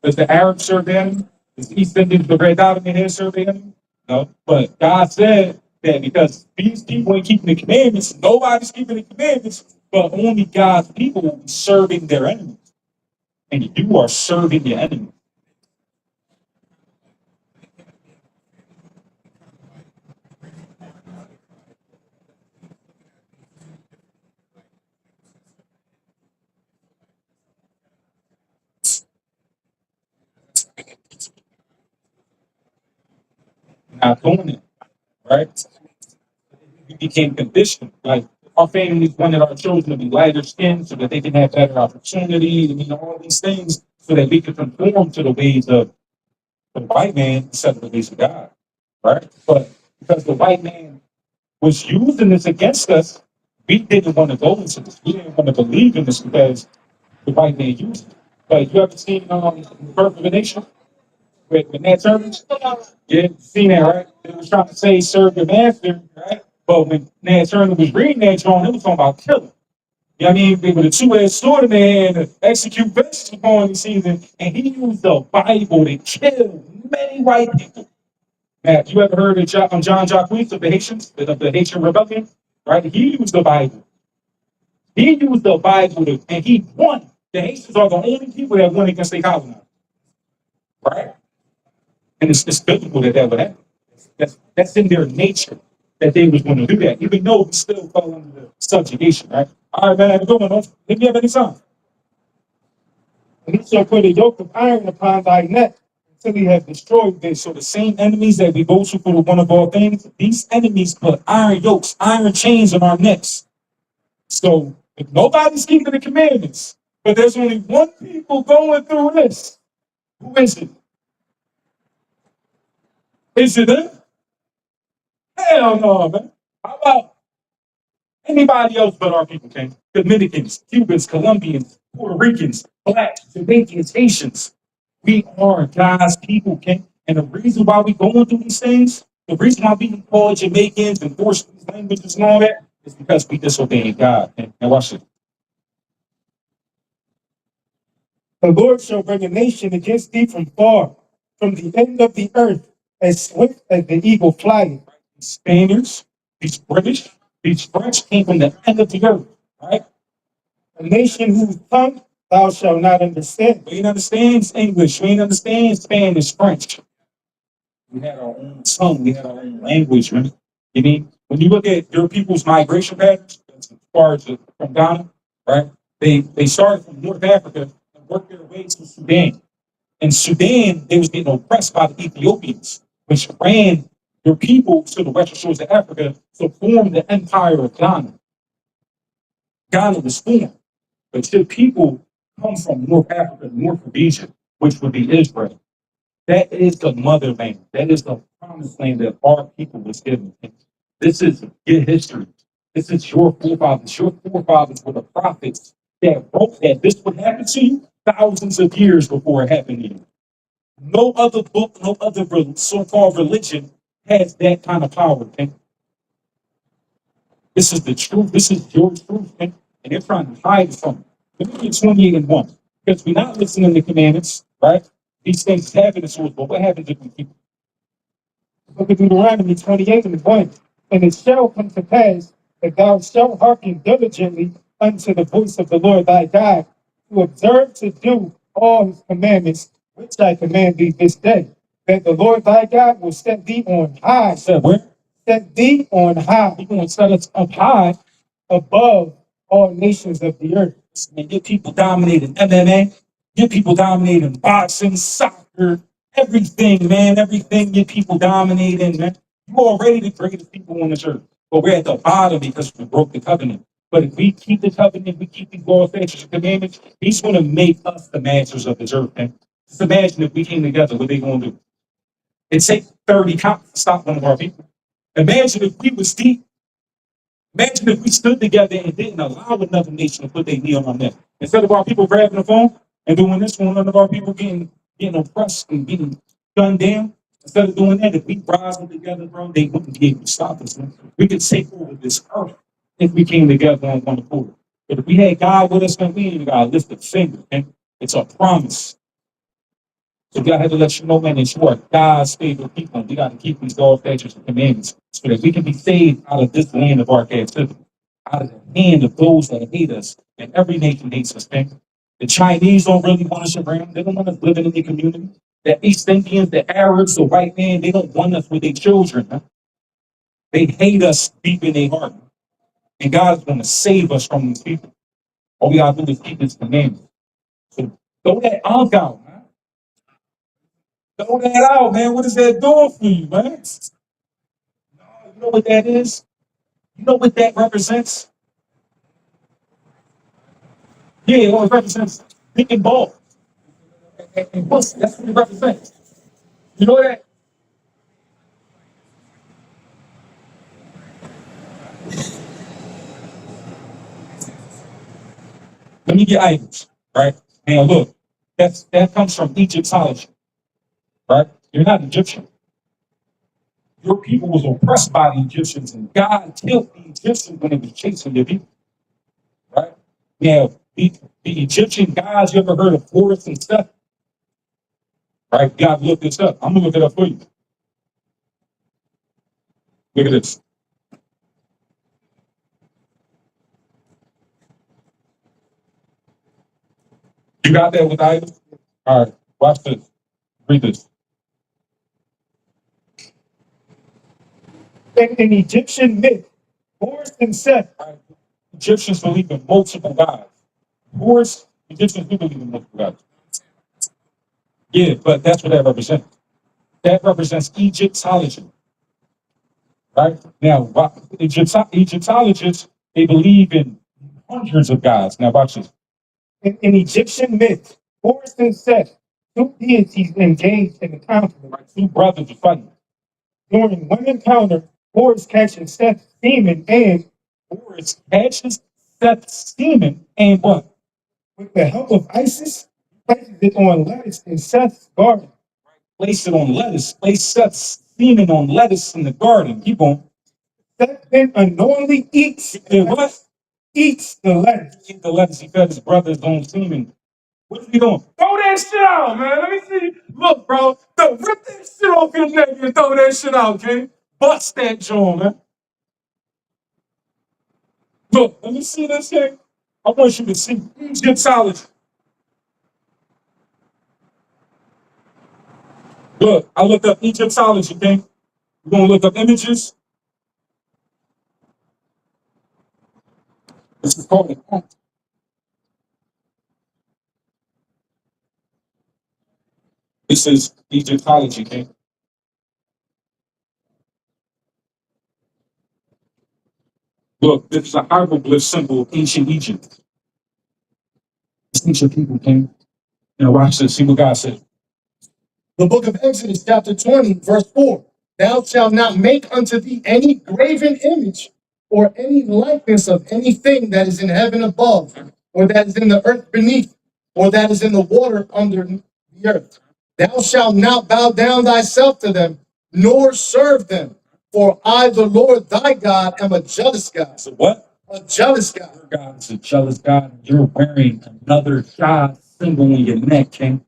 Does the Arabs serve their enemy? Does the East Indians, the Red Dot in here serve their enemy? No. But God said that because these people ain't keeping the commandments, nobody's keeping the commandments, but only God's people will be serving their enemies. And you are serving your enemy. Not doing it, right? You became conditioned. Like our families wanted our children to be lighter skinned so that they can have better opportunities and all these things so that we could conform to the ways of the white man instead of the ways of God, right? But because the white man was using this against us, we didn't want to go into this. We didn't want to believe in this because the white man used it. But you ever seen Birth of a Nation with Nat Turner? Yeah, you seen that, right? They was trying to say serve your master, right? But when Nat Turner was reading that, John, it was talking about killing. You know what I mean? With a two-edged sword in their hand to execute vengeance upon these season, and he used the Bible to kill many white people. Now, you ever heard of John Jacques of the Haitians, of the Haitian rebellion? Right? He used the Bible. He used the Bible and he won. The Haitians are the only people that won against the colonizers. Right? And it's biblical that would happen. That's in their nature that they was going to do that, even though we still fall under the subjugation, right? All right, man, have a good one. If you have any time. And he shall put a yoke of iron upon thy neck until he have destroyed thee. So the same enemies that we go to for the one of all things, these enemies put iron yokes, iron chains on our necks. So if nobody's keeping the commandments, but there's only one people going through this, who is it? Is it them? Hell no, man. How about anybody else but our people, okay? Dominicans, Cubans, Colombians, Puerto Ricans, Blacks, Jamaicans, Haitians. We are God's people, okay? And the reason why we going through these things, the reason why we call Jamaicans and force these languages and all that, is because we disobeying God. Okay? Now watch it. The Lord shall bring a nation against thee from far, from the end of the earth, as swift as the eagle flieth. These Spaniards, these British, these French came from the end of the earth, right? A nation whose tongue thou shalt not understand. We ain't understands English. We ain't understand Spanish, French. We had our own tongue. We had our own language, man. You mean when you look at your people's migration patterns, as far as from Ghana, right? They started from North Africa and worked their way to Sudan. In Sudan, they was getting oppressed by the Ethiopians, which ran their people to the western shores of Africa to form the empire of Ghana. Ghana was formed, but your people come from North Africa, north of Egypt, which would be Israel. That is the motherland. That is the promised land that our people was given. This is your history. This is your forefathers. Your forefathers were the prophets that wrote that this would happen to you thousands of years before it happened to you. No other book, no other so-called religion has that kind of power. Okay? This is the truth. This is your truth. Okay? And they're trying to hide it from you. Let me get 28 and 1. Because we're not listening to commandments, right? These things happen to us, but what happens if we keep? Look at Deuteronomy 28 and 1. And it shall come to pass that thou shalt hearken diligently unto the voice of the Lord thy God, to observe to do all his commandments, which I command thee this day, that the Lord thy God will set thee on high, Said where? set thee on high, He's going to set us up high above all nations of the earth. and get people dominating MMA, get people dominating boxing, soccer, everything, man, everything get people dominating, man. You already the greatest people on this earth, but we're at the bottom because we broke the covenant. But if we keep the covenant, we keep these laws, statutes, and commandments, he's going to make us the masters of this earth, man. Just imagine if we came together, what they going to do? It take 30 cops to stop one of our people. Imagine if we was deep. Imagine if we stood together and didn't allow another nation to put their knee on our neck. Instead of our people grabbing the phone and doing this one, none of our people getting oppressed and getting gunned down. Instead of doing that, if we rising together, bro, they wouldn't be able to stop us. Man. We could take over this earth if we came together on one accord. But if we had God with us, then we ain't got to lift a finger. Man. It's a promise. So God had to let you know, man, that you are God's favorite people. We got to keep these laws, statutes, and commandments so that we can be saved out of this land of our captivity, out of the hand of those that hate us. And every nation hates us, man. The Chinese don't really want us around. They don't want us living in their community. The East Indians, the Arabs, the white man, they don't want us with their children. Man. They hate us deep in their heart. And God's going to save us from these people. All we got to do is keep his commandments. So throw that unk out, man. Throw that out, man. What is that doing for you, man? You know what that is? You know what that represents? Yeah, well, it represents dick and ball. And pussy. That's what it represents. You know that? Let me get items, right? Now look, that comes from Egyptology, right? You're not Egyptian. Your people was oppressed by the Egyptians, and God killed the Egyptians when they was chasing their people, right? Now, the Egyptian gods, you ever heard of Horus and Seth? Right? You gotta look this up. I'm gonna look it up for you. Look at this. You got that with items? All right, watch this. Read this. In an Egyptian myth, Horus and Seth, Right? Egyptians believe in multiple gods. Horus, Egyptians do believe in multiple gods. Yeah, but that's what that represents. That represents Egyptology. Right? Now, Egyptologists, they believe in hundreds of gods. Now, watch this. in an Egyptian myth, Horus and Seth, two deities engaged in a conflict. Right? Two brothers are fighting. During one encounter, Horus catches Seth's demon and, Horus catches Seth's demon and what? with the help of Isis, places it on lettuce in Seth's garden. Place it on lettuce. Place Seth's demon on lettuce in the garden. Keep on. Seth then unknowingly eats And what? eats the lettuce. Eat the lettuce. He fed his brother's own demon. What's he doing? Throw that shit out, man. Let me see. Look, bro. Rip that shit off your neck and throw that shit out, King. Bust that joint, man. Look, let me see this thing. I want you to see Egyptology. Look, I looked up Egyptology, King. We're gonna look up images. This is called a prompt. This is Egyptology, King. Look, this is a hieroglyph symbol of ancient Egypt. It's ancient people, King. Now watch this. See what God said. The book of Exodus, chapter 20, verse 4. Thou shalt not make unto thee any graven image or any likeness of anything that is in heaven above, or that is in the earth beneath, or that is in the water under the earth. Thou shalt not bow down thyself to them, nor serve them. For I, the Lord thy God, am a jealous God. So what? A jealous God. Your God is a jealous God. And you're wearing another God symbol on your neck, King.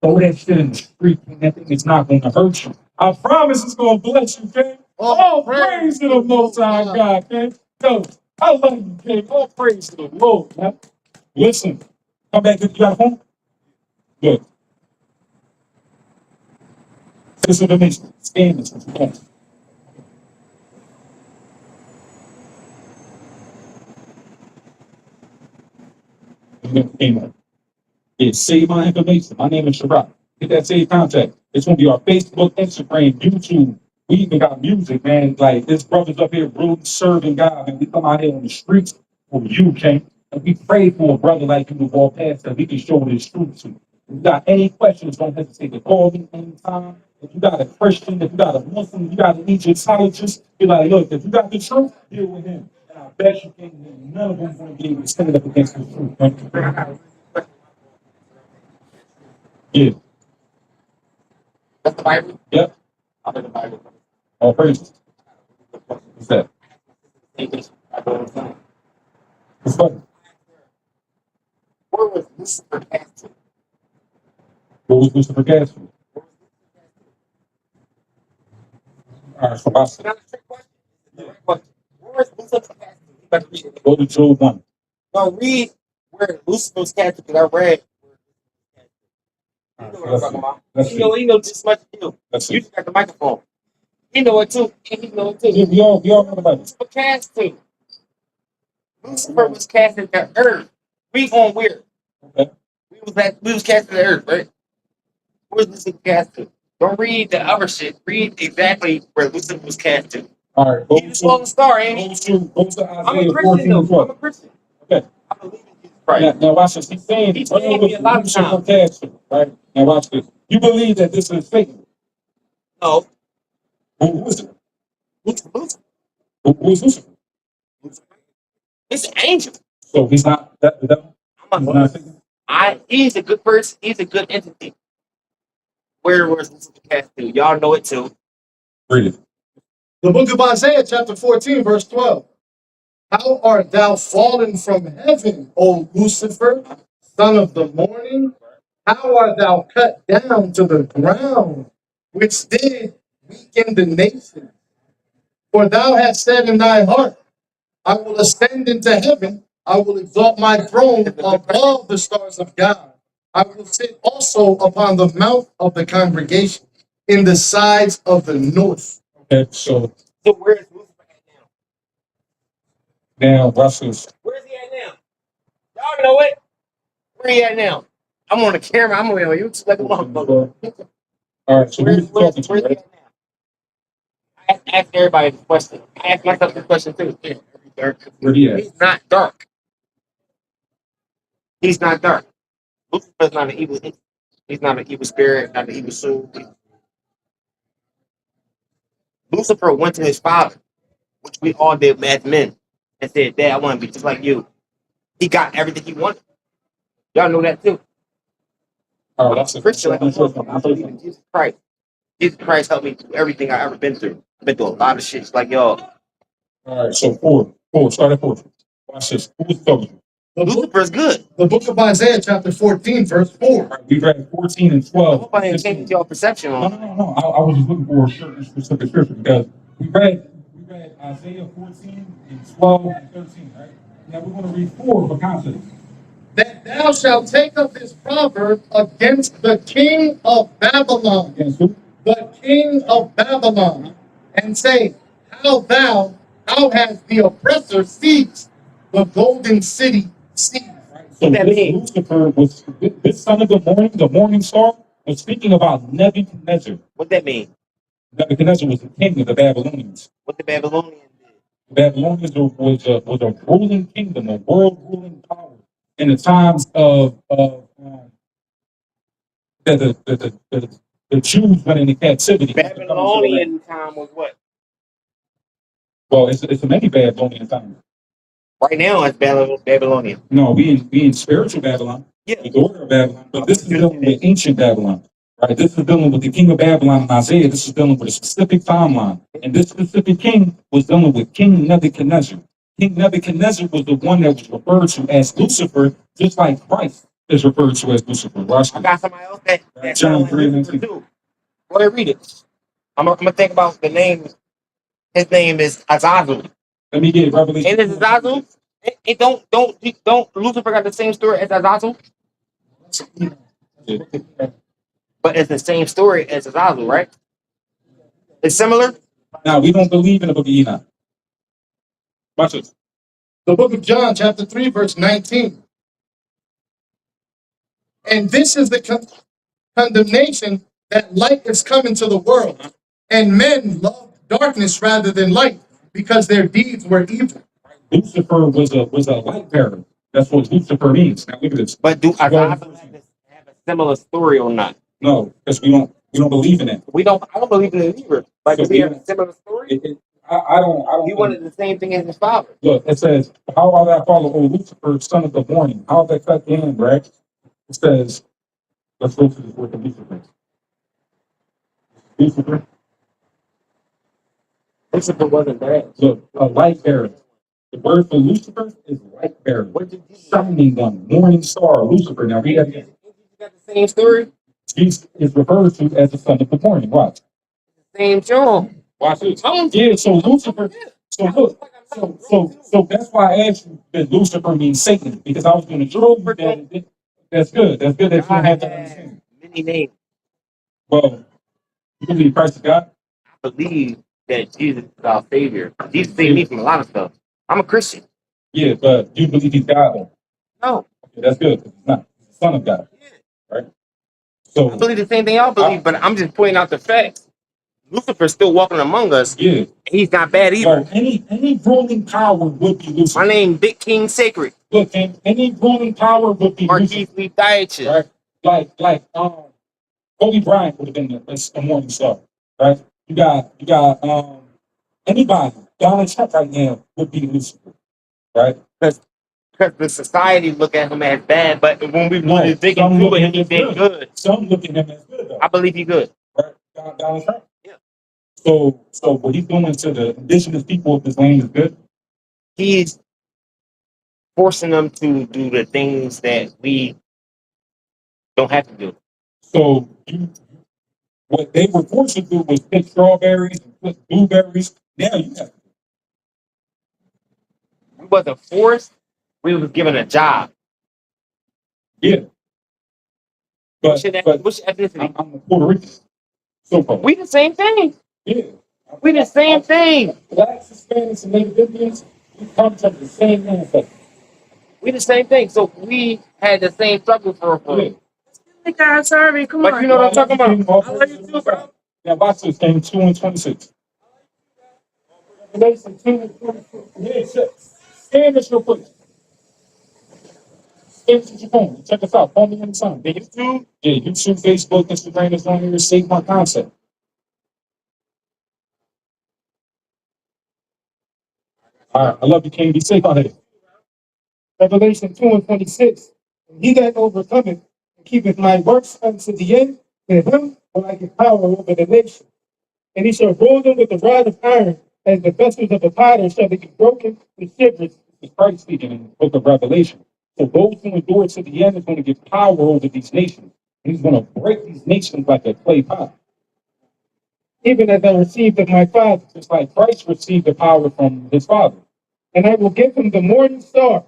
Throw that shit in the street, King. That thing is not going to hurt you. I promise it's going to bless you, King. All praise to the Most High God, King. Yo, I love you, King. All praise to the Lord, man. Listen, come back if you got home. Good. Listen to me. Scan this. Amen. Yeah, save my information. My name is Sharad. Get that saved contact. It's gonna be our Facebook, Instagram, YouTube. We even got music, man. Like this brother's up here really serving God, and we come out here on the streets for you, King. And we pray for a brother like you to walk past that we can show his truth to. If you got any questions, don't hesitate to call me anytime. If you got a Christian, if you got a Muslim, if you got an Egyptologist, you're like, look, if you got the truth, deal with him. And I bet you can, none of them going to be able to stand up against the truth. Right? Yeah. That's the Bible. Yep. I'm in the Bible. All praises. What's that? What's that? Where was Lucifer cast to? What was Lucifer cast for? All right, so I It's said, not a trick question. It's a direct question. Where was Lucifer cast to? You better read it. go to Job 1. No, read where Lucifer was cast to, because I read. You All know right, what I'm talking about. let's You see. know just as much as you. Let's You see. just got the microphone. He know it too. And he know it Yeah, too. we all know the Bible. Lucifer cast to. Lucifer was cast at the earth. We on where? Okay. We was cast to the earth, right? Where's Lucifer cast to? Don't read the other shit. Read exactly where Lucifer was cast to. All right, go He's a fallen to, star, ain't he? go to I'm a Isaiah Christian 14 though. and I'm a 12. Christian. Okay. I believe in Jesus Christ. Now watch this. He's saying, He's where told me a was lot of Lucifer times. cast to? Right? Now watch this. You believe that this is Satan. No. Who is it? Lucifer. Who is Lucifer? It's an angel. So he's not that the devil? I'm He's a, not Satan? he's a good person. He's a good entity. Where was Lucifer cast to? Y'all know it too. Read it. The book of Isaiah, chapter 14, verse 12. How art thou fallen from heaven, O Lucifer, son of the morning? How art thou cut down to the ground, which did weaken the nation? For thou hast said in thy heart, I will ascend into heaven. I will exalt my throne above the stars of God. I will sit also upon the mount of the congregation in the sides of the north. Okay, so So where's Lucifer at now? now watch this. Where's he at now? Y'all know it. Where he at now? I'm on the camera. I'm on YouTube like a motherfucker. All right, so who Where's is he talking to, he right? at now? I ask everybody this question. I ask myself this question too. Where he at? He's not dark. He's not dark. Lucifer's not an evil entity. He's not an evil spirit, not an evil soul. Lucifer went to his father, which we all did as men, and said, Dad, I want to be just like you. He got everything he wanted. Y'all know that too. All right, I'm that's a it. Christian like a Muslim. I believe in Jesus Christ. Jesus Christ helped me through everything I ever been through. I've been through a lot of shit, just like y'all. All right, so four. Start at four. Watch this. Who is he talking to? The book, Lucifer's good. the book of Isaiah, chapter 14, verse 4. We read 14 and I 12. hope I didn't change your perception No, on. no, no, no. I was just looking for a certain specific scripture because we read Isaiah 14 and 12 and 13, right? Now we're going to read 4 for context. That thou shalt take up this proverb against the king of Babylon, Against who? the king of Babylon, and say, how has the oppressor seized the golden city seized? So that this mean? Lucifer was this son of the morning star, was speaking about Nebuchadnezzar. What that mean? Nebuchadnezzar was the king of the Babylonians. What the Babylonians did? The Babylonians was a ruling kingdom, a world ruling power in the times of the Jews went into captivity. Babylonian time was what? Well, it's many Babylonian times. Right now it's Babylonian. No, we in spiritual Babylon, Yeah. the daughter of Babylon, but this is dealing with ancient Babylon. Right? This is dealing with the king of Babylon in Isaiah. This is dealing with a specific timeline. And this specific king was dealing with King Nebuchadnezzar. King Nebuchadnezzar was the one that was referred to as Lucifer, just like Christ is referred to as Lucifer. Watch I this. got somebody else that John sounds like 3:19. Lucifer too. Go ahead, read it. I'm gonna think about the name. His name is Azazel. Let me get Revelation. And this is Azazel. It don't Lucifer got the same story as Azazel, but it's the same story as Azazel, right? It's similar. Now, we don't believe in the book of Enoch. Watch this. The book of John, chapter 3, verse 19. And this is the condemnation that light is come into the world, and men loved darkness rather than light, because their deeds were evil. Lucifer was a light bearer. That's what Lucifer means. Now look at this. But do Azazel have a similar story or not? No, because we don't believe in it. I don't believe in it either. But do we have a similar story? I don't. He wanted the same thing as his father. Look, it says, "How art thou follow, O Lucifer, son of the morning?" How they cut the end, right? It says, let's go to this word of Lucifer. Lucifer, Lucifer wasn't bad. look, a light bearer. The word for Lucifer is light bearer. What did Jesus Shining one, morning star, Lucifer. Now read that again. got the same story? Jesus is referred to as the son of the morning. Watch. Same John. Watch this. Yeah, so Lucifer. So look. So that's why I asked you that Lucifer means Satan, because I was going to show you that. That's good. That's good that you don't have to understand. Many names. Well, you believe Christ is God? I believe that Jesus is our savior. Jesus saved me from a lot of stuff. I'm a Christian. Yeah, but you believe he's God though. No. Okay, that's good. 'Cause he's not. He's the son of God. Right? So I believe the same thing y'all believe, but I'm just pointing out the facts. Lucifer's still walking among us. yeah. He's not bad either. So any ruling power would be Lucifer. My name Big King Sacred. Look, and any ruling power would be Marquis Lucifer. Lee Dietrich. Right? Like Kobe Bryant would have been a morning star, right? You got anybody. Donald Trump right now would be Lucifer, right? Because the society look at him as bad, but when we No, want to dig some into look it, at him he as did good. good. Some look at him as good though, I believe he good. right? Donald Trump. Yeah. So what he's doing to the indigenous people of this land is good. He's forcing them to do the things that we don't have to do. So what they were forced to do was pick strawberries and pick blueberries. Now you have to. We wasn't forced. We was given a job. Yeah. What's But your ethnicity? I'm a Puerto Rican. So far. We the same thing. Yeah. We the same thing. Blacks, Hispanics, and Native Indians, we come from the same ancestors. We the same thing. So we had the same struggle for Yeah. Hey guys, sorry, come But on. you know what I'm talking about? I love you too, bro. Now watch this, game 2 and 26. Revelation 2 and 26. Yeah, scan this real quick. Scan this with your phone. Check us out. Phone me anytime. Yeah, YouTube, Facebook, Instagram is on here. Save my concept. All right, I love you, King. Be safe out here. Revelation 2 and 26. He that overcometh and keepeth my works unto the end, to him will I give power over the nation. And he shall rule them with a rod of iron, as the vessels of the potter shall they be broken to shivers. It's Christ speaking in the book of Revelation. So those who endure to the end is going to get power over these nations. And he's going to break these nations like a clay pot. Even as I received of my Father, just like Christ received the power from his Father. And I will give him the morning star.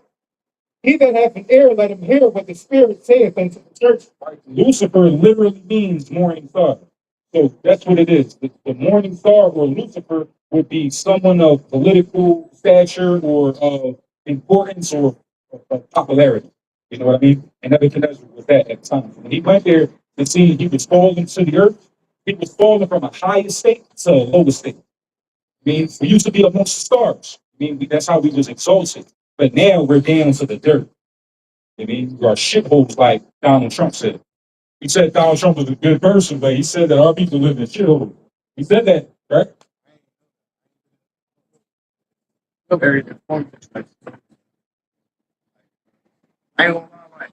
He that hath an ear, let him hear what the Spirit saith unto the church. Right? Lucifer literally means morning star. So that's what it is. The morning star or Lucifer would be someone of political stature or of importance or of popularity. You know what I mean? And Nebuchadnezzar was that at the time. When he went there to see he was falling to the earth, he was falling from a higher state to a lower state. I mean, we used to be amongst the stars. I mean, that's how we was exalted. But now we're down to the dirt. I mean, we are shitholes like Donald Trump said. He said Donald Trump was a good person, but he said that our people live in shitholes. He said that, right? Very informative. I ain't gonna lie, like,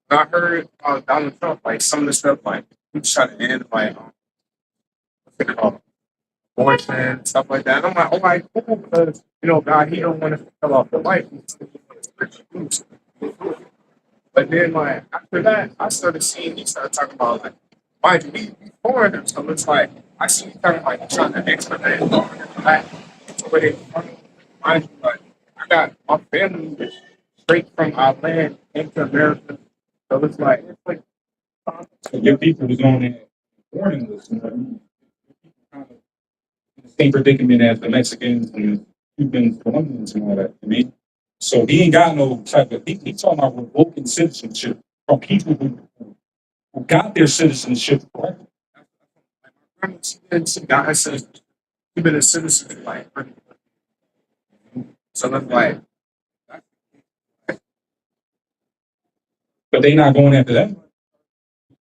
when I heard Donald Trump, like some of the stuff, like he was trying to end like what's it called, abortion and stuff like that. And I'm like, oh my cool, because you know, God, he don't want us to fill off the life. But then, like after that, I started seeing he started talking about like, mind you, we foreigners, so it's like I see you talking like trying to expedite back to where they from. Mind you, like I got my family straight from our land into America, so it's like So your people was on that warning list. You know, kind of in the same predicament as the Mexicans and Cubans, Colombians, and all that. I mean, so he ain't got no type of. He talking about revoking citizenship from people who got their citizenship correctly. she got her citizen. She been a citizen for like 30 years. So that's like But they not going after that.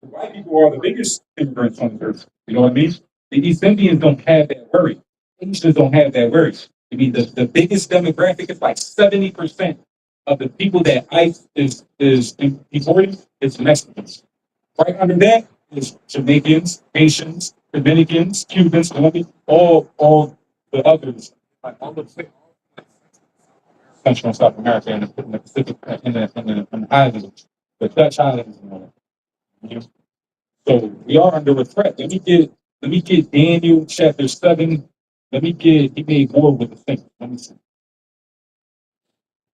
The white people are the biggest immigrants on the earth. You know what I mean? The East Indians don't have that worry. Asians don't have that worry. I mean, the biggest demographic is like 70% of the people that ICE is deporting is Mexicans. Right under that is Jamaicans, Haitians, Dominicans, Cubans, Colombians, all the others, like all the Central and South America and the Pacific and the islands, the Dutch islands and all that. You know? So we are under a threat. Let me get Daniel chapter 7. Let me get he made war with the saints. Let me see.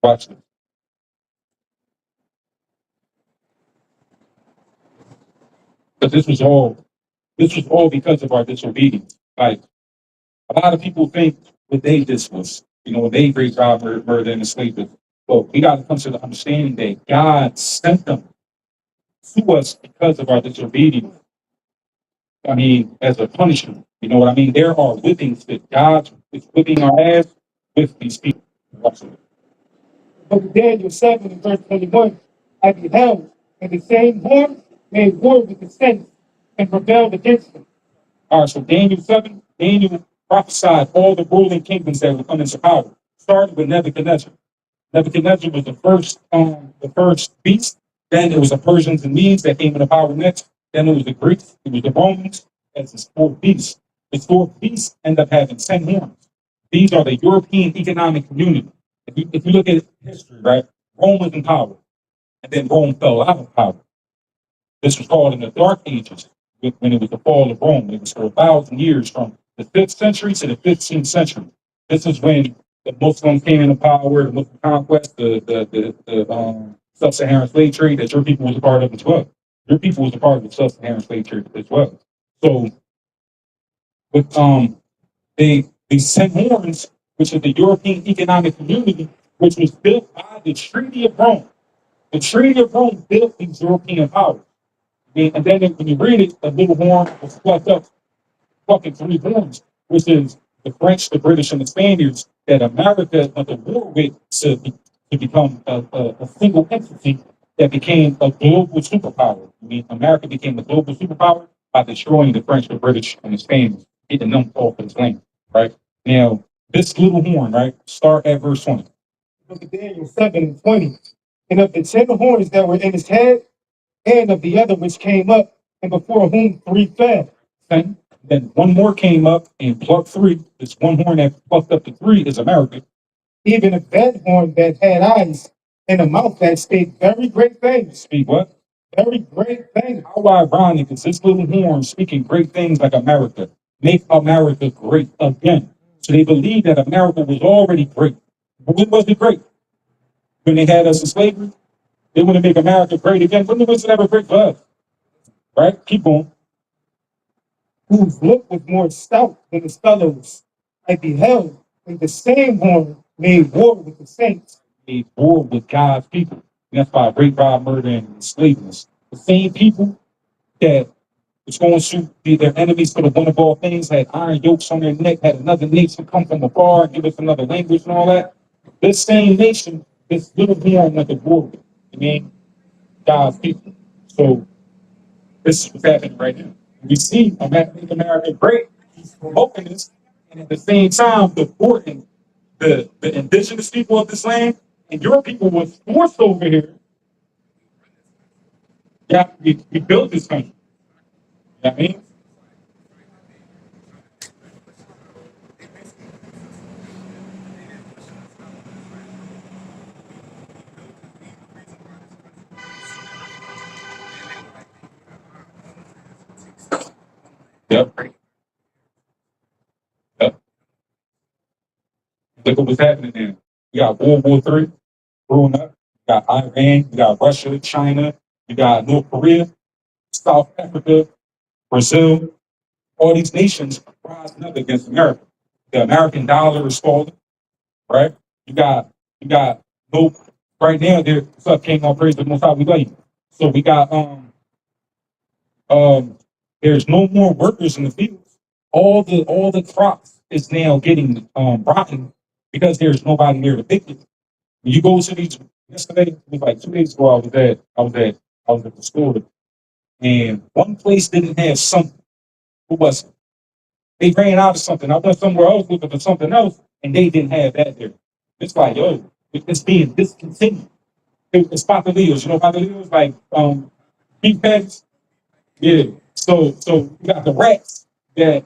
Watch this. Because this was all because of our disobedience. Like a lot of people think what they did was, you know, they raped, robbed, murder, and enslaved us. But we got to come to the understanding that God sent them to us because of our disobedience. I mean, as a punishment. You know what I mean? There are whippings that God is whipping our ass with these people. Watch it. But Daniel 7 and verse 21, I beheld, and the same horn made war with the saints and rebelled against them. All right, so Daniel 7, Daniel prophesied all the ruling kingdoms that would come into power, starting with Nebuchadnezzar. Nebuchadnezzar was the first beast. Then it was the Persians and Medes that came into power next. Then it was the Greeks. It was the Romans as his fourth beast. His fourth beast ended up having 10 horns. These are the European Economic Community. If you look at history, right, Rome was in power, and then Rome fell out of power. This was called in the Dark Ages, when it was the fall of Rome. It was for 1,000 years from the 5th century to the 15th century. This is when the Muslims came into power, the Muslim conquest, the sub-Saharan slave trade that your people was a part of as well. Your people was a part of the sub-Saharan slave trade as well. So with the St. Horns, which is the European Economic Community, which was built by the Treaty of Rome. The Treaty of Rome built these European powers. And then when you read it, the little horn was plucked up, fucking 3 horns, which is the French, the British, and the Spaniards that America went to war with to become a single entity that became a global superpower. I mean, America became a global superpower by destroying the French, the British, and the Spaniards, getting them off of his land, right? Now, this little horn, right, start at verse 20. Look at Daniel 7 and 20. And of the 10 horns that were in his head, and of the other which came up, and before whom 3 fell. Okay? Then one more came up and plucked 3. This one horn that plucked up the 3 is America. Even if that horn that had eyes and a mouth that spake very great things. Speak what? Very great things. How ironic is this little horn speaking great things like America? Make America great again. So they believe that America was already great. But when was it great? When they had us in slavery? They want to make America great again. When was it ever great for us? Right? Keep going. Whose look was more stout than his fellows. I beheld, and the same horn made war with the saints. They war with God's people. And that's by rape, rob, murder, and enslavement. The same people that was going to shoot their enemies for the one of all things, had iron yokes on their neck, had another nation come from afar, give us another language and all that. This same nation, this little horn went to war with. I mean, God's people. So this is what's happening right now. We see Make America Great. He's promoting this, and at the same time, supporting the indigenous people of this land. And your people was forced over here. Yeah, we built this country. You know what I mean? Yep. Yep. Look at what's happening there. We got World War III growing up. We got Iran. We got Russia, China. We got North Korea, South Africa, Brazil. All these nations are rising up against America. The American dollar is falling, right? You got no right now. There, up King on praise the Most High we love you. So we got there's no more workers in the fields. All the crops is now getting rotten because there's nobody there to pick it. When you go to these yesterday, it was like 2 days ago. I was at the store, and one place didn't have something. Who was it? They ran out of something. I went somewhere else looking for something else, and they didn't have that there. It's like, yo, it's being discontinued. It's Papalios. You know Papalios? Like beef patties? Yeah. So you got the rats that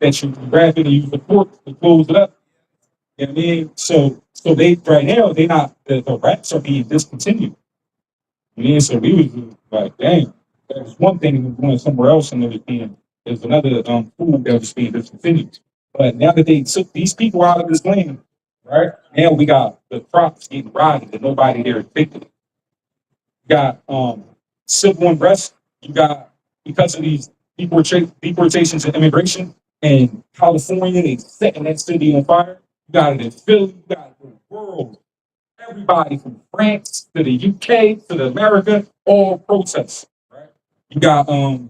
you grab it and use the fork to close it up. You know what I mean? So they right now they not the rats are being discontinued. You know, so we was just like, dang, that was one thing that was going somewhere else and everything. There's another food that was being discontinued. But now that they took these people out of this land, right? Now we got the crops getting rotted and nobody there is picking it. You got civil unrest. You got because of these deportations and immigration in California, they setting that city on fire. You got it in Philly, you got it in the world. Everybody from France to the UK to the America, all protests. Right? You got the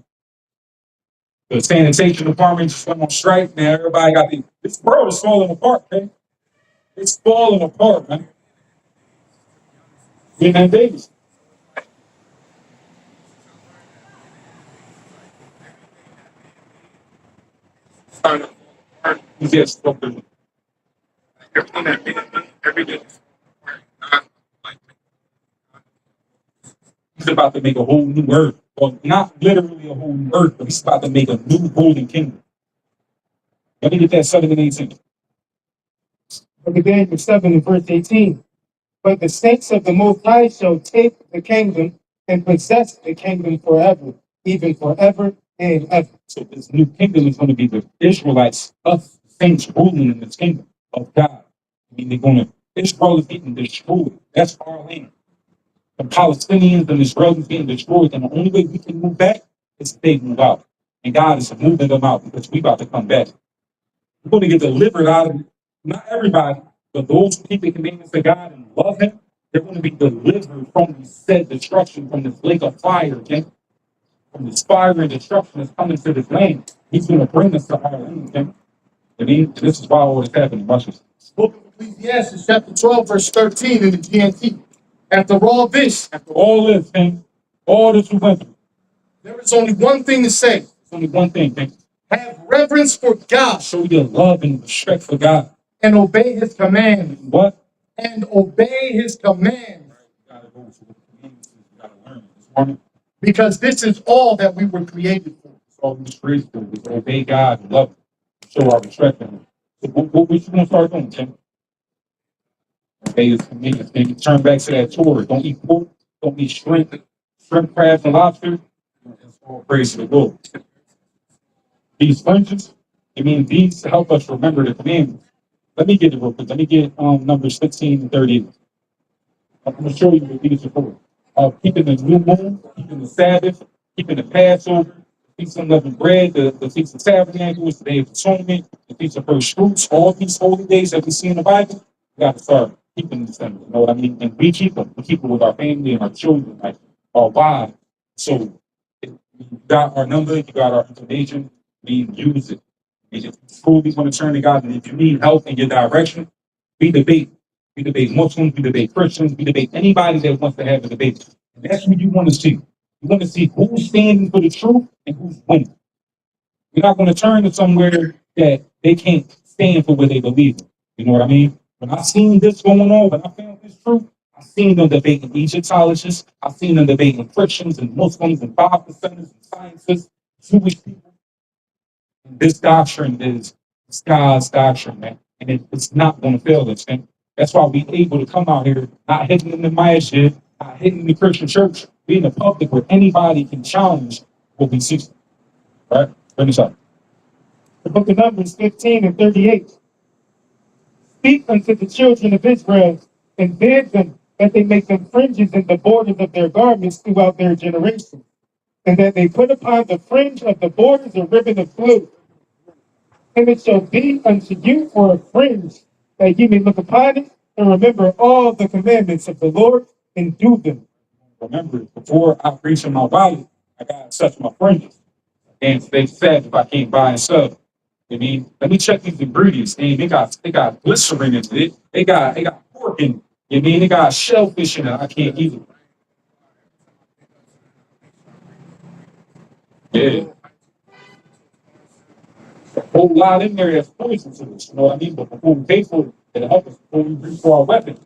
sanitation department just went on strike. Now everybody got this world is falling apart, man. It's falling apart, man. Vietnam Davis. Starting to fall apart. Yes, okay. Everything that been every day. Like, He's about to make a whole new earth. Well, not literally a whole new earth, but he's about to make a new golden kingdom. Let me get that 7 and 18. Look at Daniel 7 and verse 18. But the saints of the Most High shall take the kingdom and possess the kingdom forever, even forever and ever. So this new kingdom is going to be the Israelites, us saints ruling in this kingdom of God. I mean, they're going to, Israel is getting destroyed. That's our land. The Palestinians and Israelis getting destroyed. And the only way we can move back is if they move out. And God is moving them out because we about to come back. We're going to get delivered out of it. Not everybody, but those who keep the commandments of God and love Him, they're going to be delivered from this said destruction, from this lake of fire, okay? From this fire and destruction that's coming to this land. He's going to bring us to our land, okay? I mean, this is why all this happening. Watch this. Book of Ecclesiastes, chapter 12, verse 13 in the GNT. After all After all this, okay? All this we went through, there is only one thing to say. there's only one thing, okay? Have reverence for God Show your love and respect for God. and obey his command. What? And obey his command. You gotta go to the commandments. You gotta learn this morning. Because this is all that we were created for. It's all these praise to is obey God and love Him, show our respect for Him. So what you gonna start doing, Tim? Okay, it's convenient. Then you turn back to that Torah. Don't eat pork. Don't eat shrimp, crabs, and lobster. It's all praise to the Lord. These fringes, I mean, these help us remember the commandments. Let me get it real quick. Let me get Numbers 15 and 30. I'm going to show you what these are for. Keeping the new moon, keeping the Sabbath, keeping the Passover, feast of unleavened bread, the feast of tabernacles, the day of atonement, the feast of first fruits, all these holy days that we see in the Bible. We got to start keeping these things. You know what I mean? And we keep them. We keep them with our family and our children, like our wives. So if you got our number, you got our information, we use it. If you truly want to turn to God, and if you need help in your direction, we debate. We debate Muslims, we debate Christians, we debate anybody that wants to have a debate. And that's what you want to see. You want to see who's standing for the truth and who's winning. You're not going to turn to somewhere that they can't stand for what they believe in. You know what I mean? When I seen this going on, when I found this truth, I seen them debating Egyptologists, I seen them debating Christians and Muslims and 5%ers and scientists, Jewish people. This doctrine is God's doctrine, man. And it's not going to fail us, man. That's why we able to come out here, not hitting in the masjid, not hitting in the Christian church, be in the public where anybody can challenge what we see. All right? Finish up. The book of Numbers 15 and 38. Speak unto the children of Israel and bid them that they make them fringes in the borders of their garments throughout their generations, and that they put upon the fringe of the borders a ribbon of blue. And it shall be unto you for a fringe, that ye may look upon it and remember all the commandments of the Lord and do them. Remember, before I preach in my body, I got to touch my fringes. And they said if I can't buy and sell. I mean, let me check these ingredients. And they got glycerin in it. They got pork in it. I mean, they got shellfish in it. I can't eat it. Yeah. A whole lot in there that's poison to us. You know what I mean? But before we pay for it, it'll help us before we reach for our weapon.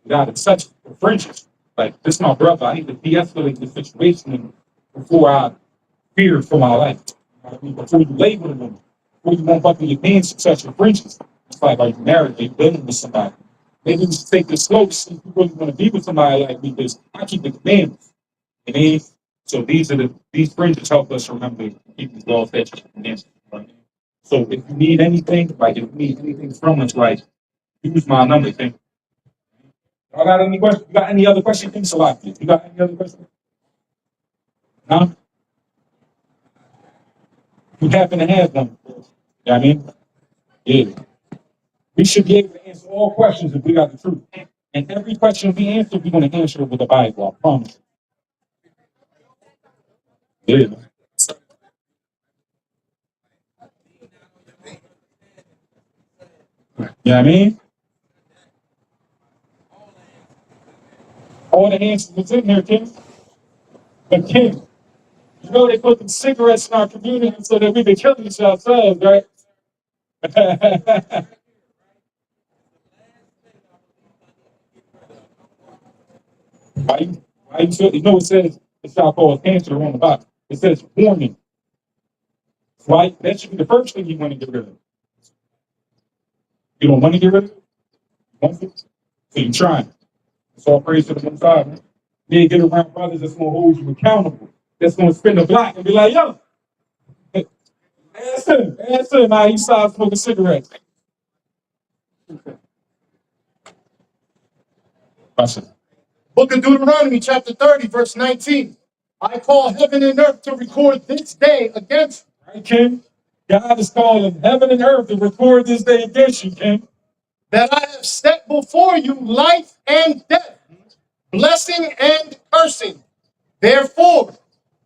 We got to touch the fringes. Like, this is my brother. I need to de-escalate the situation before I fear for my life. You know what I mean? Before you label them, before you won't buckle your pants and touch your fringes. It's like, are you married? Are you living with somebody? Maybe we should take this slow to see if you really want to be with somebody like me, because I keep the commandments. You know? So these fringes help us remember to keep these laws, statutes, and commandments. So if you need anything, like if you need anything from us, like use my number, okay? Y'all got any questions? You got any other questions? Thanks a lot. You got any other questions? No? You happen to have one. You know what I mean? Yeah. We should be able to answer all questions if we got the truth. And every question we answer, we're going to answer it with the Bible, I promise. Yeah. You know what I mean? All the answers is in here, King. But King, you know they put them cigarettes in our community so that we can kill each ourselves, right? You know it says it's not called cancer on the box. It says warning. Right? That should be the first thing you want to get rid of. You don't want to get rid of it? You want it? So you're trying. It's all praise to the Most High, man. Then get around brothers that's gonna hold you accountable. That's gonna spin the block and be like, yo, ask him how he stopped smoking cigarettes. Listen. Book of Deuteronomy, chapter 30, verse 19. I call heaven and earth to record this day against you. Right, King? God is calling heaven and earth to record this day against you, King. That I have set before you life and death, blessing and cursing. Therefore,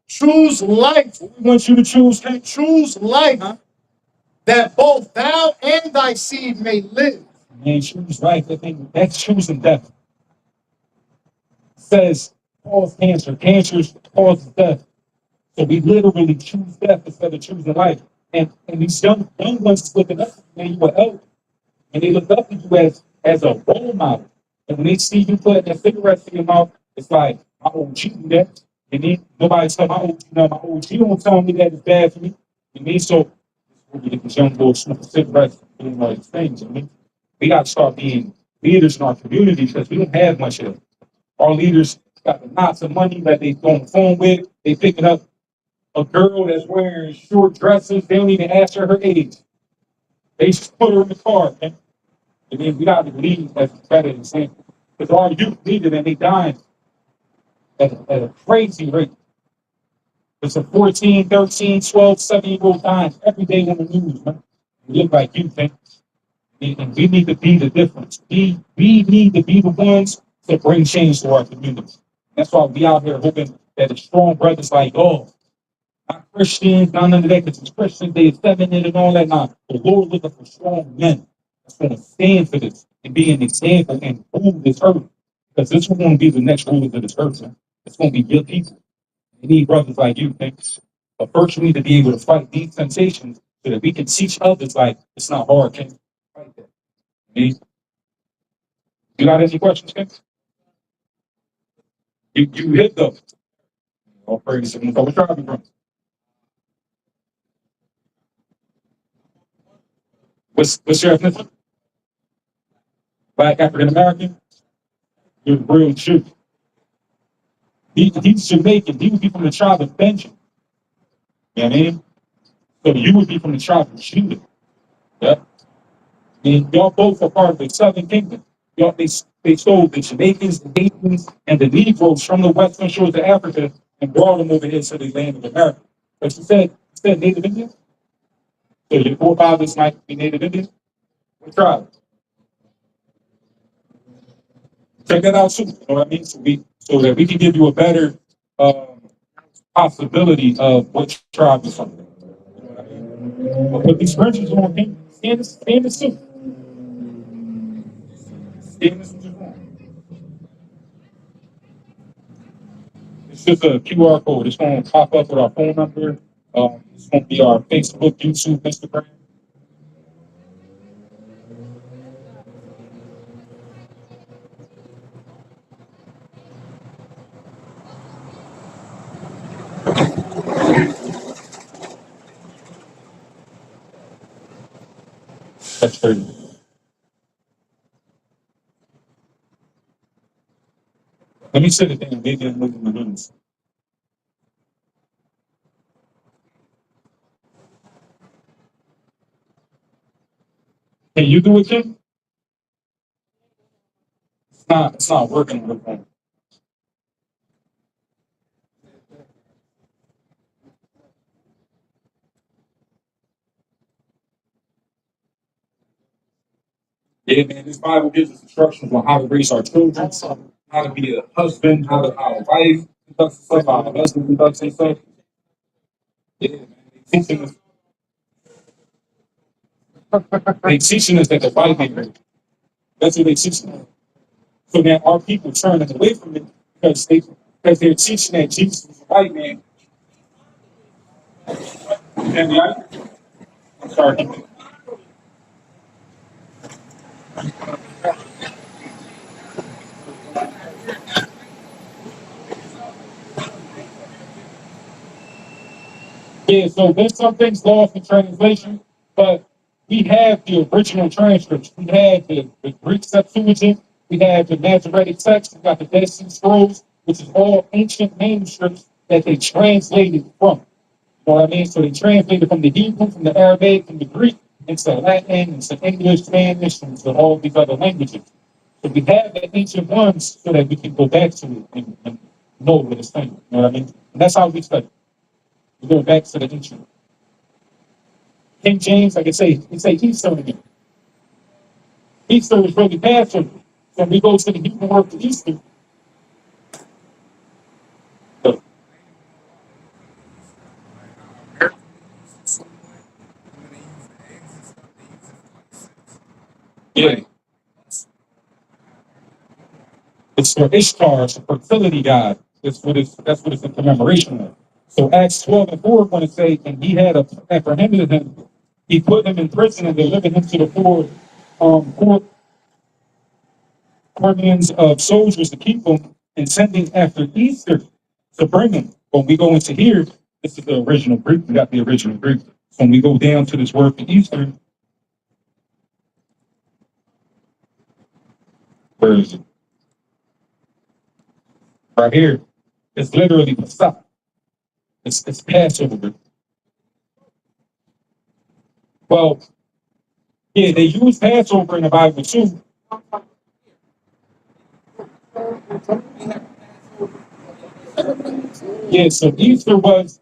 choose life. We want you to choose, King. Choose life, that both thou and thy seed may live. Man, choose life. That's choosing death. Says cause cancer. Cancer causes death. So we literally choose death instead of choosing life. And these young ones is looking up to you, man, you are elder. And they look up to you as a role model. And when they see you put that cigarette in your mouth, it's like, my OG do that. And then nobody tell my OG, my OG don't tell me that it's bad for me. And then so we get these young boys smoking cigarettes and doing all these things. I mean, we gotta start being leaders in our community because we don't have much of it. Our leaders got the knots of money that they go on the phone with. They picking up a girl that's wearing short dresses. They don't even ask her age. They just put her in the car, man. And then we got to lead as a better example. Because our youth need it and they dying at a crazy rate. It's a 14, 13, 12, 7-year-old dying every day on the news, man. We look like youth, man. And we need to be the difference. We need to be the ones that bring change to our community. That's why we out here hoping that the strong brothers like, oh, not Christians, not none of that, because it's Christians, they feminine and all that. Nah, the Lord looking for strong men that's going to stand for this and be an example and rule this earth. Because this is going to be the next rulers of this earth, man. It's going to be your people. We need brothers like you, thanks. But first, we need to be able to fight these temptations so that we can teach others like it's not hard, Ken. Fight that. Me? You got any questions, Ken? You hit them. All praise to him. So what tribe you from? What's your ethnicity? Black African American? You're the real Jew. He's Jamaican. He would be from the tribe of Benjamin. You know what I mean? So you would be from the tribe of Judah. Yeah. And y'all both are part of the Southern Kingdom. Y'all, they stole the Jamaicans, the Haitians, and the Negroes from the western shores of Africa and brought them over here to the land of America. But you said Native Indian? So your forefathers might be Native Indian? What tribe? Check that out too. You know what I mean? So that we can give you a better possibility of what tribe is from. You know what I mean? But these scriptures on stand the suit. Stand the suit. It's just a QR code. It's going to pop up with our phone number. It's going to be our Facebook, YouTube, Instagram. That's crazy. Let me say the thing. Maybe I'm looking at the news. Can you do it, Kim? It's not working on the phone. Yeah, man, this Bible gives us instructions on how to raise our children, how to be a husband, how a wife conducts herself, how a husband conducts himself. Yeah, man, they teaching us that the Bible, that's what they teaching us. So now our people turning away from it because they're teaching that Jesus was a white man. And I'm sorry. Yeah, so there's some things lost in translation, but we have the original transcripts. We have the Greek Septuagint, we have the Masoretic text, we got the Dead Sea Scrolls, which is all ancient manuscripts that they translated from. You know what I mean? So they translated from the Hebrew, from the Arabic, from the Greek, into Latin, into English, Spanish, into all these other languages. So we have the ancient ones so that we can go back to it and know what it's saying. You know what I mean? And that's how we study. We go back to the ancient. King James, like I say, he say Easter again. Easter is really Passover. So we go to the Hebrew word for Easter. So, yeah, it's for Ishtar, it's a fertility god. That's what it's in commemoration of. So Acts 12:4 want to say, and he had apprehended him, he put him in prison and delivered him to the Corinthians of soldiers to keep him and sending after Easter to bring him. When we go into here, this is the original Greek. We got the original Greek. When we go down to this word for Easter, Where is it? Right here. It's literally Pesach. It's Passover. Well, yeah, they use Passover in the Bible too. Yeah, so Easter was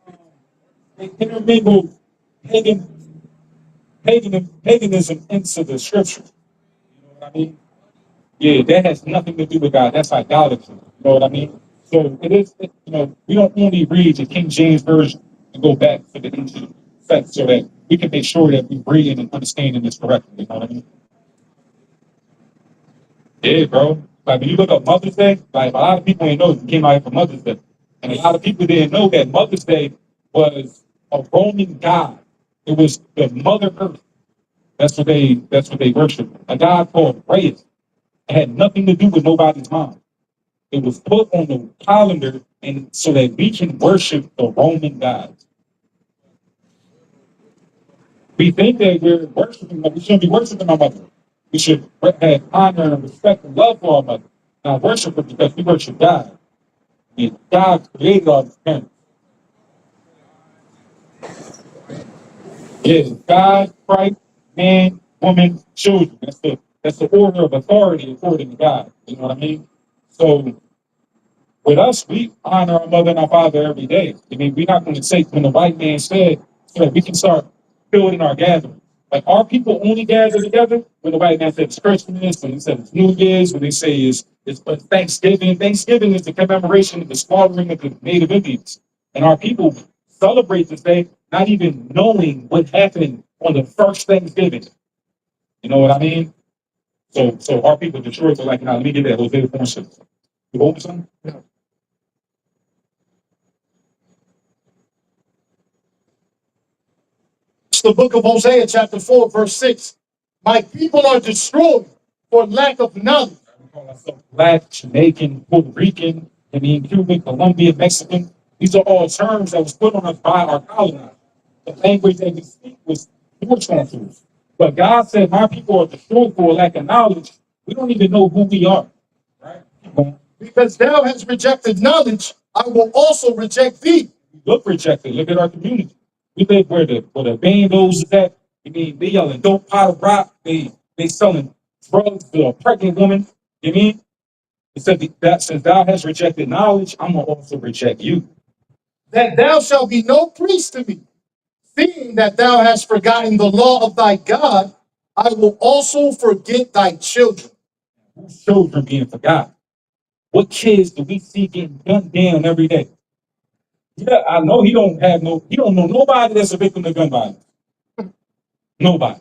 they intermingled paganism into the scriptures. You know what I mean? Yeah, that has nothing to do with God. That's idolatry. You know what I mean? So we don't only read the King James Version and go back to the ancient text so that we can make sure that we read and understanding this correctly. You know what I mean? Yeah, bro. Like when you look up Mother's Day, like a lot of people ain't know it came out here for Mother's Day. And a lot of people didn't know that Mother's Day was a Roman god. It was the Mother Earth. That's what they worship. A god called Rhea. It had nothing to do with nobody's mom. It was put on the calendar and so that we can worship the Roman gods. We think that we're worshiping, but we shouldn't be worshiping our mother. We should have honor and respect and love for our mother. Not worship her because we worship God. And God created all these parents. Yeah, God, Christ, man, woman, children. That's the order of authority according to God. You know what I mean? So with us, we honor our mother and our father every day. I mean, we're not going to say when the white man said, so that we can start building our gathering. Like our people only gather together when the white man said it's Christmas, when he said it's New Year's, when they say it's Thanksgiving. Thanksgiving is the commemoration of the slaughtering of the Native Indians. And our people celebrate this day not even knowing what happened on the first Thanksgiving. You know what I mean? So our people, Detroit, are like, now let me get that Hosea 4:6. You open something? It's the book of Hosea, chapter 4, verse 6. My people are destroyed for lack of knowledge. We call ourselves Black, Jamaican, Puerto Rican, Cuban, Colombian, Mexican. These are all terms that was put on us by our colonizers. The language that we speak was forced onto us. But God said, my people are destroyed for lack of knowledge. We don't even know who we are. Right? Keep going. Because thou hast rejected knowledge, I will also reject thee. We look rejected. Look at our community. We live where the bandos is at. I mean, they yelling dope, pot of rock. They selling drugs to a pregnant woman. You mean? It said that since thou hast rejected knowledge, I'm gonna also reject you. That thou shalt be no priest to me. Seeing that thou hast forgotten the law of thy God, I will also forget thy children. Whose children being forgotten? What kids do we see getting gunned down every day? Yeah, I know he don't know nobody that's a victim of gun violence. Nobody.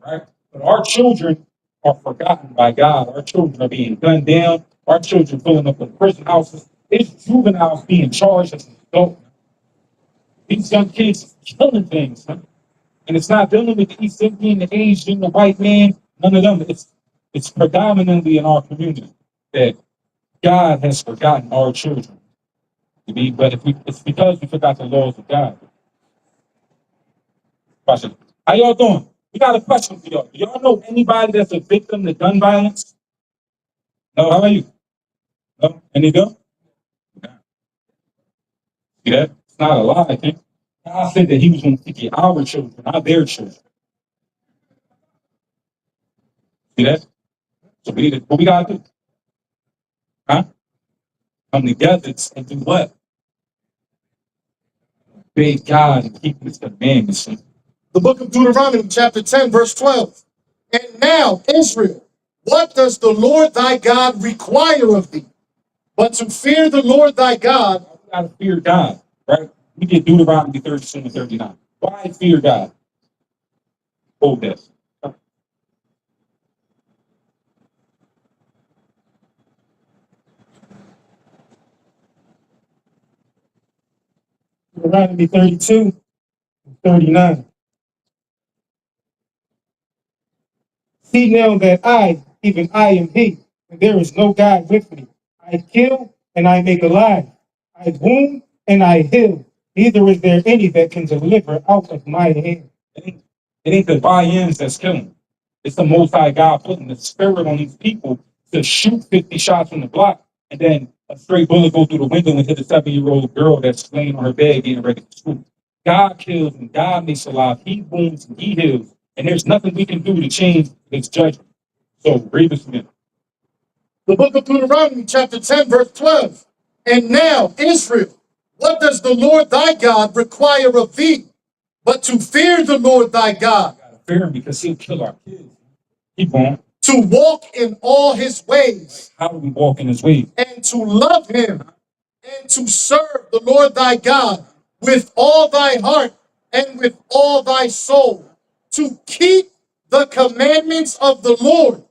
Right? But our children are forgotten by God. Our children are being gunned down. Our children filling up in prison houses. It's juveniles being charged as adults. These young kids killing things, man. And it's not dealing with the East Indian, the Asian, the white man, none of them. It's predominantly in our community that God has forgotten our children. But it's because we forgot the laws of God. Question. How y'all doing? We got a question for y'all. Do y'all know anybody that's a victim to gun violence? No, how about you? No? Any gun? See that? It's not a lie, I think. God said that he was going to take our children, not their children. See that? So what we gotta do? Huh? Come together and do what? Obey God and keep his commandments. The book of Deuteronomy, chapter 10, verse 12. And now, Israel, what does the Lord thy God require of thee? But to fear the Lord thy God. We gotta fear God, right? We get Deuteronomy 32 and 39. Why fear God? Hold this. Deuteronomy 32 and 39. See now that I, even I am he, and there is no God with me. I kill and I make alive. I wound and I heal. Neither is there any that can deliver out of my hand. It ain't the buy-ins that's killing. It's the Most High God putting the spirit on these people to shoot 50 shots from the block, and then a straight bullet go through the window and hit a 7-year-old girl that's laying on her bed getting ready for school. God kills and God makes alive. He wounds and He heals, and there's nothing we can do to change His judgment. So read this again. The book of Deuteronomy, chapter 10, verse 12. And now, Israel, what does the Lord thy God require of thee, but to fear the Lord thy God, Gotta fear Him because He'll kill our kids. Keep on. to walk in all his ways, How do we walk in His ways? and to love him, and to serve the Lord thy God with all thy heart and with all thy soul, to keep the commandments of the Lord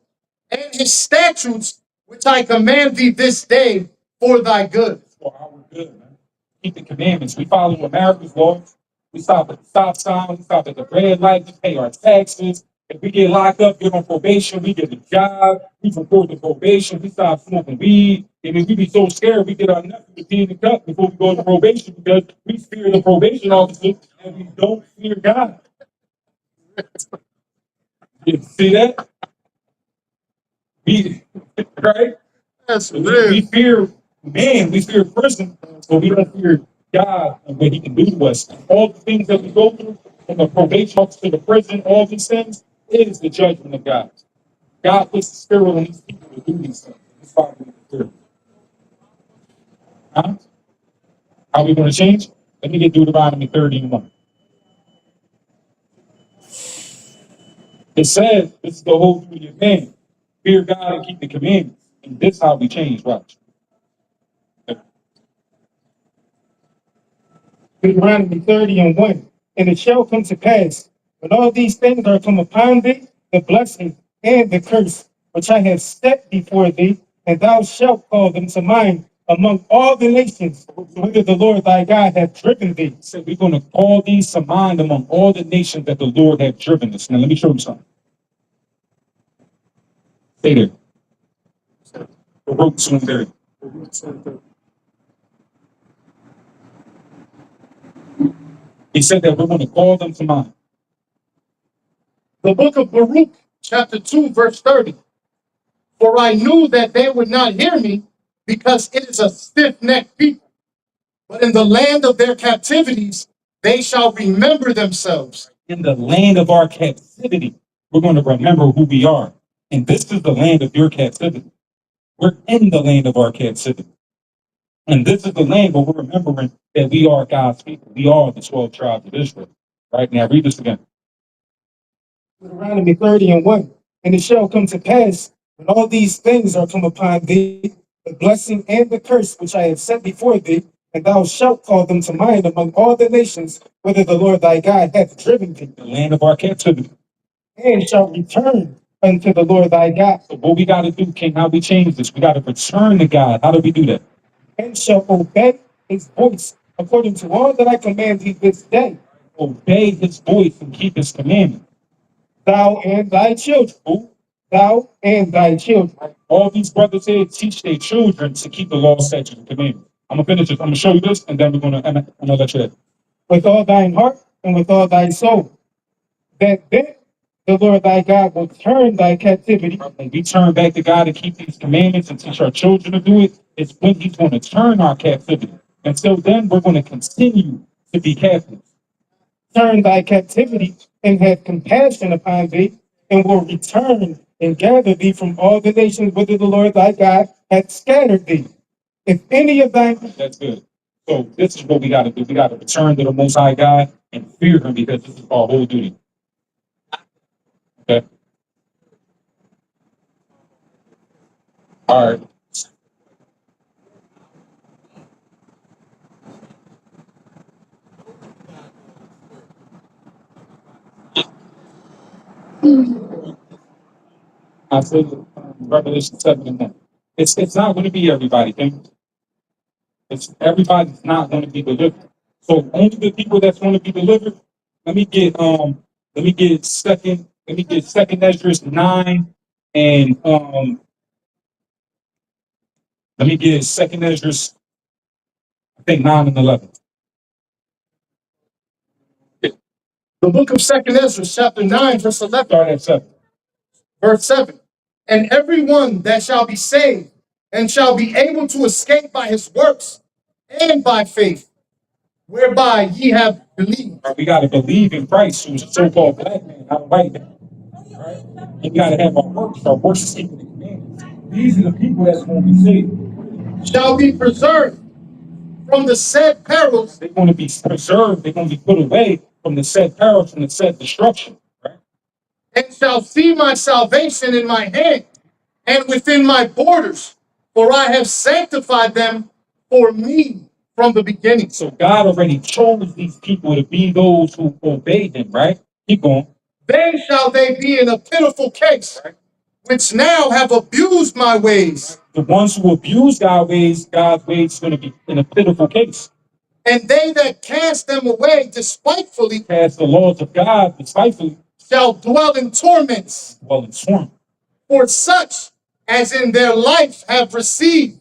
and his statutes, which I command thee this day for thy good. For our good, man. Keep the commandments. We follow America's laws. We stop at the stop sign. We stop at the red light. We pay our taxes. If we get locked up, get on probation, we get a job. We report to probation. We stop smoking weed. I mean, we be so scared we get our nephew to pee in the cup before we go to probation because we fear the probation officer and we don't fear God. You see that? We, right? That's We fear man, we fear prison, but we don't fear God and what He can do to us. All the things that we go through, from the probation officer to the prison, all these things, it is the judgment of God. God puts the spirit on these people to do these things. That's why we fear. Huh? How we going to change? Let me get Deuteronomy 30:1. It says, this is the whole duty of man. Fear God and keep the commandments. And this is how we change. Watch. Deuteronomy 30:1. And it shall come to pass, when all these things are come upon thee, the blessing and the curse which I have set before thee, and thou shalt call them to mind among all the nations, whither the Lord thy God hath driven thee. So we're going to call these to mind among all the nations that the Lord hath driven us. Now let me show you something. Stay there. Baruch soon there. He said that we're going to call them to mind. the book of Baruch, chapter 2, verse 30. For I knew that they would not hear me, because it is a stiff-necked people. But in the land of their captivities, they shall remember themselves. In the land of our captivity, we're going to remember who we are. And this is the land of your captivity. We're in the land of our captivity. And this is the land where we're remembering that we are God's people. We are the 12 tribes of Israel. Right now, read this again. Deuteronomy 30:1. And it shall come to pass, when all these things are come upon thee, the blessing and the curse which I have set before thee, and thou shalt call them to mind among all the nations, whither the Lord thy God hath driven thee, The land of our captivity. and shalt return unto the Lord thy God, So what we got to do, King, how we change this? We got to return to God. How do we do that? and shalt obey his voice according to all that I command thee this day, Obey His voice and keep His commandments. thou and thy children. Who? Thou and thy children. All these brothers here teach their children to keep the law, statutes, and commandments. I'm gonna finish this. I'm gonna show you this, and then I'm gonna let you have it. With all thine heart and with all thy soul, that then the Lord thy God will turn thy captivity, When we turn back to God and keep these commandments and teach our children to do it, it's when He's going to turn our captivity. Until then, we're going to continue to be captives. turn thy captivity, and have compassion upon thee, and will return and gather thee from all the nations whither the Lord thy God hath scattered thee. If any of thine That's good. So this is what we got to do. We got to return to the Most High God and fear Him because this is our whole duty. Okay. All right. I said Revelation 7:1. It's not going to be everybody. King. It's everybody's not going to be delivered. So only the people that's going to be delivered. Let me get second Ezra 9 and let me get second Ezra, I think 9 and 11. The book of 2 Ezra, chapter 9, verse 11. Start at 7. Verse 7. And everyone that shall be saved and shall be able to escape by his works and by faith, whereby ye have believed. Right? We got to believe in Christ, who's a so-called black man, not a white man. Right? And we got to have our works. Our works is keeping the commandments. These are the people that's going to be saved. Shall be preserved from the said perils, They're going to be preserved. They're going to be put away from the said perils, from the said destruction. Right? and shall see my salvation in my hand and within my borders, for I have sanctified them for me from the beginning. So God already chose these people to be those who obey Him. Right? Keep going. Then shall they be in a pitiful case, which now have abused my ways, The ones who abuse God's ways, is going to be in a pitiful case. and they that cast them away despitefully Cast the laws of God despitefully, shall dwell in torments. well, in scorn. For such as in their life have received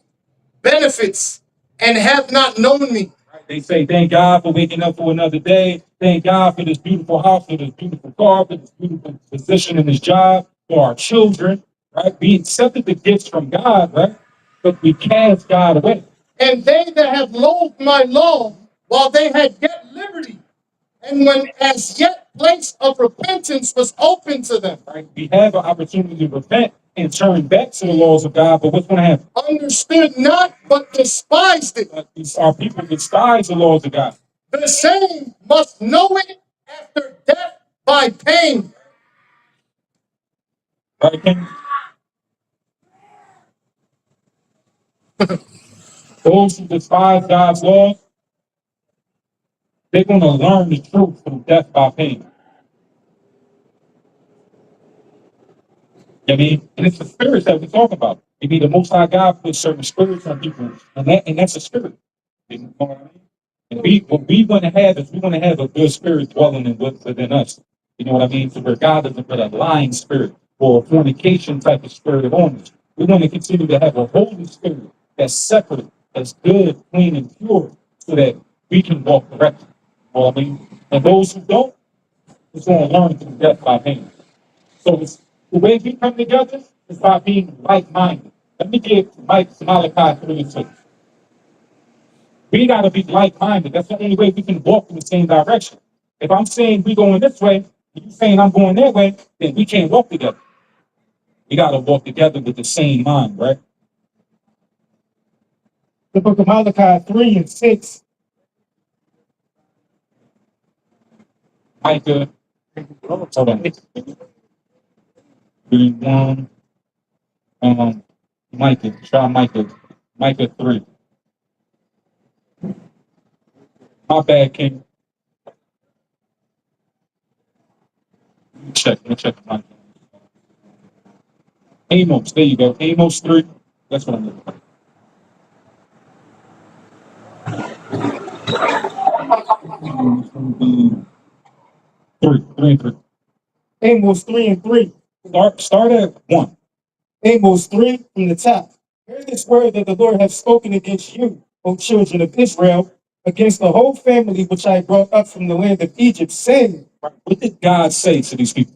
benefits and have not known me, They say, thank God for waking up for another day. Thank God for this beautiful house, for this beautiful car, for this beautiful position in this job, for our children, right? We accepted the gifts from God, right? But we cast God away. and they that have loathed my law while they had yet liberty, and when as yet place of repentance was open to them, Right? We have an opportunity to repent and turn back to the laws of God, but what's going to happen? understood not, but despised it. Our people despise the laws of God. The same must know it after death by pain. Right, King? Those who despise God's laws, they're going to learn the truth through death by pain. I mean, and it's the spirits that we talk about. I mean, the Most High God puts certain spirits on people, and that's a spirit. You know what I mean? And what we want to have is we want to have a good spirit dwelling within us. You know what I mean? So where God doesn't put a lying spirit or a fornication type of spirit on us. We want to continue to have a holy spirit that's separate, that's good, clean, and pure, so that we can walk correctly. You know what I mean? And those who don't, it's going to learn through death by pain. So it's, the way we come together is by being like-minded. Let me give Malachi 3:6. We got to be like-minded. That's the only way we can walk in the same direction. If I'm saying we going this way, and you saying I'm going that way, then we can't walk together. We got to walk together with the same mind, right? The book of Malachi 3:6. Micah, hold on. 3:1. Micah, try Micah. Micah 3. My bad, King. Let me check Micah. Amos, there you go. Amos 3. That's what I'm looking for. It's gonna be 3 and 3. Amos 3:3. Start at 1. Amos 3 from the top. Hear this word that the Lord hath spoken against you, O children of Israel, against the whole family which I brought up from the land of Egypt, saying, What did God say to these people?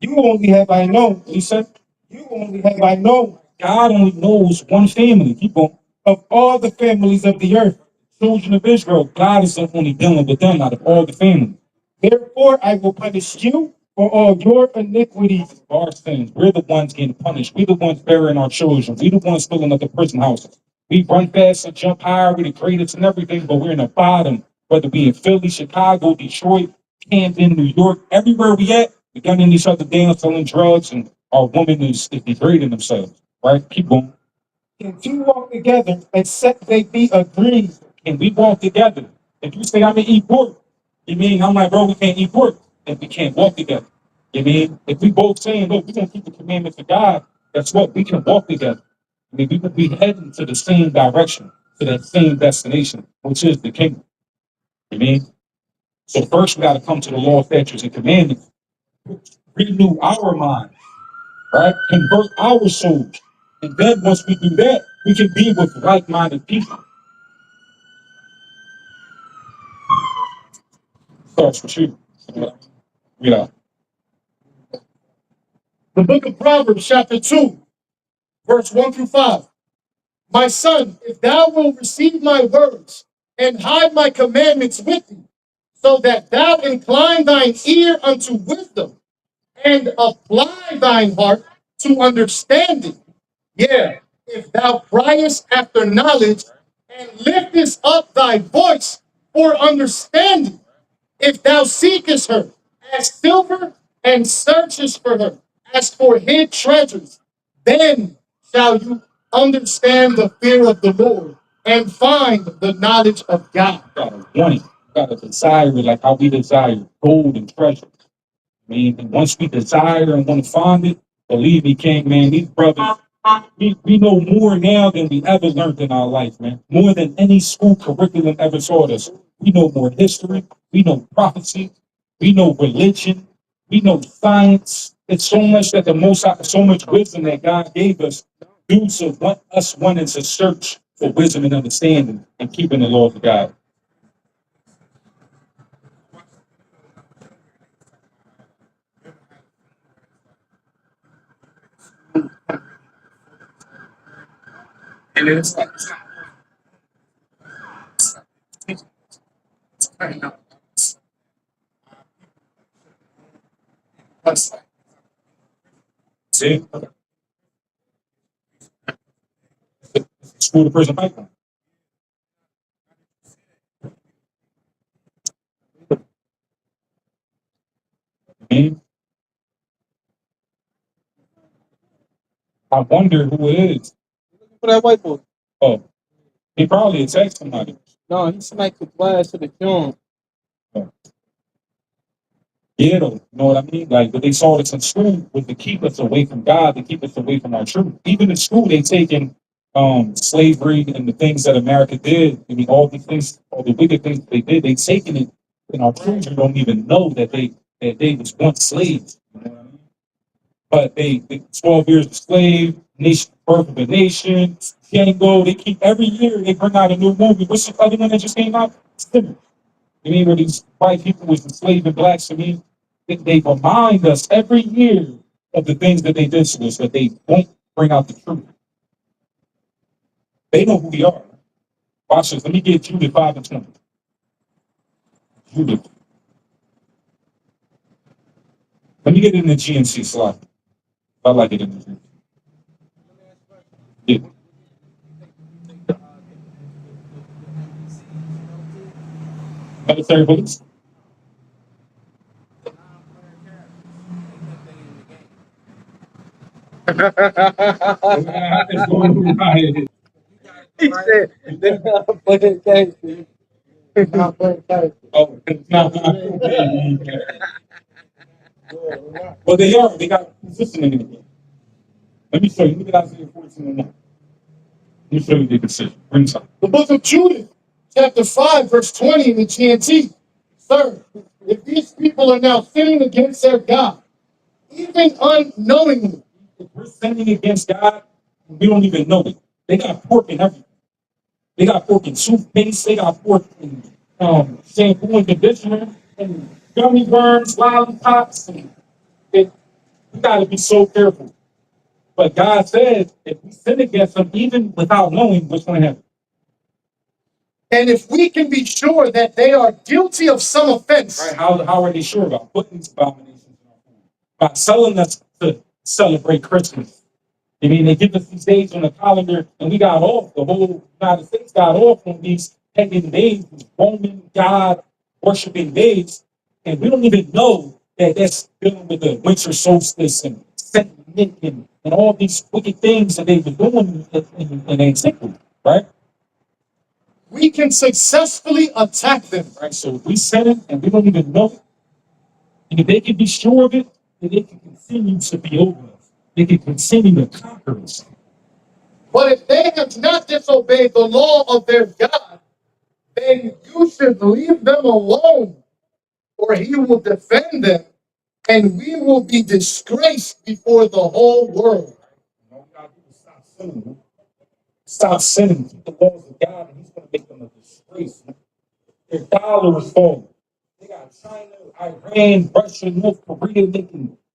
you only have I known, He said, you only have I known God only knows one family. Keep on. of all the families of the earth. Children of Israel, God is only dealing with them out of all the family. Therefore I will punish you for all your iniquities. Our sins. We're the ones getting punished. We're the ones burying our children. We're the ones filling up the prison houses. We run fast and jump higher. We're the greatest and everything, but we're in the bottom. Whether we in Philly, Chicago, Detroit, Camden, New York, everywhere we at, we're gunning each other down, selling drugs, and our woman is degrading themselves. Right? Keep going. Can two walk together except they be agreed? And we walk together. If you say I'm gonna eat pork, you mean I'm like, bro, we can't eat pork, and we can't walk together. You mean if we both saying, look, we're gonna keep the commandments of God, that's what we can walk together. I mean, we could be heading to the same direction, to that same destination, which is the kingdom. You mean? So first we gotta come to the law, statutes, and commandments, renew our mind, right? Convert our souls. And then once we do that, we can be with like-minded people. Starts with you. Yeah. The book of Proverbs, chapter 2, verse 1 through 5. My son, if thou wilt receive my words and hide my commandments with thee, so that thou incline thine ear unto wisdom and apply thine heart to understanding. Yeah, if thou criest after knowledge and liftest up thy voice for understanding, if thou seekest her as silver and searchest for her as for hid treasures, then shall you understand the fear of the Lord and find the knowledge of God. You gotta want it. You gotta desire it like how we desire gold and treasure. I mean, and once we desire and want to find it, believe me, King, man, these brothers, we know more now than we ever learned in our life, man. More than any school curriculum ever taught us. We know more history. We know prophecy. We know religion. We know science. It's so much that so much wisdom that God gave us due to us wanting to search for wisdom and understanding and keeping the laws of God. And then it's like, it's kind of, it's like, See? School to prison pipeline. Man, I wonder who it is. For that white boy. Oh, he probably attacked somebody. No, he sniped the glass to the John. Yeah, though, you know what I mean? Like, but they saw this in school was to keep us away from God, to keep us away from our truth. Even in school, they taken slavery and the things that America did. I mean, all these things, all the wicked things they did, they taken it, and our children don't even know that they was once slaves. You know what I mean? But they 12 years of slave, nation, birth of a nation, Django. They keep every year they bring out a new movie. What's the other one that just came out? Sinners. I mean, where these white people was enslaving blacks. I mean, they remind us every year of the things that they did to us, that they won't bring out the truth. They know who we are. Watch this. Let me get Judith 5 and 20. Judith. Let me get it in the GNC slide. I like it in the GNC. Yeah. Military police. He said, they're not playing games. Not playing character. Oh, it's not. Well, they are. They got position in the game. Let me show you. Look at Isaiah 14 and 1. Let me show you the decision. Bring some. The book of Judith, chapter 5, verse 20 in the GNT. Sir, if these people are now sinning against their God, even unknowingly, If we're sinning against God, we don't even know it. They got pork in everything. They got pork in toothpaste. They got pork in shampoo and conditioner and gummy worms, lollipops. And we got to be so careful. But God said, if we sin against Him, even without knowing what's going to happen. and if we can be sure that they are guilty of some offense, Right? How are they sure about putting these abominations in our food? By selling us to celebrate Christmas. I mean, they give us these days on the calendar, and we got off. The whole United States got off on these pagan days, these Roman God worshiping days, and we don't even know that that's dealing with the winter solstice and Saint Nick and all these wicked things that they've been doing in antiquity, right? we can successfully attack them. Right. So if we said it and we don't even know it, and if they can be sure of it, then they can continue to be over us. They can continue to conquer us. But if they have not disobeyed the law of their God, then you should leave them alone, or he will defend them, and we will be disgraced before the whole world. You know, we gotta do is stop sinning. Stop sinning. Keep the laws of God, and He's going to make them a disgrace. Their dollar is falling. They got China, Iran, Russia, North Korea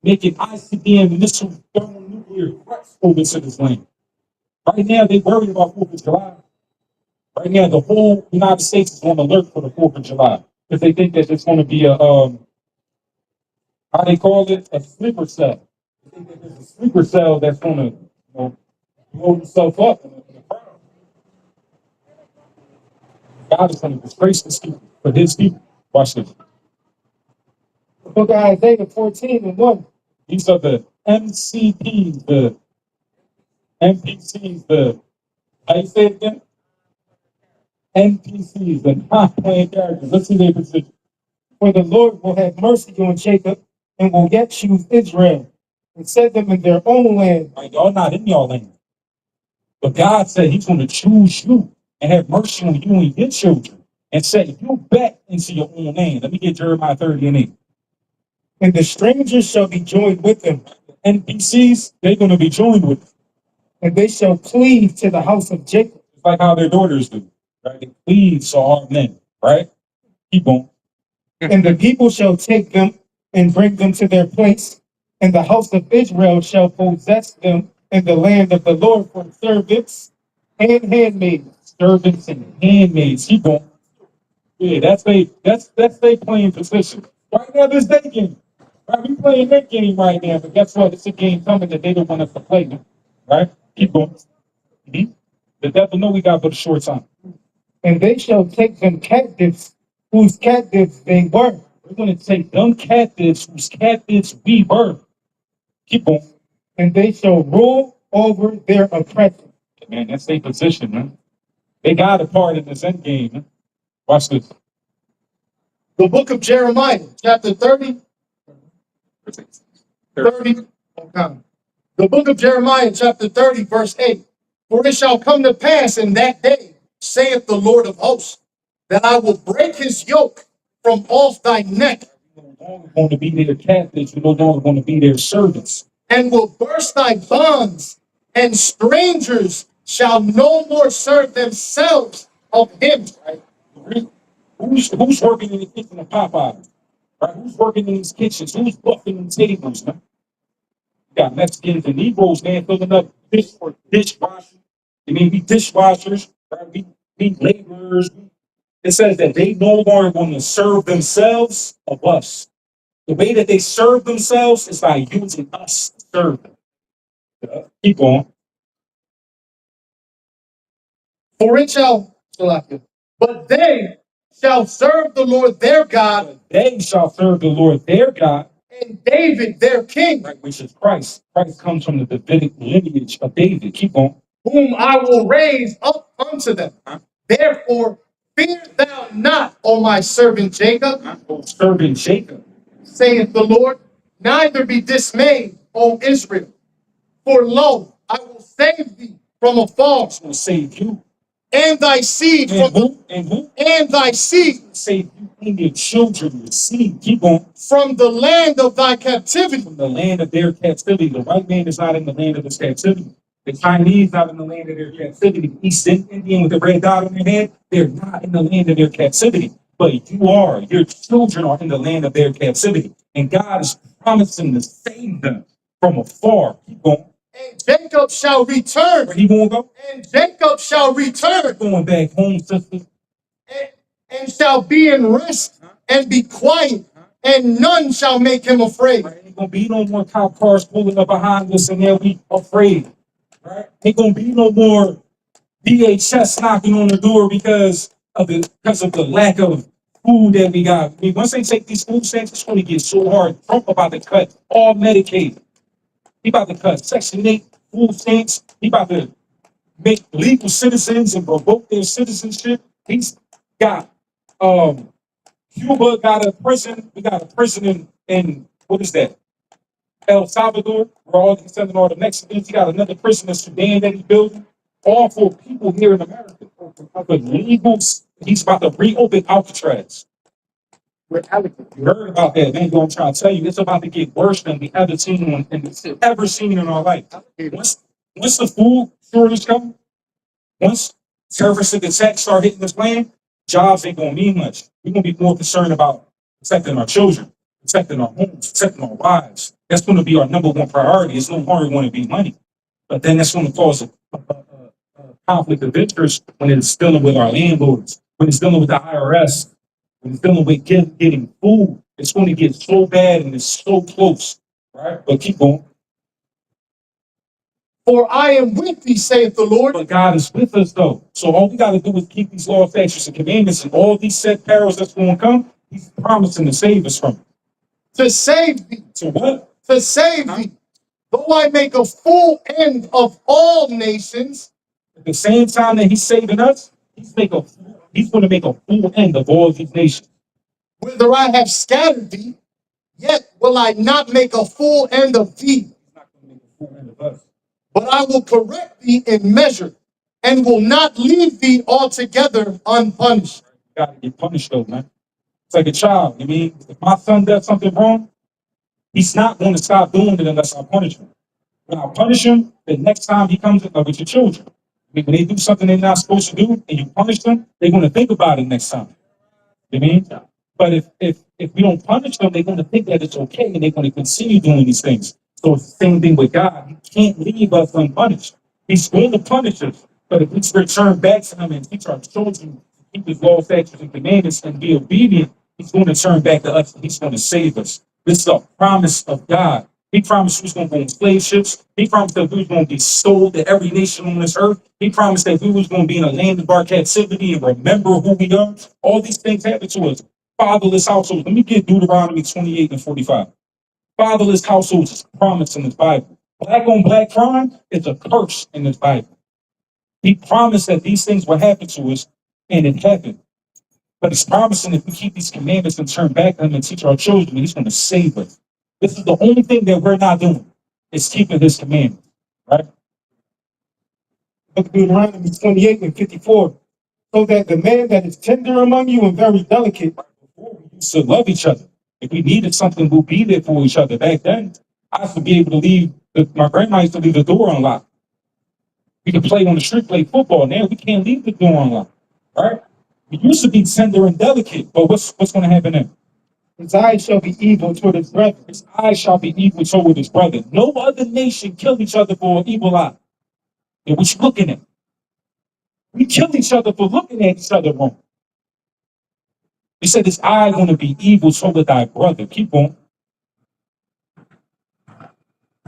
making ICBM missile thermonuclear threats over to this land. Right now, they worried about 4th of July. Right now, the whole United States is on alert for the 4th of July because they think that it's going to be a, how they call it, a sleeper cell. They think that there's a sleeper cell that's going to, blow itself up in the crowd. God is going to disgrace this people for his people. Watch this. The book of Isaiah 14:1. These are the MCPs, the NPCs, how you say it again? NPCs, the non-playing characters. Let's see their position. For the Lord will have mercy on Jacob and will yet choose Israel and set them in their own land. Right, y'all not in y'all land. But God said he's going to choose you and have mercy on you and your children and set you back into your own land. Let me get Jeremiah 30:8. And the strangers shall be joined with them, NPCs, they're going to be joined with them. and they shall cleave to the house of Jacob. It's like how their daughters do. Right? They cleave to our men. Right? Keep on. And the people shall take them and bring them to their place, and the house of Israel shall possess them in the land of the Lord for servants and handmaids. Servants and handmaids. Keep on. Yeah, that's they playing position. Right now, this day game. Right, we playing that game right now, but guess what? It's a game coming that they don't want us to play. Man. Right? Keep going. Mhm. The devil know we got but a short time. And they shall take them captives, whose captives they were, We're going to take them captives whose captives we were. Keep on. and they shall rule over their oppressors. Man, that's their position, man. They got a part in this end game, man. Watch this. The book of Jeremiah, chapter 30. Okay. The book of Jeremiah, chapter 30, verse 8. For it shall come to pass in that day, saith the Lord of hosts, that I will break his yoke from off thy neck, We're no longer going to be their captives. We're no longer going to be their servants. and will burst thy bonds, and strangers shall no more serve themselves of him. Right? Who's working in the kitchen of Popeyes? Right? Who's working in these kitchens? Who's buffing these tables, man? You got Mexicans and Negroes, man, filling up dishwashers. I mean, we dishwashers, right? We laborers. It says that they no longer going to serve themselves of us. The way that they serve themselves is by using us to serve them. Keep on. For it shall, but they shall serve the Lord their God, But they shall serve the Lord their God, and David their king, right, which is Christ. Christ comes from the Davidic lineage of David. Keep on. whom I will raise up unto them. Therefore, fear thou not, O my servant Jacob, Serving Jacob. saith the Lord, neither be dismayed, O Israel. For lo, I will save thee from afar, Will save you. and thy seed And from who? And who? and thy seed Save you and your children, your seed. Keep on. from the land of thy captivity, From the land of their captivity. The white man is not in the land of his captivity. The Chinese not in the land of their captivity. The East Indian with the red dot on their head, they're not in the land of their captivity. But you are. Your children are in the land of their captivity. And God is promising to save them from afar. Keep going. and Jacob shall return, Where he gonna go? and Jacob shall return, Going back home, sister. and shall be in rest, and be quiet, and none shall make him afraid. Right? Ain't gonna be no more cop cars pulling up behind us and they'll be afraid. Right? Ain't gonna be no more DHS knocking on the door because of the lack of food that we got. I mean, once they take these food stamps, it's gonna get so hard. Trump about to cut all Medicaid. He about to cut Section 8 food stamps. He about to make legal citizens and revoke their citizenship. He's got Cuba got a prison. We got a prison in what is that? El Salvador, where all these selling all the Mexicans. He got another prison in Sudan that he's building. All for people here in America. But legals, he's about to reopen Alcatraz. You heard about that, man. I'm trying to tell you, it's about to get worse than we ever seen in our life. Once the food shortage comes, once terroristic attacks start hitting this land, jobs ain't gonna mean much. We're gonna be more concerned about protecting our children, protecting our homes, protecting our lives. That's going to be our number one priority. It's no longer going to be money. But then that's going to cause a conflict of interest when it's dealing with our landlords, when it's dealing with the IRS, when it's dealing with getting food. It's going to get so bad and it's so close, right? But keep going. For I am with thee, saith the Lord, But God is with us, though. So all we got to do is keep these laws, statutes, and commandments, and all these set perils that's going to come. He's promising to save us from it. to save thee, So what? to save thee. Though I make a full end of all nations, At the same time that He's saving us, He's going to make a full end of all these nations. whither I have scattered thee, yet will I not make a full end of thee, He's not going to make a full end of us. but I will correct thee in measure, and will not leave thee altogether unpunished. You got to get punished, though, man. It's like a child. I mean, if my son does something wrong, he's not going to stop doing it unless I punish him. When I punish him, the next time he comes with your children, I mean, when they do something they're not supposed to do, and you punish them, they're going to think about it next time. You know what I mean? But if we don't punish them, they're going to think that it's okay, and they're going to continue doing these things. So it's the same thing with God. He can't leave us unpunished. He's going to punish us, but if we return back to Him and teach our children to keep His laws, statutes, and commandments and be obedient, He's going to turn back to us. And He's going to save us. This is a promise of God. He promised we was going to go on slave ships. He promised that we was going to be sold to every nation on this earth. He promised that we was going to be in a land of our captivity and remember who we are. All these things happen to us. Fatherless households. Let me get Deuteronomy 28 and 45. Fatherless households is promised in this Bible. Black on black crime is a curse in this Bible. He promised that these things would happen to us, and it happened. But He's promising if we keep these commandments and turn back to Him and teach our children, He's going to save us. This is the only thing that we're not doing, is keeping His commandments, right? Look at Deuteronomy 28 and 54. So that the man that is tender among you and very delicate, Before we used to love each other. If we needed something, we'll be there for each other. Back then, I used to be able to leave, my grandma used to leave the door unlocked. We could play on the street, play football. Now we can't leave the door unlocked, right? We used to be tender and delicate, but what's going to happen then? his eyes shall be evil toward his brethren. His eye shall be evil toward his brother. No other nation kill each other for an evil eye. And what you looking at? We kill each other for looking at each other wrong. He said his eye going to be evil toward thy brother. Keep on.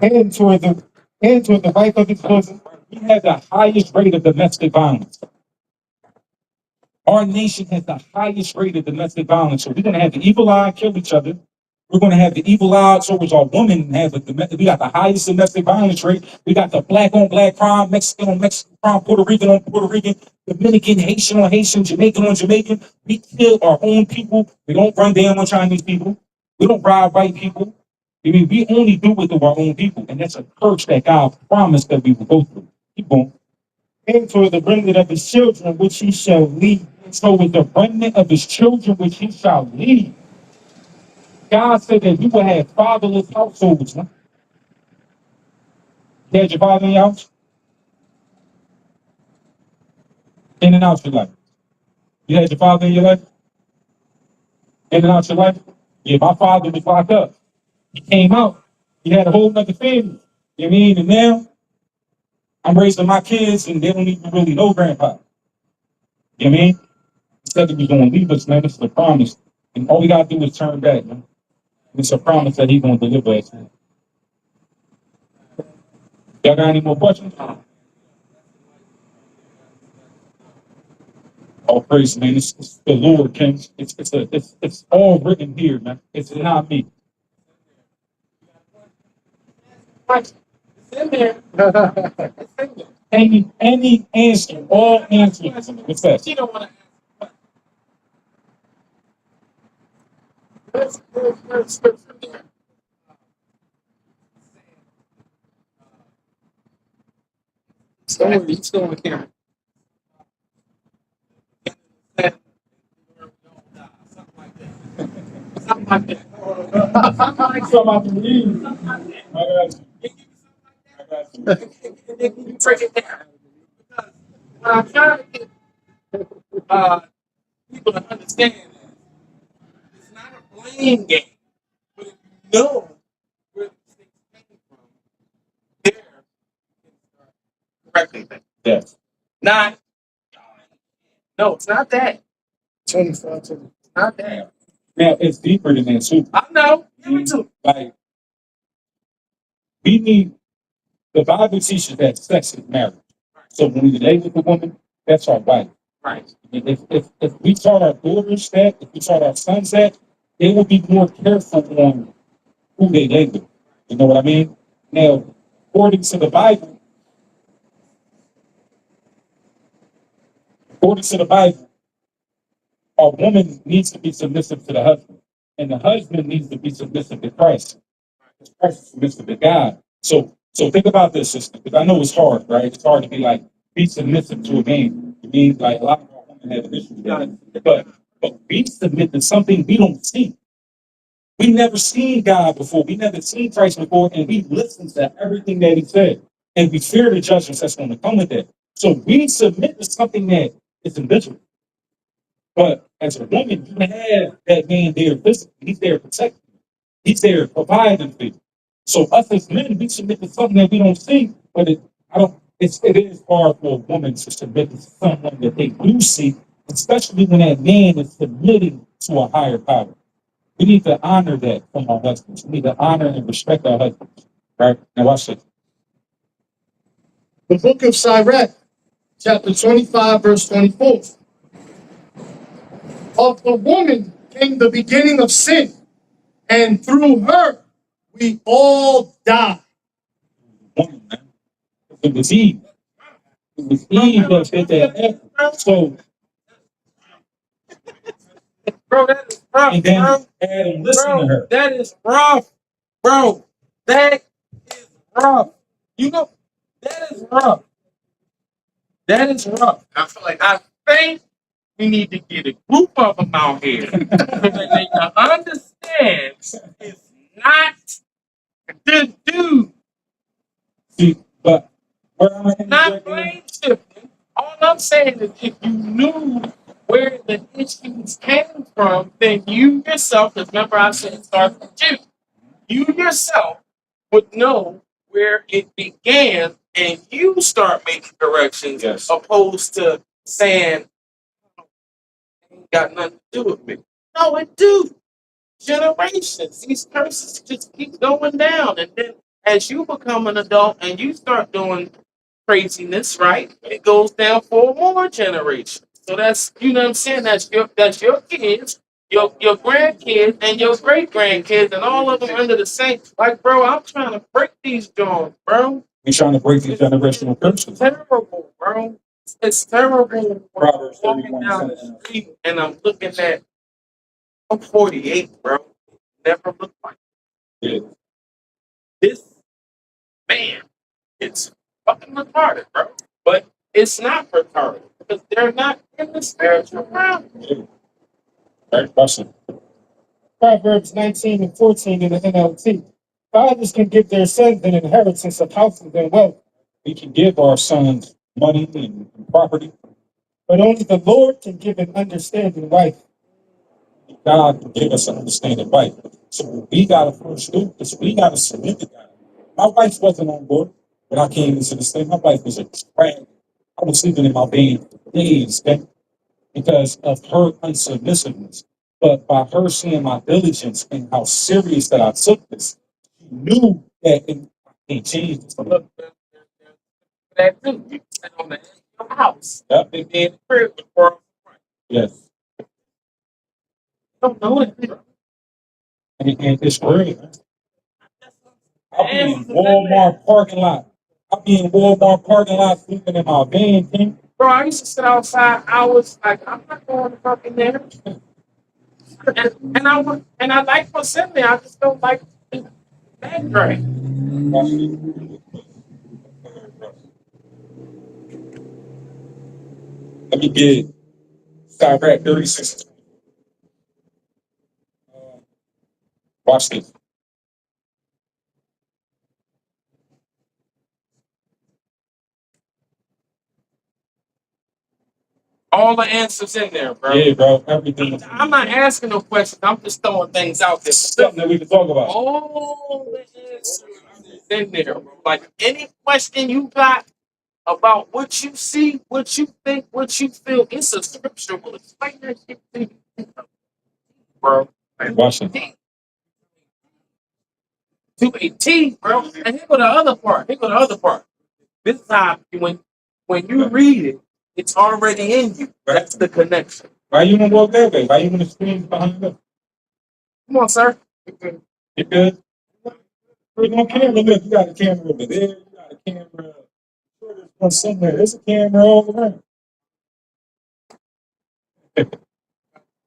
And toward the wife of his bosom. We have the highest rate of domestic violence. Our nation has the highest rate of domestic violence. So we're going to have the evil eye kill each other. We're going to have the evil eye towards our women. We got the highest domestic violence rate. We got the black on black crime, Mexican on Mexican crime, Puerto Rican on Puerto Rican, Dominican, Haitian on Haitian, Jamaican on Jamaican. We kill our own people. We don't run down on Chinese people. We don't rob white people. I mean, we only do it to our own people. And that's a curse that God promised that we would go through. Keep on. And toward the remnant of his children, which he shall lead. So with the remnant of his children, which he shall lead, God said that you will have fatherless households. Huh? You had your father in your house? In and out your life. You had your father in your life? In and out your life? Yeah, my father was locked up. He came out. He had a whole nother family. You know what I mean? And now I'm raising my kids and they don't even really know grandpa. You know what I mean? He said that he's going to leave us, man. This is a promise. And all we got to do is turn back, man. It's a promise that he's going to deliver us. Y'all got any more questions? Oh, praise, man. It's the Lord, King. It's all written here, man. It's not me. It's in there. It's in there. Any answer, all answers. What's that? You don't want to ask. There's scripture there. He's still on the camera. Something like that. So about to leave. I got you. I got you. And then you break it down. Because what I'm trying to get people to understand is it's not a blame game. know where these things came from, there you can start correcting things. Yes. Not, no, it's not that. 25 to It's not that. Now, it's deeper than that, too. I know. Give me two. Like, we need, the Bible teaches that sex is marriage. So when we lay with a woman, that's our wife. Right. If we taught our daughters that, if we taught our sons that, they will be more careful on who they lay with. You know what I mean? Now, according to the Bible, a woman needs to be submissive to the husband, and the husband needs to be submissive to Christ. Christ is submissive to God. So think about this, sister, because I know it's hard, right? It's hard to be like be submissive to a man. It means like a lot of our women have an issue with that. But we submit to something we don't see. We never seen God before. We never seen Christ before, and we listen to everything that He said, and we fear the judgments that's going to come with that. So we submit to something that is invisible. But as a woman, you have that man there physically. He's there protecting you. He's there providing for you. So us as men, we submit to something that we don't see, but it is hard for a woman to submit to someone that they do see, especially when that man is submitting to a higher power. We need to honor that from our husbands. We need to honor and respect our husbands. Right? Now watch it. the book of Sirach, chapter 25, verse 24. Of the woman came the beginning of sin, and through her we all die. Woman, man. It was Eve. It was Eve that did that. So, bro, that is rough, and then bro. Adam listened to her. That is rough, bro. That is rough. You know, that is rough. That is rough. I think we need to get a group of them out here so that they can understand it's not the dude. See, but where am I not blame shifting. All I'm saying is if you knew where the issues came from, then you yourself, because remember I said it starts with you yourself would know where it began and you start making corrections. Yes. Opposed to saying ain't got nothing to do with me. No, it do. Generations. These curses just keep going down. And then as you become an adult and you start doing craziness, right? It goes down for more generations. So that's you know what I'm saying? That's your kids, your grandkids, and your great grandkids, and all of them under the same. Like, bro, I'm trying to break these joints, bro. You're trying to break these generational curses. It's terrible, bro. It's terrible. Proverbs 31 down the street, and I'm looking at. I'm 48, bro. Never looked like this. This man, it's fucking retarded, bro. But it's not retarded because they're not in the spiritual realm. Right, question. Proverbs 19 and 14 in the NLT. Fathers can give their sons an inheritance of houses and wealth, We can give our sons money and property. but only the Lord can give an understanding wife. God can give us an understanding wife. So what we gotta first do is we gotta submit to God. My wife wasn't on board when I came into this thing. My wife was a drag. I was sleeping in my bed for days, okay? Because of her unsubmissiveness. But by her seeing my diligence and how serious that I took this, she knew that it can't change this. Look, that too. You sit on the edge of your house. Yep. And be in the crib before. Yes. Don't know it. And it's real. I'll be in Walmart parking lot. I'll be in Walmart parking lot sleeping in my van, King. Bro, I used to sit outside hours like I'm not going to fucking there. And I like Yosemite. I just don't like that great. Let me get Sirach 36. Watch this. all the answers in there, bro. Yeah, bro. Everything. I'm not asking no questions. I'm just throwing things out there. Something that we can talk about. All the answers is in there, bro. Like any question you got about what you see, what you think, what you feel, it's a scripture. Will explain that shit to you, bro. Watch it. To a T, bro. And here go the other part. Here go the other part. This time, when you read it, it's already in you. That's the connection. Why you want to walk that way? Why you want to scream behind us? Come on, sir. You good? We're on camera. Look, you got a camera over there. You got a camera. There's one somewhere. There's a camera all around.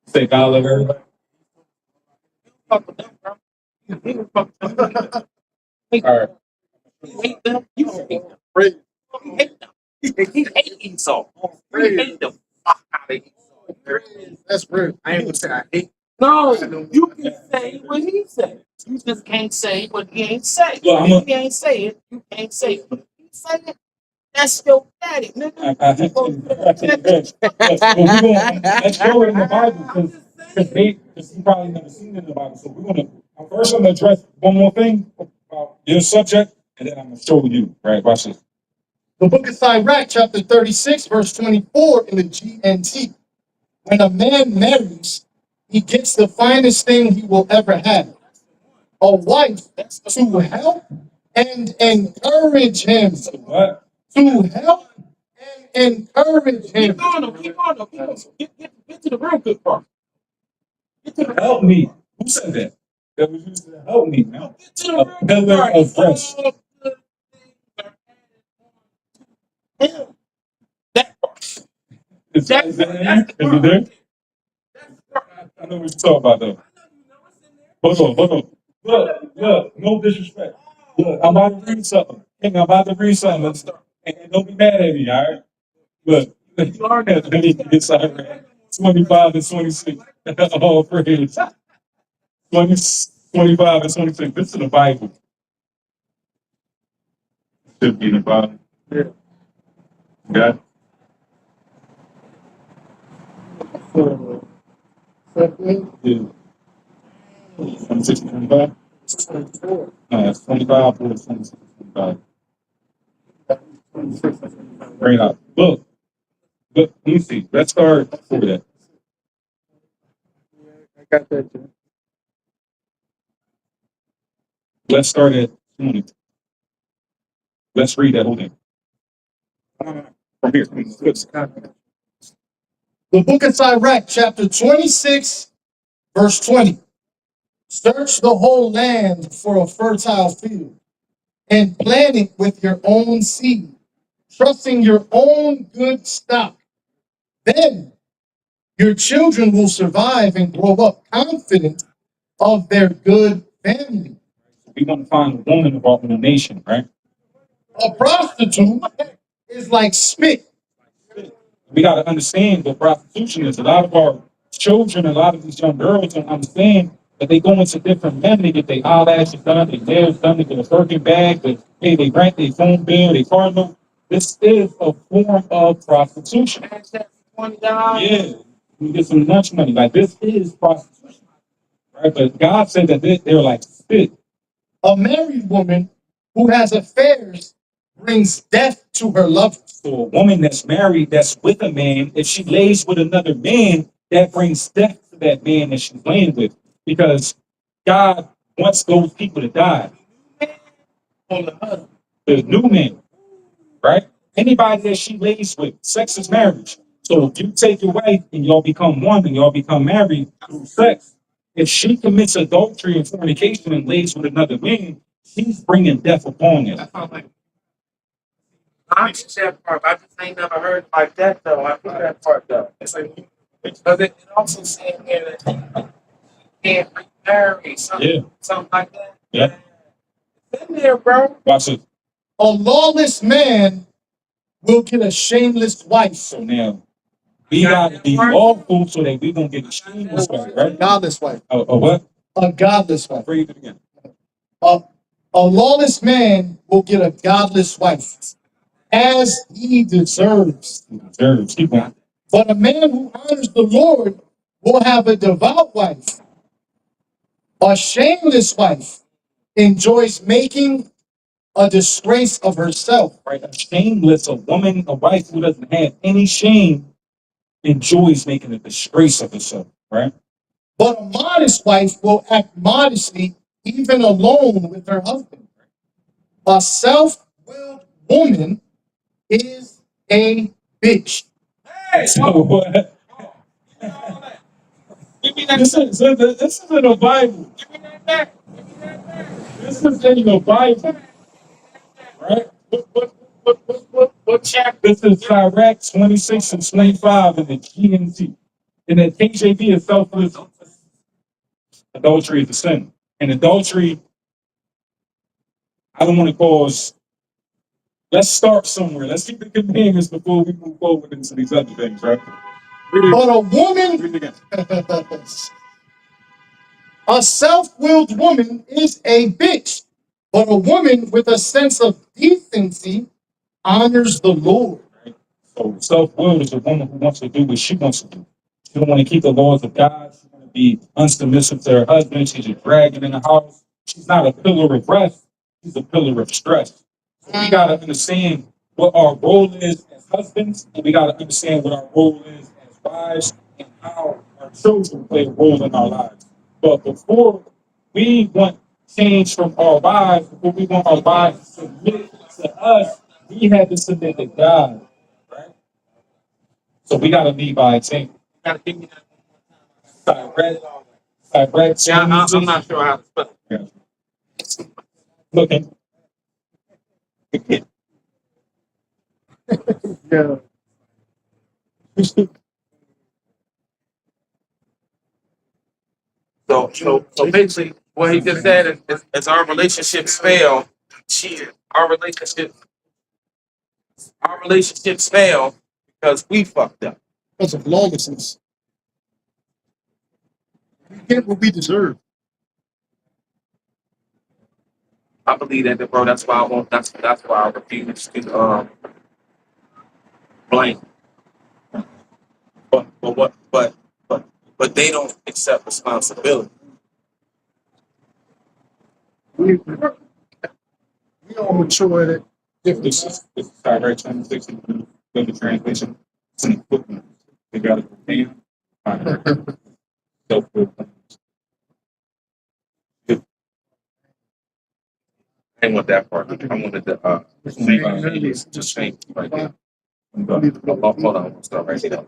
Say God love everybody. Fuck with them, bro. You fuck with them. All right. You hate them. You hate them. You hate them. He hate Esau. You hate the fuck out of Esau. That's rude. I ain't gonna say I hate. No, you can say what he said. You just can't say what he ain't say. Well, If he ain't say it, you can't say it. But if he say it, that's your daddy, nigga. I think that's well, we're gonna let's show it in the Bible because you probably never seen it in the Bible. So I'm first gonna address one more thing about your subject, and then I'm gonna show you. Right, watch this. The book of Sirach, chapter 36, verse 24 in the GNT. When a man marries, he gets the finest thing he will ever have. A wife to help and encourage him. What? To help and encourage him. Keep going, though. Keep going, though. Keep going. Get to the real good part. Get to the Help me. Who said that? That was used to help me, man. Get to the A real good pillar part. of rest. All good things are added on to him. That part. Is that in there? Is it there? I know what you're talking about, though. Hold on. Look, no disrespect. Look, I'm about to read something. I'm about to read something. And don't be mad at me, all right? Look, it's all right. 25 and 26. All praise. 25 and 26. This is the Bible. Should be in the Bible. Yeah. Yeah. 26, 25? No, it's 25 or 26, 25. Bring it up. Look, let me see. Let's start for that. I got that too. Let's start at 20. Let's read that whole thing. From here. The book of Sirach, chapter 26, verse 20. Search the whole land for a fertile field and plant it with your own seed, trusting your own good stock. Then your children will survive and grow up confident of their good family. We want to find a woman involved in the nation, right? A prostitute is like spit. We got to understand what prostitution is. A lot of our children, a lot of these young girls don't understand that they go into different men, they get their eyelashes done, their nails done, they get a Birkin bag, they pay their rent, their phone bill, their car note. This is a form of prostitution. $20. Yeah, you get some lunch money. Like, this is prostitution, right? But God said that they're like spit. A married woman who has affairs brings death to her lover. So a woman that's married, that's with a man, if she lays with another man, that brings death to that man that she's laying with. Because God wants those people to die. The new man, right? Anybody that she lays with, sex is marriage. So if you take your wife and y'all become one and y'all become married through sex, if she commits adultery and fornication and lays with another man, she's bringing death upon him. I get that part. I just ain't never heard like that though. I get that part though. It's like because it also said here that you can't remarry something, something like that. Yeah. It's in there, bro. Watch it. A lawless man will get a shameless wife. So now we gotta be lawful so that we don't get a shameless wife, A right? godless wife. A what? A godless wife. Read it again. A lawless man will get a godless wife, as he deserves. Deserves. Keep on. But a man who honors the Lord will have a devout wife. A shameless wife enjoys making a disgrace of herself. Right? A shameless, a woman, a wife who doesn't have any shame enjoys making a disgrace of herself, right? But a modest wife will act modestly even alone with her husband. A self-willed woman is a bitch. So what? This is in the Bible. This is in the Bible, right? What chapter? This is Sirach 26 and 25 in the GNT. In the KJV itself, adultery is a sin. And adultery, I don't want to cause. Let's start somewhere. Let's keep the commandments before we move forward into these other things, right? Read it, But a woman, read it again. a self-willed woman is a bitch. But a woman with a sense of decency honors the Lord. So self-willed is a woman who wants to do what she wants to do. She don't want to keep the laws of God. She want to be unsubmissive to her husband. She's a dragon in the house. She's not a pillar of rest. She's a pillar of stress. So we got to understand what our role is as husbands, and we got to understand what our role is as wives, and how our children play a role in our lives. But before we want change from our wives, before we want our wives to submit to us, we have to submit to God, right? So we got to lead by example. Gotta give me that. Direct, Yeah, I'm not sure how to spell it. yeah. Looking. Yeah. So basically, what he just said is our relationships fail. Shit, our relationships fail because we fucked up. Because of lawlessness. We get what we deserve. I believe that, bro. That's why I won't. That's why I refuse to blame. But they don't accept responsibility. We all mature at it. This is direct 26 in the translation. It's an equipment. They got to prepare. Self-will. I didn't want that part. I wanted the just think right there. Hold on, I'll start right here.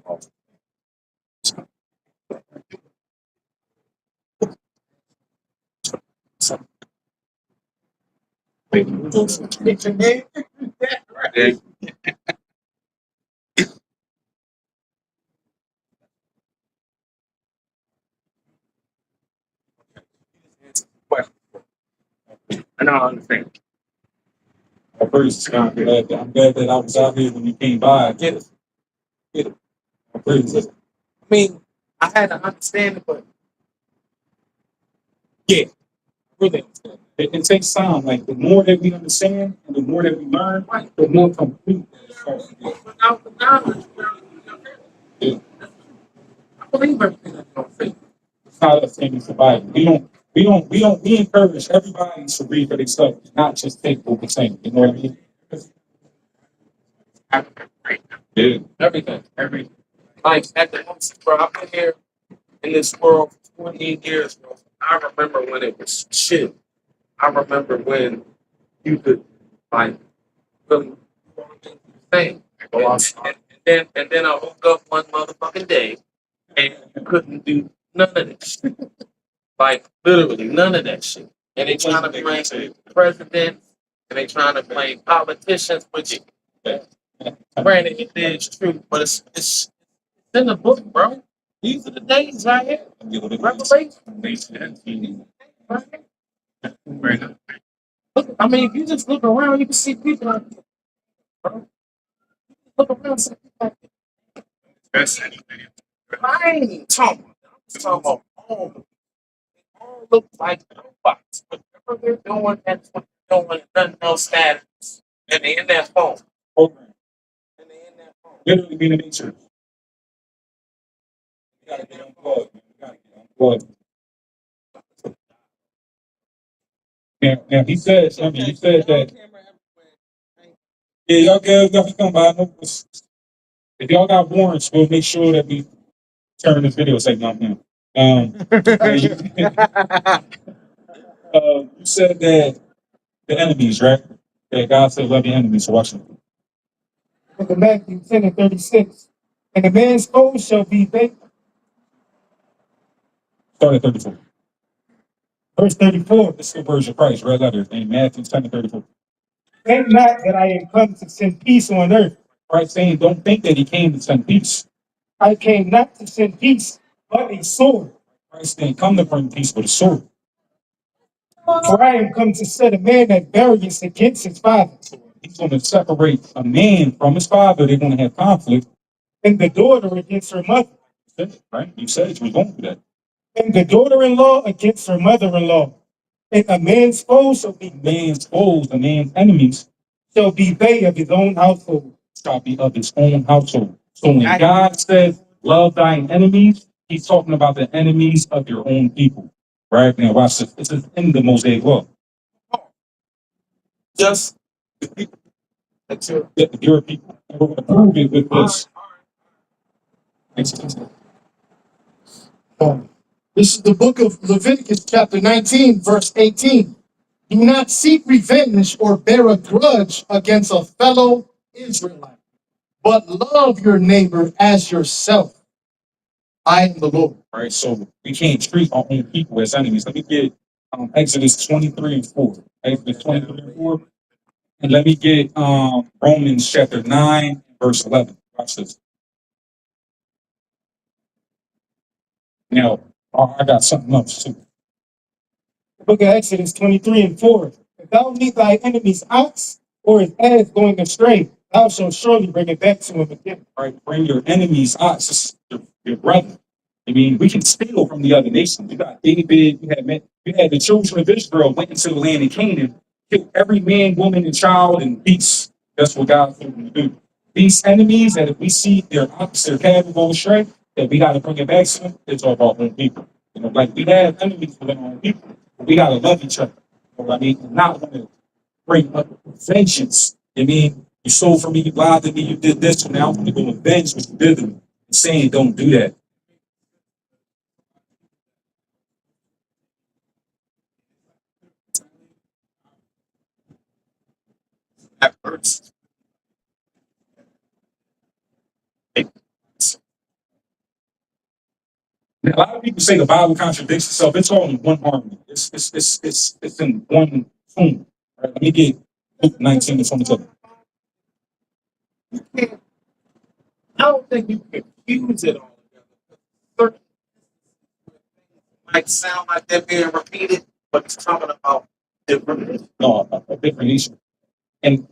Wait, right there. Question. And I understand. First, I'm glad that I was out here when you came by. Get it. Get it. Praise it. I mean, I had to understand it, but Yeah, really. It takes time. Like the more that we understand and the more that we learn, the more complete that it starts to get. without the knowledge, Yeah. I believe everything that's on faith. It's not us taking the Bible. We encourage everybody to read for themselves, not just take what we're saying. You know what I mean? Yeah. Everything. Like at the most, bro, I've been here in this world for 28 years, bro. I remember when it was chill. I remember when you could like really do all the things you were saying. And then I woke up one motherfucking day and you couldn't do none of that shit. Like literally none of that shit. And they trying to blame presidents and they trying to blame politicians, which granted it is true, but it's in the book, bro. These are the days right here. Revelation. Look, I mean, if you just look around, you can see people like this, bro. Look around, see people like this. I ain't even talking about that. I'm just talking about all the people. They all look like robots. Whatever they're doing, that's what they're doing. Nothing else matters. And they in that phone. Program. And they in that phone. Literally being in nature. We gotta get unplugged, man. We gotta get unplugged. Now he said, I mean, he said that, yeah, y'all can come by. No, if y'all got warrants, we'll make sure that we turn this video segment on him. You said that the enemies, right? That God said love your enemies. So watch it. Look at Matthew 10 and 36. And a man's foe shall be baked. Start at 34. Verse 34. This is the version of Christ, red letter, in Matthew 10 and 34. Think not that I am come to send peace on earth. Christ saying, don't think that he came to send peace. I came not to send peace, but a sword. Christ didn't come to bring peace with a sword. For I am come to set a man at variance against his father, He's going to separate a man from his father. They're going to have conflict. and the daughter against her mother, You said it, right? You said it. You were going through that. and the daughter-in-law against her mother-in-law. And a man's foe shall be Man's foes, the man's enemies, they of his own household. shall be of his own household. So when God says, love thine enemies, he's talking about the enemies of your own people. Right? Now, watch this. This is in the Mosaic law. Just Your people. And we're going to prove it with this. This is the book of Leviticus, chapter 19, verse 18. Do not seek revenge or bear a grudge against a fellow Israelite, but love your neighbor as yourself. I am the Lord. Right? So we can't treat our own people as enemies. Let me get Exodus 23 and 4. Exodus 23 and 4. And let me get Romans chapter 9, verse 11. Watch this. Now, I got something else too. The book of Exodus 23 and 4. If thou meet thy enemy's ox or his ass going astray, thou shalt surely bring it back to him again. Right? Bring your enemies ox, this is your brother. I mean, we can steal from the other nations. You got David, you had the children of Israel went into the land of Canaan, killed every man, woman, and child and beast. That's what God told them to do. These enemies that if we see their ox, their cattle go astray, that we got to bring it back to them, it's all about our own people. You know, like we have enemies within our own people. But we got to love each other. You know what I mean? And not want to bring up vengeance. I mean, you stole from me, you lied to me, you did this, so now I'm going to go avenge what you did to me. And saying don't do that. that hurts. Now, a lot of people say the Bible contradicts itself. It's all in one harmony. It's in one tune. Right? Let me get Luke 19 and 22. I don't think you can fuse it all together. Certain might sound like they're being repeated, but it's talking about different. No, a different issue. And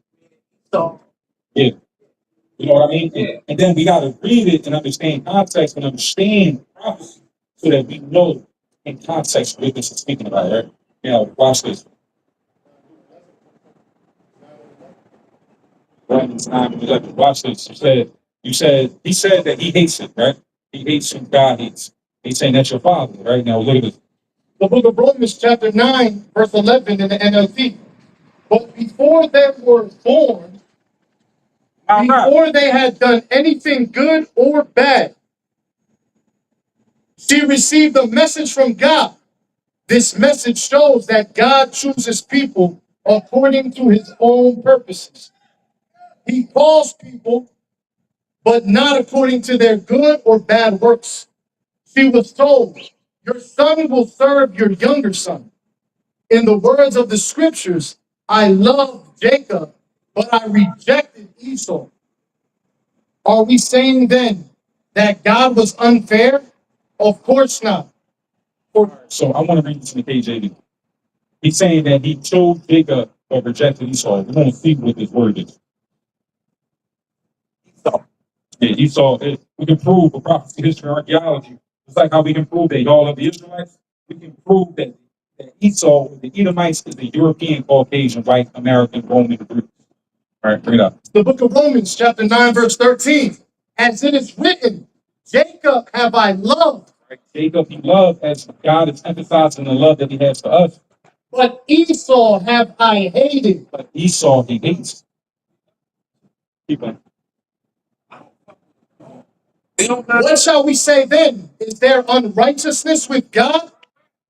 So yeah, you know what I mean? And then we got to read it and understand context and understand prophecy so that we know in context what this is speaking about, right? Now, watch this. Romans 9 and 11. Watch this. He said that he hates it, right? He hates who God hates. He's saying that's your father, right? Now, look at this. The book of Romans, chapter 9, verse 11 in the NLT. But before they were born, before they had done anything good or bad, she received a message from God. This message shows that God chooses people according to his own purposes. He calls people, but not according to their good or bad works. She was told, your son will serve your younger son. In the words of the scriptures, I loved Jacob, but I rejected Esau. Are we saying then that God was unfair? Of course not. So I want to read this in the KJV. He's saying that he chose Jacob but rejected Esau. We're going to see what this word is. Esau. Yeah, Esau. We can prove with prophecy, history, and archaeology. It's like how we can prove that y'all are the Israelites. We can prove that Esau, the Edomites, is the European, Caucasian, white, American, Roman, Greek. All right, bring it up. The book of Romans, chapter 9, verse 13. As it is written, Jacob have I loved, Right? Jacob he loved as God is emphasizing the love that he has for us. but Esau have I hated. But Esau he hates. Keep going. They don't got What shall we say then? Is there unrighteousness with God?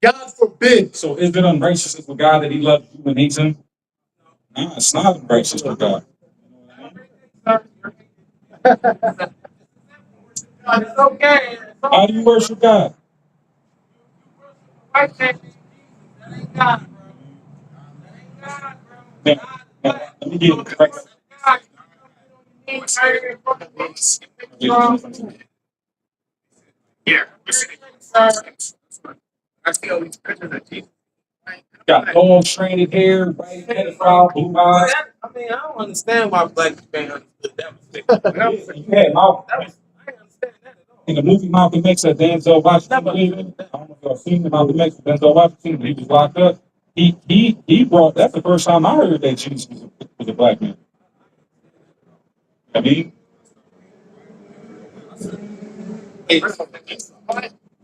God forbid. So is it unrighteousness with God that he loves you and hates him? Nah, it's not unrighteous with God. it's okay. It's How do you worship God? okay. That ain't God, bro. That ain't God, bro. Now, let me get it correct. God, you need to in front of us. Yeah. I see all these pictures of Jesus. Got long, trained hair, white, pedophile, blue eyes. I mean, I don't understand why black people ain't understood that was Yeah, you had Malcolm I didn't understand that at all. in the movie Malcolm X that Denzel Washington was in. I don't know if y'all seen the Malcolm X with Denzel Washington, but he was locked up. He brought. That's the first time I heard that Jesus was a black man. I mean,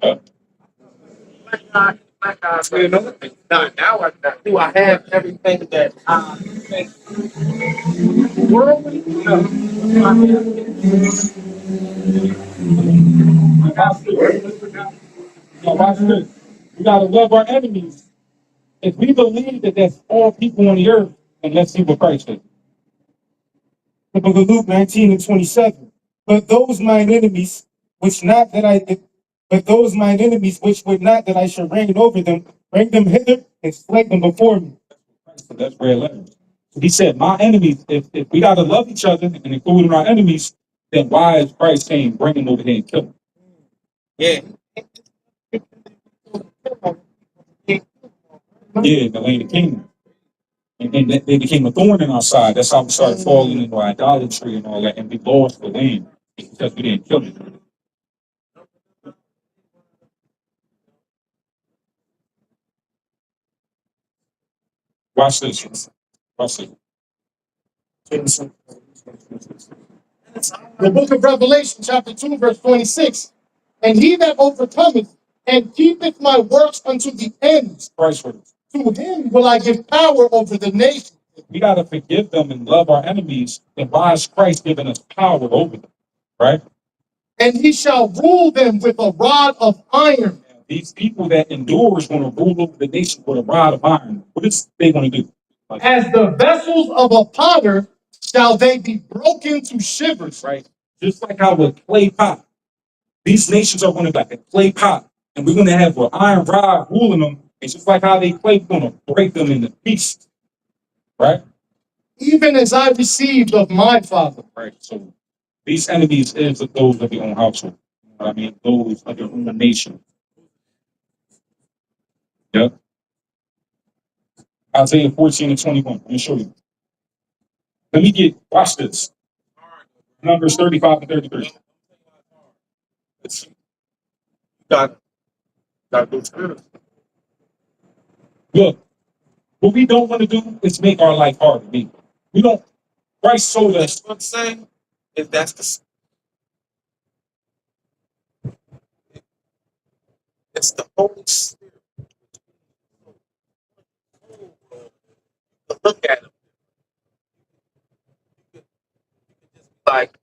uh, Black guys, you know, now I do. I have everything that I think worldly. You know, I watch this. Now watch this. We gotta love our enemies. If we believe that that's all people on the earth, then let's see what Christ said. The book of Luke 19 and 27. But those mine enemies, which not that I but those mine enemies which would not that I should reign over them, bring them hither and slay them before me. So that's red letters. He said, my enemies, if we gotta love each other and including our enemies, then why is Christ saying bring them over here and kill them? yeah. Yeah, in the land of kingdom. And they became a thorn in our side. That's how we started falling into idolatry and all that, and we lost the land because we didn't kill them. Watch this. Watch this. The book of Revelation, chapter 2, verse 26. And he that overcometh and keepeth my works unto the end, Christ for this. to him will I give power over the nation. We got to forgive them and love our enemies. And why is Christ giving us power over them? Right? And he shall rule them with a rod of iron. These people that endure is going to rule over the nation with a rod of iron. What is they going to do? Like, As the vessels of a potter shall they be broken to shivers. right? Just like how with clay pot, these nations are going to be like a clay pot, and we're going to have an iron rod ruling them. It's just like how they clay, we're going to break them into pieces, right? Even as I received of my Father. Right. So these enemies is those of your own household. You know what I mean? Those of your own nation. Yep. Isaiah 14 and 21. Let me show you. Let me watch this. Numbers 35 and 33. Got those good. Look, what we don't want to do is make our life hard to be. We don't. Christ told us. That's what I'm saying. If that's it's the Holy Spirit. Look at him. Like,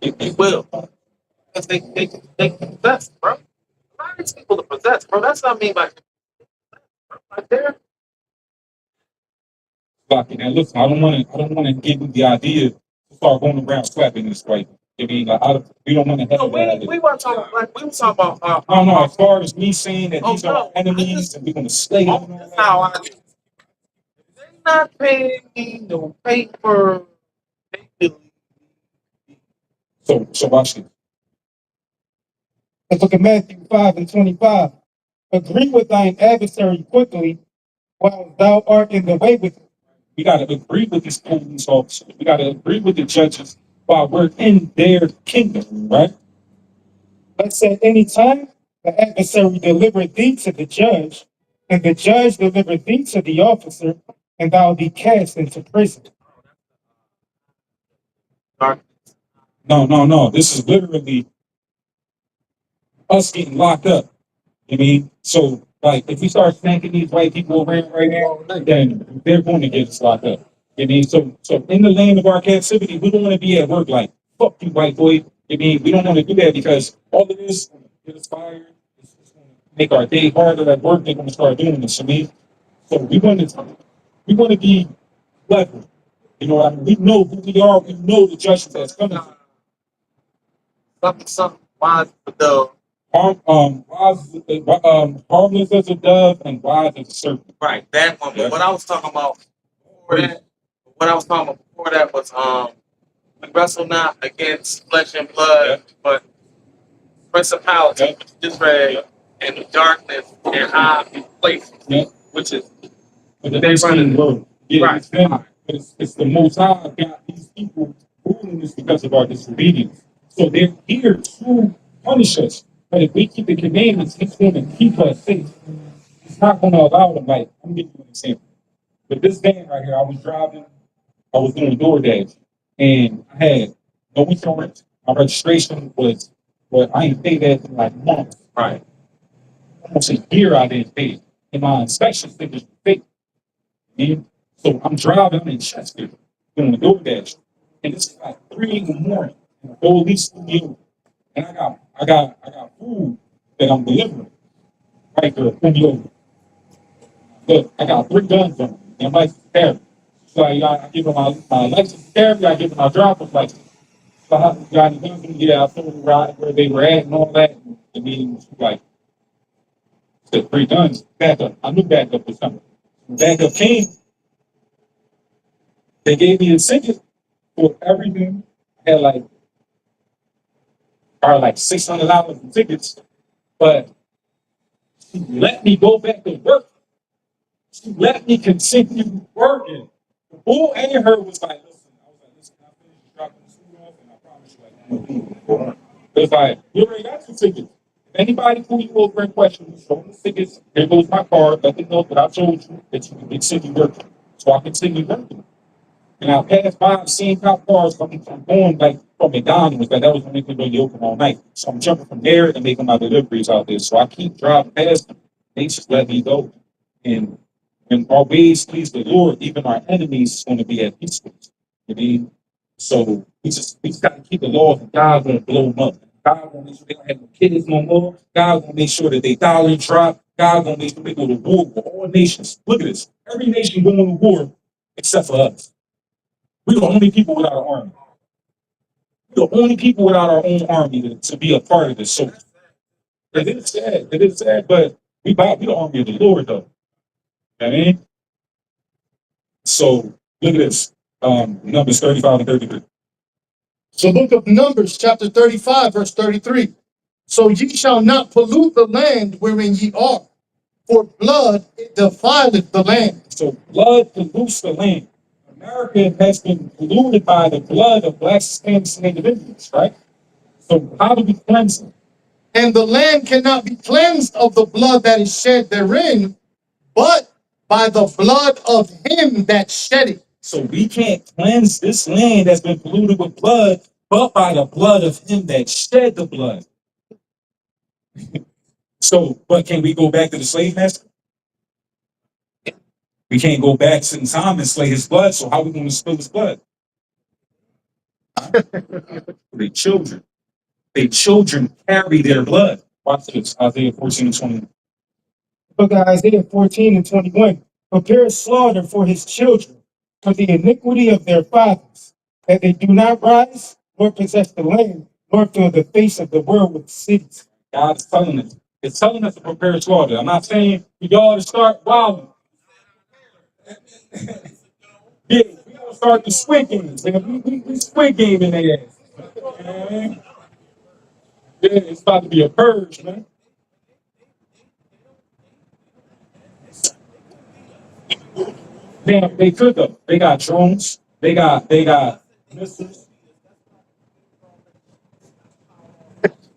he will. Because they possess, bro. A lot of these people are possessed, bro. That's what I mean by right there. Now listen, I don't want to give you the idea to start going around slapping this way. I mean, we don't want to No, have that. we weren't talking like we were talking about No. As far as me saying that Oh, these are our no, I enemies just- and we're going to slay them, and all that's that. how I do. They're not paying me no paper. They believe. So watch this. Let's look at Matthew 5 and 25. Agree with thine adversary quickly while thou art in the way with him. We got to agree with these police officers. We got to agree with the judges while we're in their kingdom, right? Lest at any time the adversary deliver thee to the judge, And the judge deliver thee to the officer, and thou be cast into prison. No. This is literally us getting locked up. I mean, so like if we start spanking these white people around right now, then they're going to get us locked up. I mean, so in the land of our captivity, we don't want to be at work like fuck you, white boy. I mean, we don't want to do that because all of this is going to get us fired. It's going to make our day harder at work. They're going to start doing this. I mean, so we want to be level. You know, what I mean, we know who we are. We know the justice that's coming. Something wise with the Harmless as a dove and wise as a serpent. right that one. Yeah. But what I was talking about before that was we wrestle not against flesh and blood, Yeah. but principality, Yeah. which we just read, and the darkness and high places, Yeah. which is But the they running world. Yeah, right. it's them. But it's the most high got these people ruling us because of our disobedience. So they're here to punish us. But if we keep the commandments, it's going to keep us safe. It's not going to allow them. Like, I'm giving you an example. But this van right here, I was driving, I was doing DoorDash, and I had no insurance. My registration was, well, I ain't paid that in like months. Right. Almost a year I didn't pay it. And my inspection stickers were fake. And so I'm driving, I'm in Chester, doing DoorDash, and it's like 3 in the morning. And the police studio, and I got food that I'm delivering. Right there, pull me over. Look, I got 3 guns on me, and I'm like, carry. So I give them my license to carry, I give them my driver's license. So I got any guns on me, yeah, I told them right where they were at and all that. I mean, it's like, said 3 guns, backup. I knew backup was coming. When backup came, they gave me a ticket for everything. I had like, like $600 in tickets, but she let me go back to work. She let me continue working. The bull and her was like, listen, I was like, listen, can I finish dropping the suit off? And I promise you, like, I'm gonna do it for her. It's like, you already got your tickets. If anybody pull you over and question you, show them the tickets. Here goes my card. Let them know that I told you that you can continue working. So I continue working. And I passed by seeing cop cars coming from going like from McDonald's, like that was when they could really open all night. So I'm jumping from there and making my deliveries out there. So I keep driving past them. They just let me go. And when our ways please the Lord, even our enemies is going to be at peace with us. You mean? So we just got to keep the laws, and God's going to blow them up. God going to make sure they don't have no kids no more. God going to make sure that they dollar drop. God going to make sure they go to war with all nations. Look at this. Every nation going to war except for us. We're the only people without an army. We're the only people without our own army to be a part of this. So it is sad. It is sad, but we the army of the Lord, though. You know what I mean? So look at this. Numbers 35 and 33. So book of Numbers, chapter 35, verse 33. So ye shall not pollute the land wherein ye are, for blood defileth the land. So blood pollutes the land. America has been polluted by the blood of blacks, Hispanics, and individuals, right? So how do we cleanse it? And the land cannot be cleansed of the blood that is shed therein, but by the blood of him that shed it. So we can't cleanse this land that's been polluted with blood, but by the blood of him that shed the blood. So, but can we go back to the slave master? We can't go back in time and slay his blood, so how are we going to spill his blood? They children. They children carry their blood. Watch this, Isaiah 14 and 21. Book of Isaiah 14 and 21. Prepare slaughter for his children, for the iniquity of their fathers, that they do not rise, nor possess the land, nor fill the face of the world with cities. God's telling us. It's telling us to prepare slaughter. I'm not saying for y'all to start wilding. Yeah, we gotta start the squid games. We squid game in their ass. Man. Yeah, it's about to be a purge, man. Damn, they could though. They got drones. They got missiles.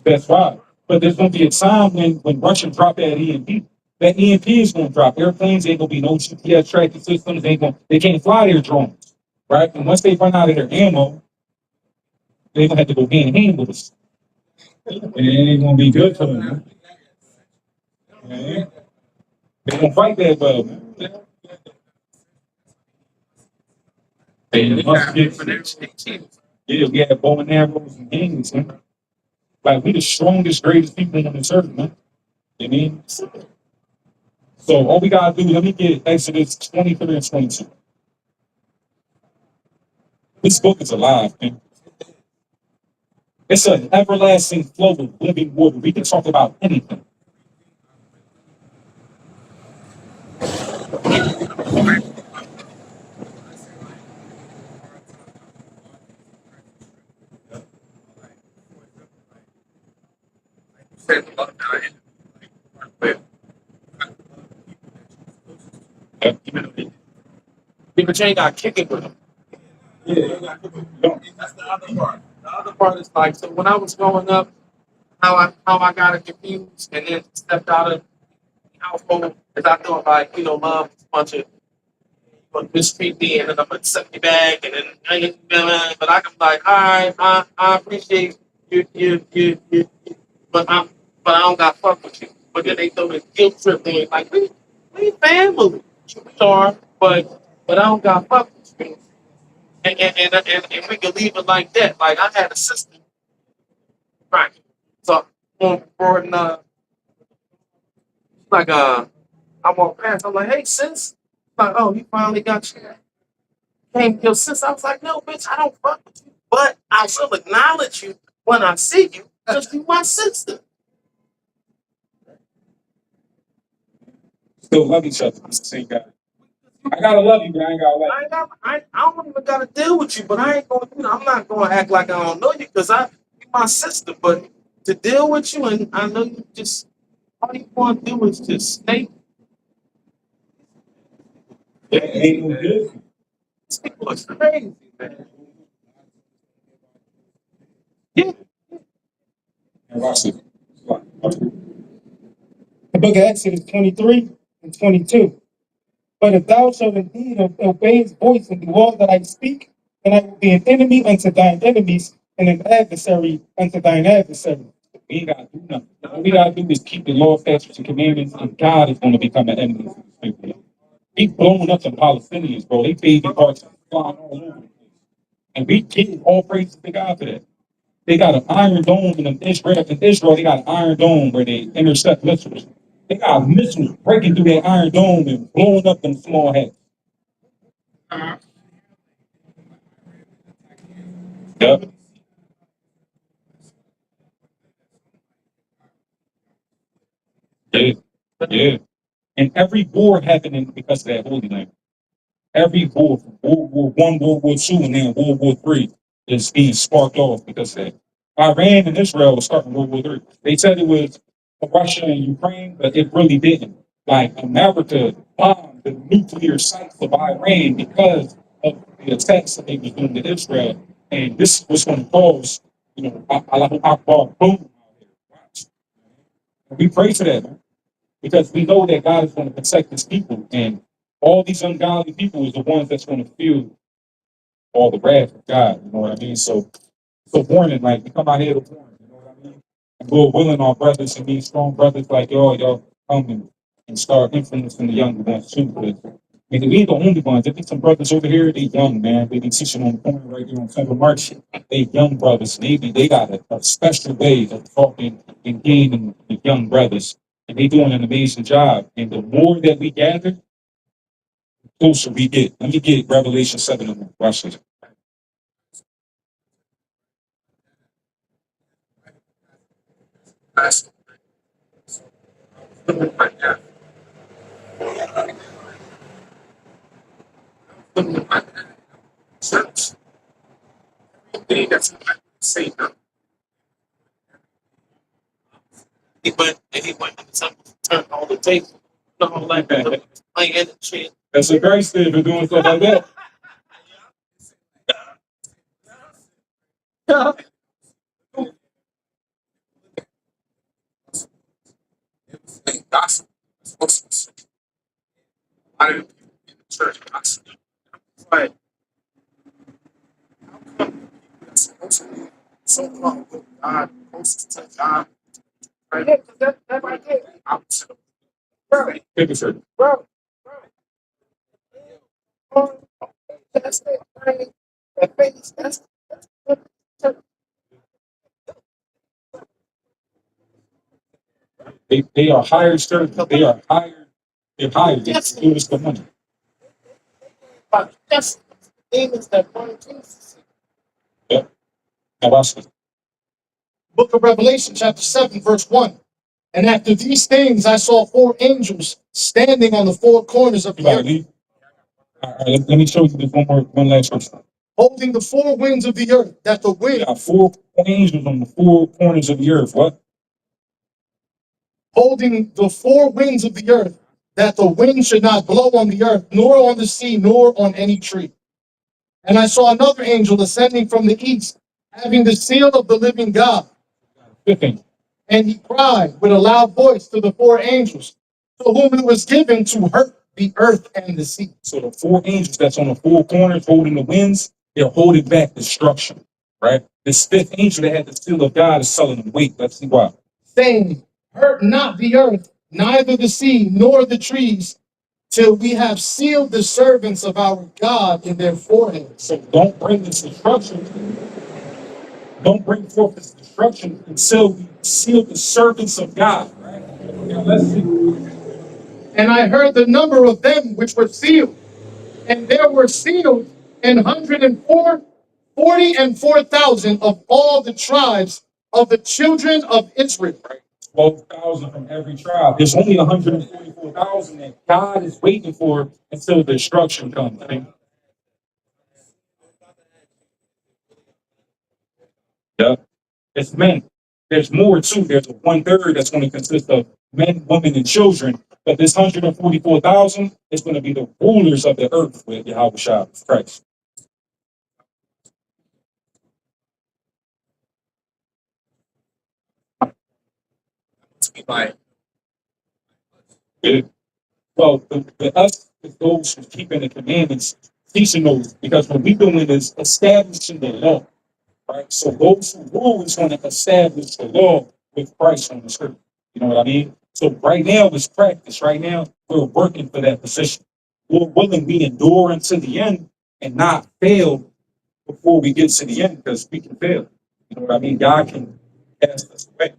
That's right. But there's gonna be a time when Russia drop that EMP. that EMP is gonna drop. Airplanes ain't gonna be no GPS tracking systems. They can't fly their drones, right? And once they run out of their ammo, they're gonna have to go hand in hand with us. And it ain't gonna be good for them, man. Man. They gonna fight that well, man. They must get yeah, we have bow and arrows and gangs, man. Like we the strongest, greatest people on this earth, man. You know what I mean? So all we gotta do, let me get Exodus 23 and 22. This book is alive, man. It's an everlasting flow of living water. We can talk about anything. Said love dying. But Yeah. But you ain't got to kick it with them. Yeah. That's the other part. The other part is like, so when I was growing up, how I got it confused and then stepped out of the household, is I thought like, mom was a bunch of mistreat me and then I'm gonna suck you back and then but I can like, all right, I appreciate you, but I don't got fuck with you. But then they throw this guilt trip thing like we family. We are, but I don't got fuck with you. And we can leave it like that. Like I had a sister, right? So for like I walked past, I'm like, hey sis. Like, oh, you finally got came your sis. I was like, no, bitch, I don't fuck with you. But I will acknowledge you when I see you because you my sister. Still love each other. It's the same guy. I gotta love you, but I ain't gotta like I ain't got, I don't even gotta deal with you, but I ain't gonna, I'm not gonna act like I don't know you because you my sister. But to deal with you, and I know you just all you want to do is just stay. you. It ain't no good. These people are crazy, man. Yeah, And watch it. The book of Exodus 23 and 22. But if thou shalt indeed obey his voice and do all that I speak, then I will be an enemy unto thine enemies and an adversary unto thine adversary. We ain't gotta do nothing. All we gotta do is keep the law, statutes, and commandments, and God is gonna become an enemy of these people. He blowing up some Palestinians, bro. They baby parts flying all over the place. And we give all praises to God for that. They got an iron dome in Israel, they got an iron dome where they intercept missiles. They got missiles breaking through that iron dome and blowing up them small heads. Yep. Yeah. Yeah. And every war happened because of that Holy Land. Every war, from World War I, World War II, and then World War III is being sparked off because of that. Iran and Israel was starting World War III. They said it was Russia and Ukraine, but it really didn't. Like America bombed the nuclear sites of Iran because of the attacks that they were doing to Israel. And this was going to cause, Allahu Akbar, boom. We pray for that, man, because we know that God is going to protect his people. And all these ungodly people is the ones that's going to feel all the wrath of God. You know what I mean? So warning, like we come out here to warn, you know what I mean? And we're willing our brothers and these strong brothers like y'all come and start influencing the younger ones too. Because I mean, we ain't the only ones. There be some brothers over here, they young, man. They be teaching on the corner right here on Temple March. They young brothers. They got a special way of talking and gaining the young brothers. And they doing an amazing job. And the more that we gather, the closer we get. Let me get Revelation 7 and 1. Watch this. that's like that. Church. Thing that's not say nothing. he went to the temple, turned all the tables, like playing the shit. That's a great state for doing stuff like that. It was like gospel. It's supposed to so called God, closest to God, right? Yeah, 'cause that right there, Opposite of bro, Figure sir. bro, bro. That's it, right? That face, that's They are higher service. They are higher. They're higher. They do this for money. but that's demons that want Jesus. Yep. Now watch this. Book of Revelation, chapter 7, verse 1. And after these things, I saw four angels standing on the four corners of You the gotta earth, leave. All right, let me show you this one last verse. holding the four winds of the earth, that the We wind, got four angels on the four corners of the earth. What? holding the four winds of the earth, that the wind should not blow on the earth, nor on the sea, nor on any tree. And I saw another angel ascending from the east, having the seal of the living God. Fifth angel. And he cried with a loud voice to the four angels, to whom it was given to hurt the earth and the sea, So the four angels that's on the four corners holding the winds, they're holding back destruction. Right? This fifth angel that had the seal of God is telling them, wait, let's see why. saying, hurt not the earth, neither the sea, nor the trees, till we have sealed the servants of our God in their foreheads. So don't bring this destruction. Don't bring forth this destruction until we seal the servants of God. Right? Now let's see. And I heard the number of them which were sealed, and there were sealed 144,000 of all the tribes of the children of Israel. 12,000 from every tribe. There's only 144,000 that God is waiting for until destruction comes. Right? Yeah. It's men. There's more too. There's a 1/3 that's going to consist of men, women, and children. But this 144,000 is going to be the rulers of the earth with Yahweh Shah, Christ. to be like, Yeah. Well, the us is those who keeping the commandments, teaching those, because what we're doing is establishing the law. Right? So those who rule is going to establish the law with Christ on the script. You know what I mean? So right now it's practice. Right now we're working for that position. We're willing to endure until the end and not fail before we get to the end because we can fail. You know what I mean? God can cast us away.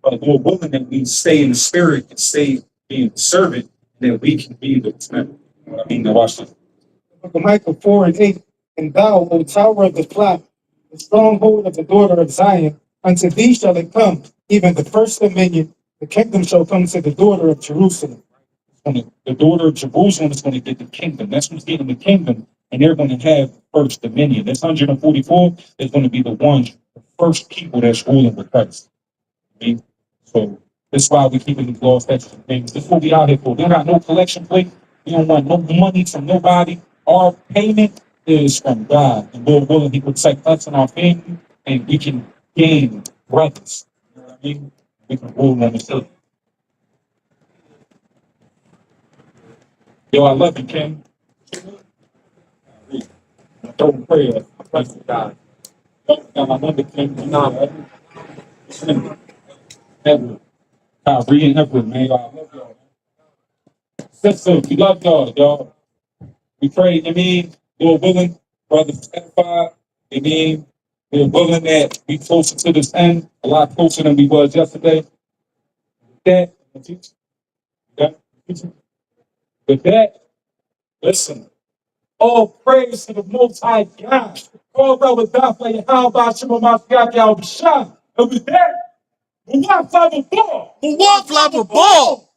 But we're willing that we stay in the spirit and stay being the servant, that we can be the member. You know what I mean? Now watch this. Book of Micah 4:8. And thou, O tower of the flock, the stronghold of the daughter of Zion, unto thee shall it come, even the first dominion. The kingdom shall come to the daughter of Jerusalem. The daughter of Jerusalem is going to get the kingdom. That's who's getting the kingdom, and they're going to have first dominion. This 144 is going to be the ones, the first people that's ruling with Christ. Okay? So that's why we keeping these laws, statutes, and things. This is what we out here for. We don't got no collection plate. We don't want no money from nobody. Our payment is from God, and Lord willing, He protect us and our family, and we can gain brothers. You know what I mean? We can rule on the earth. Yo, I love you, King. Don't pray. Bless God. Got my number, King. You know, Edward. Kyrie and Edward, man. I love y'all. Sister, we love y'all. We pray, I mean, Lord willing, brothers edified. I mean, we're willing that we closer to this end, a lot closer than we was yesterday. With that, listen. All praise to the Most High God. All that was done for you. How about you, my God, y'all be shot. And with that, we want to ball. One flapper ball.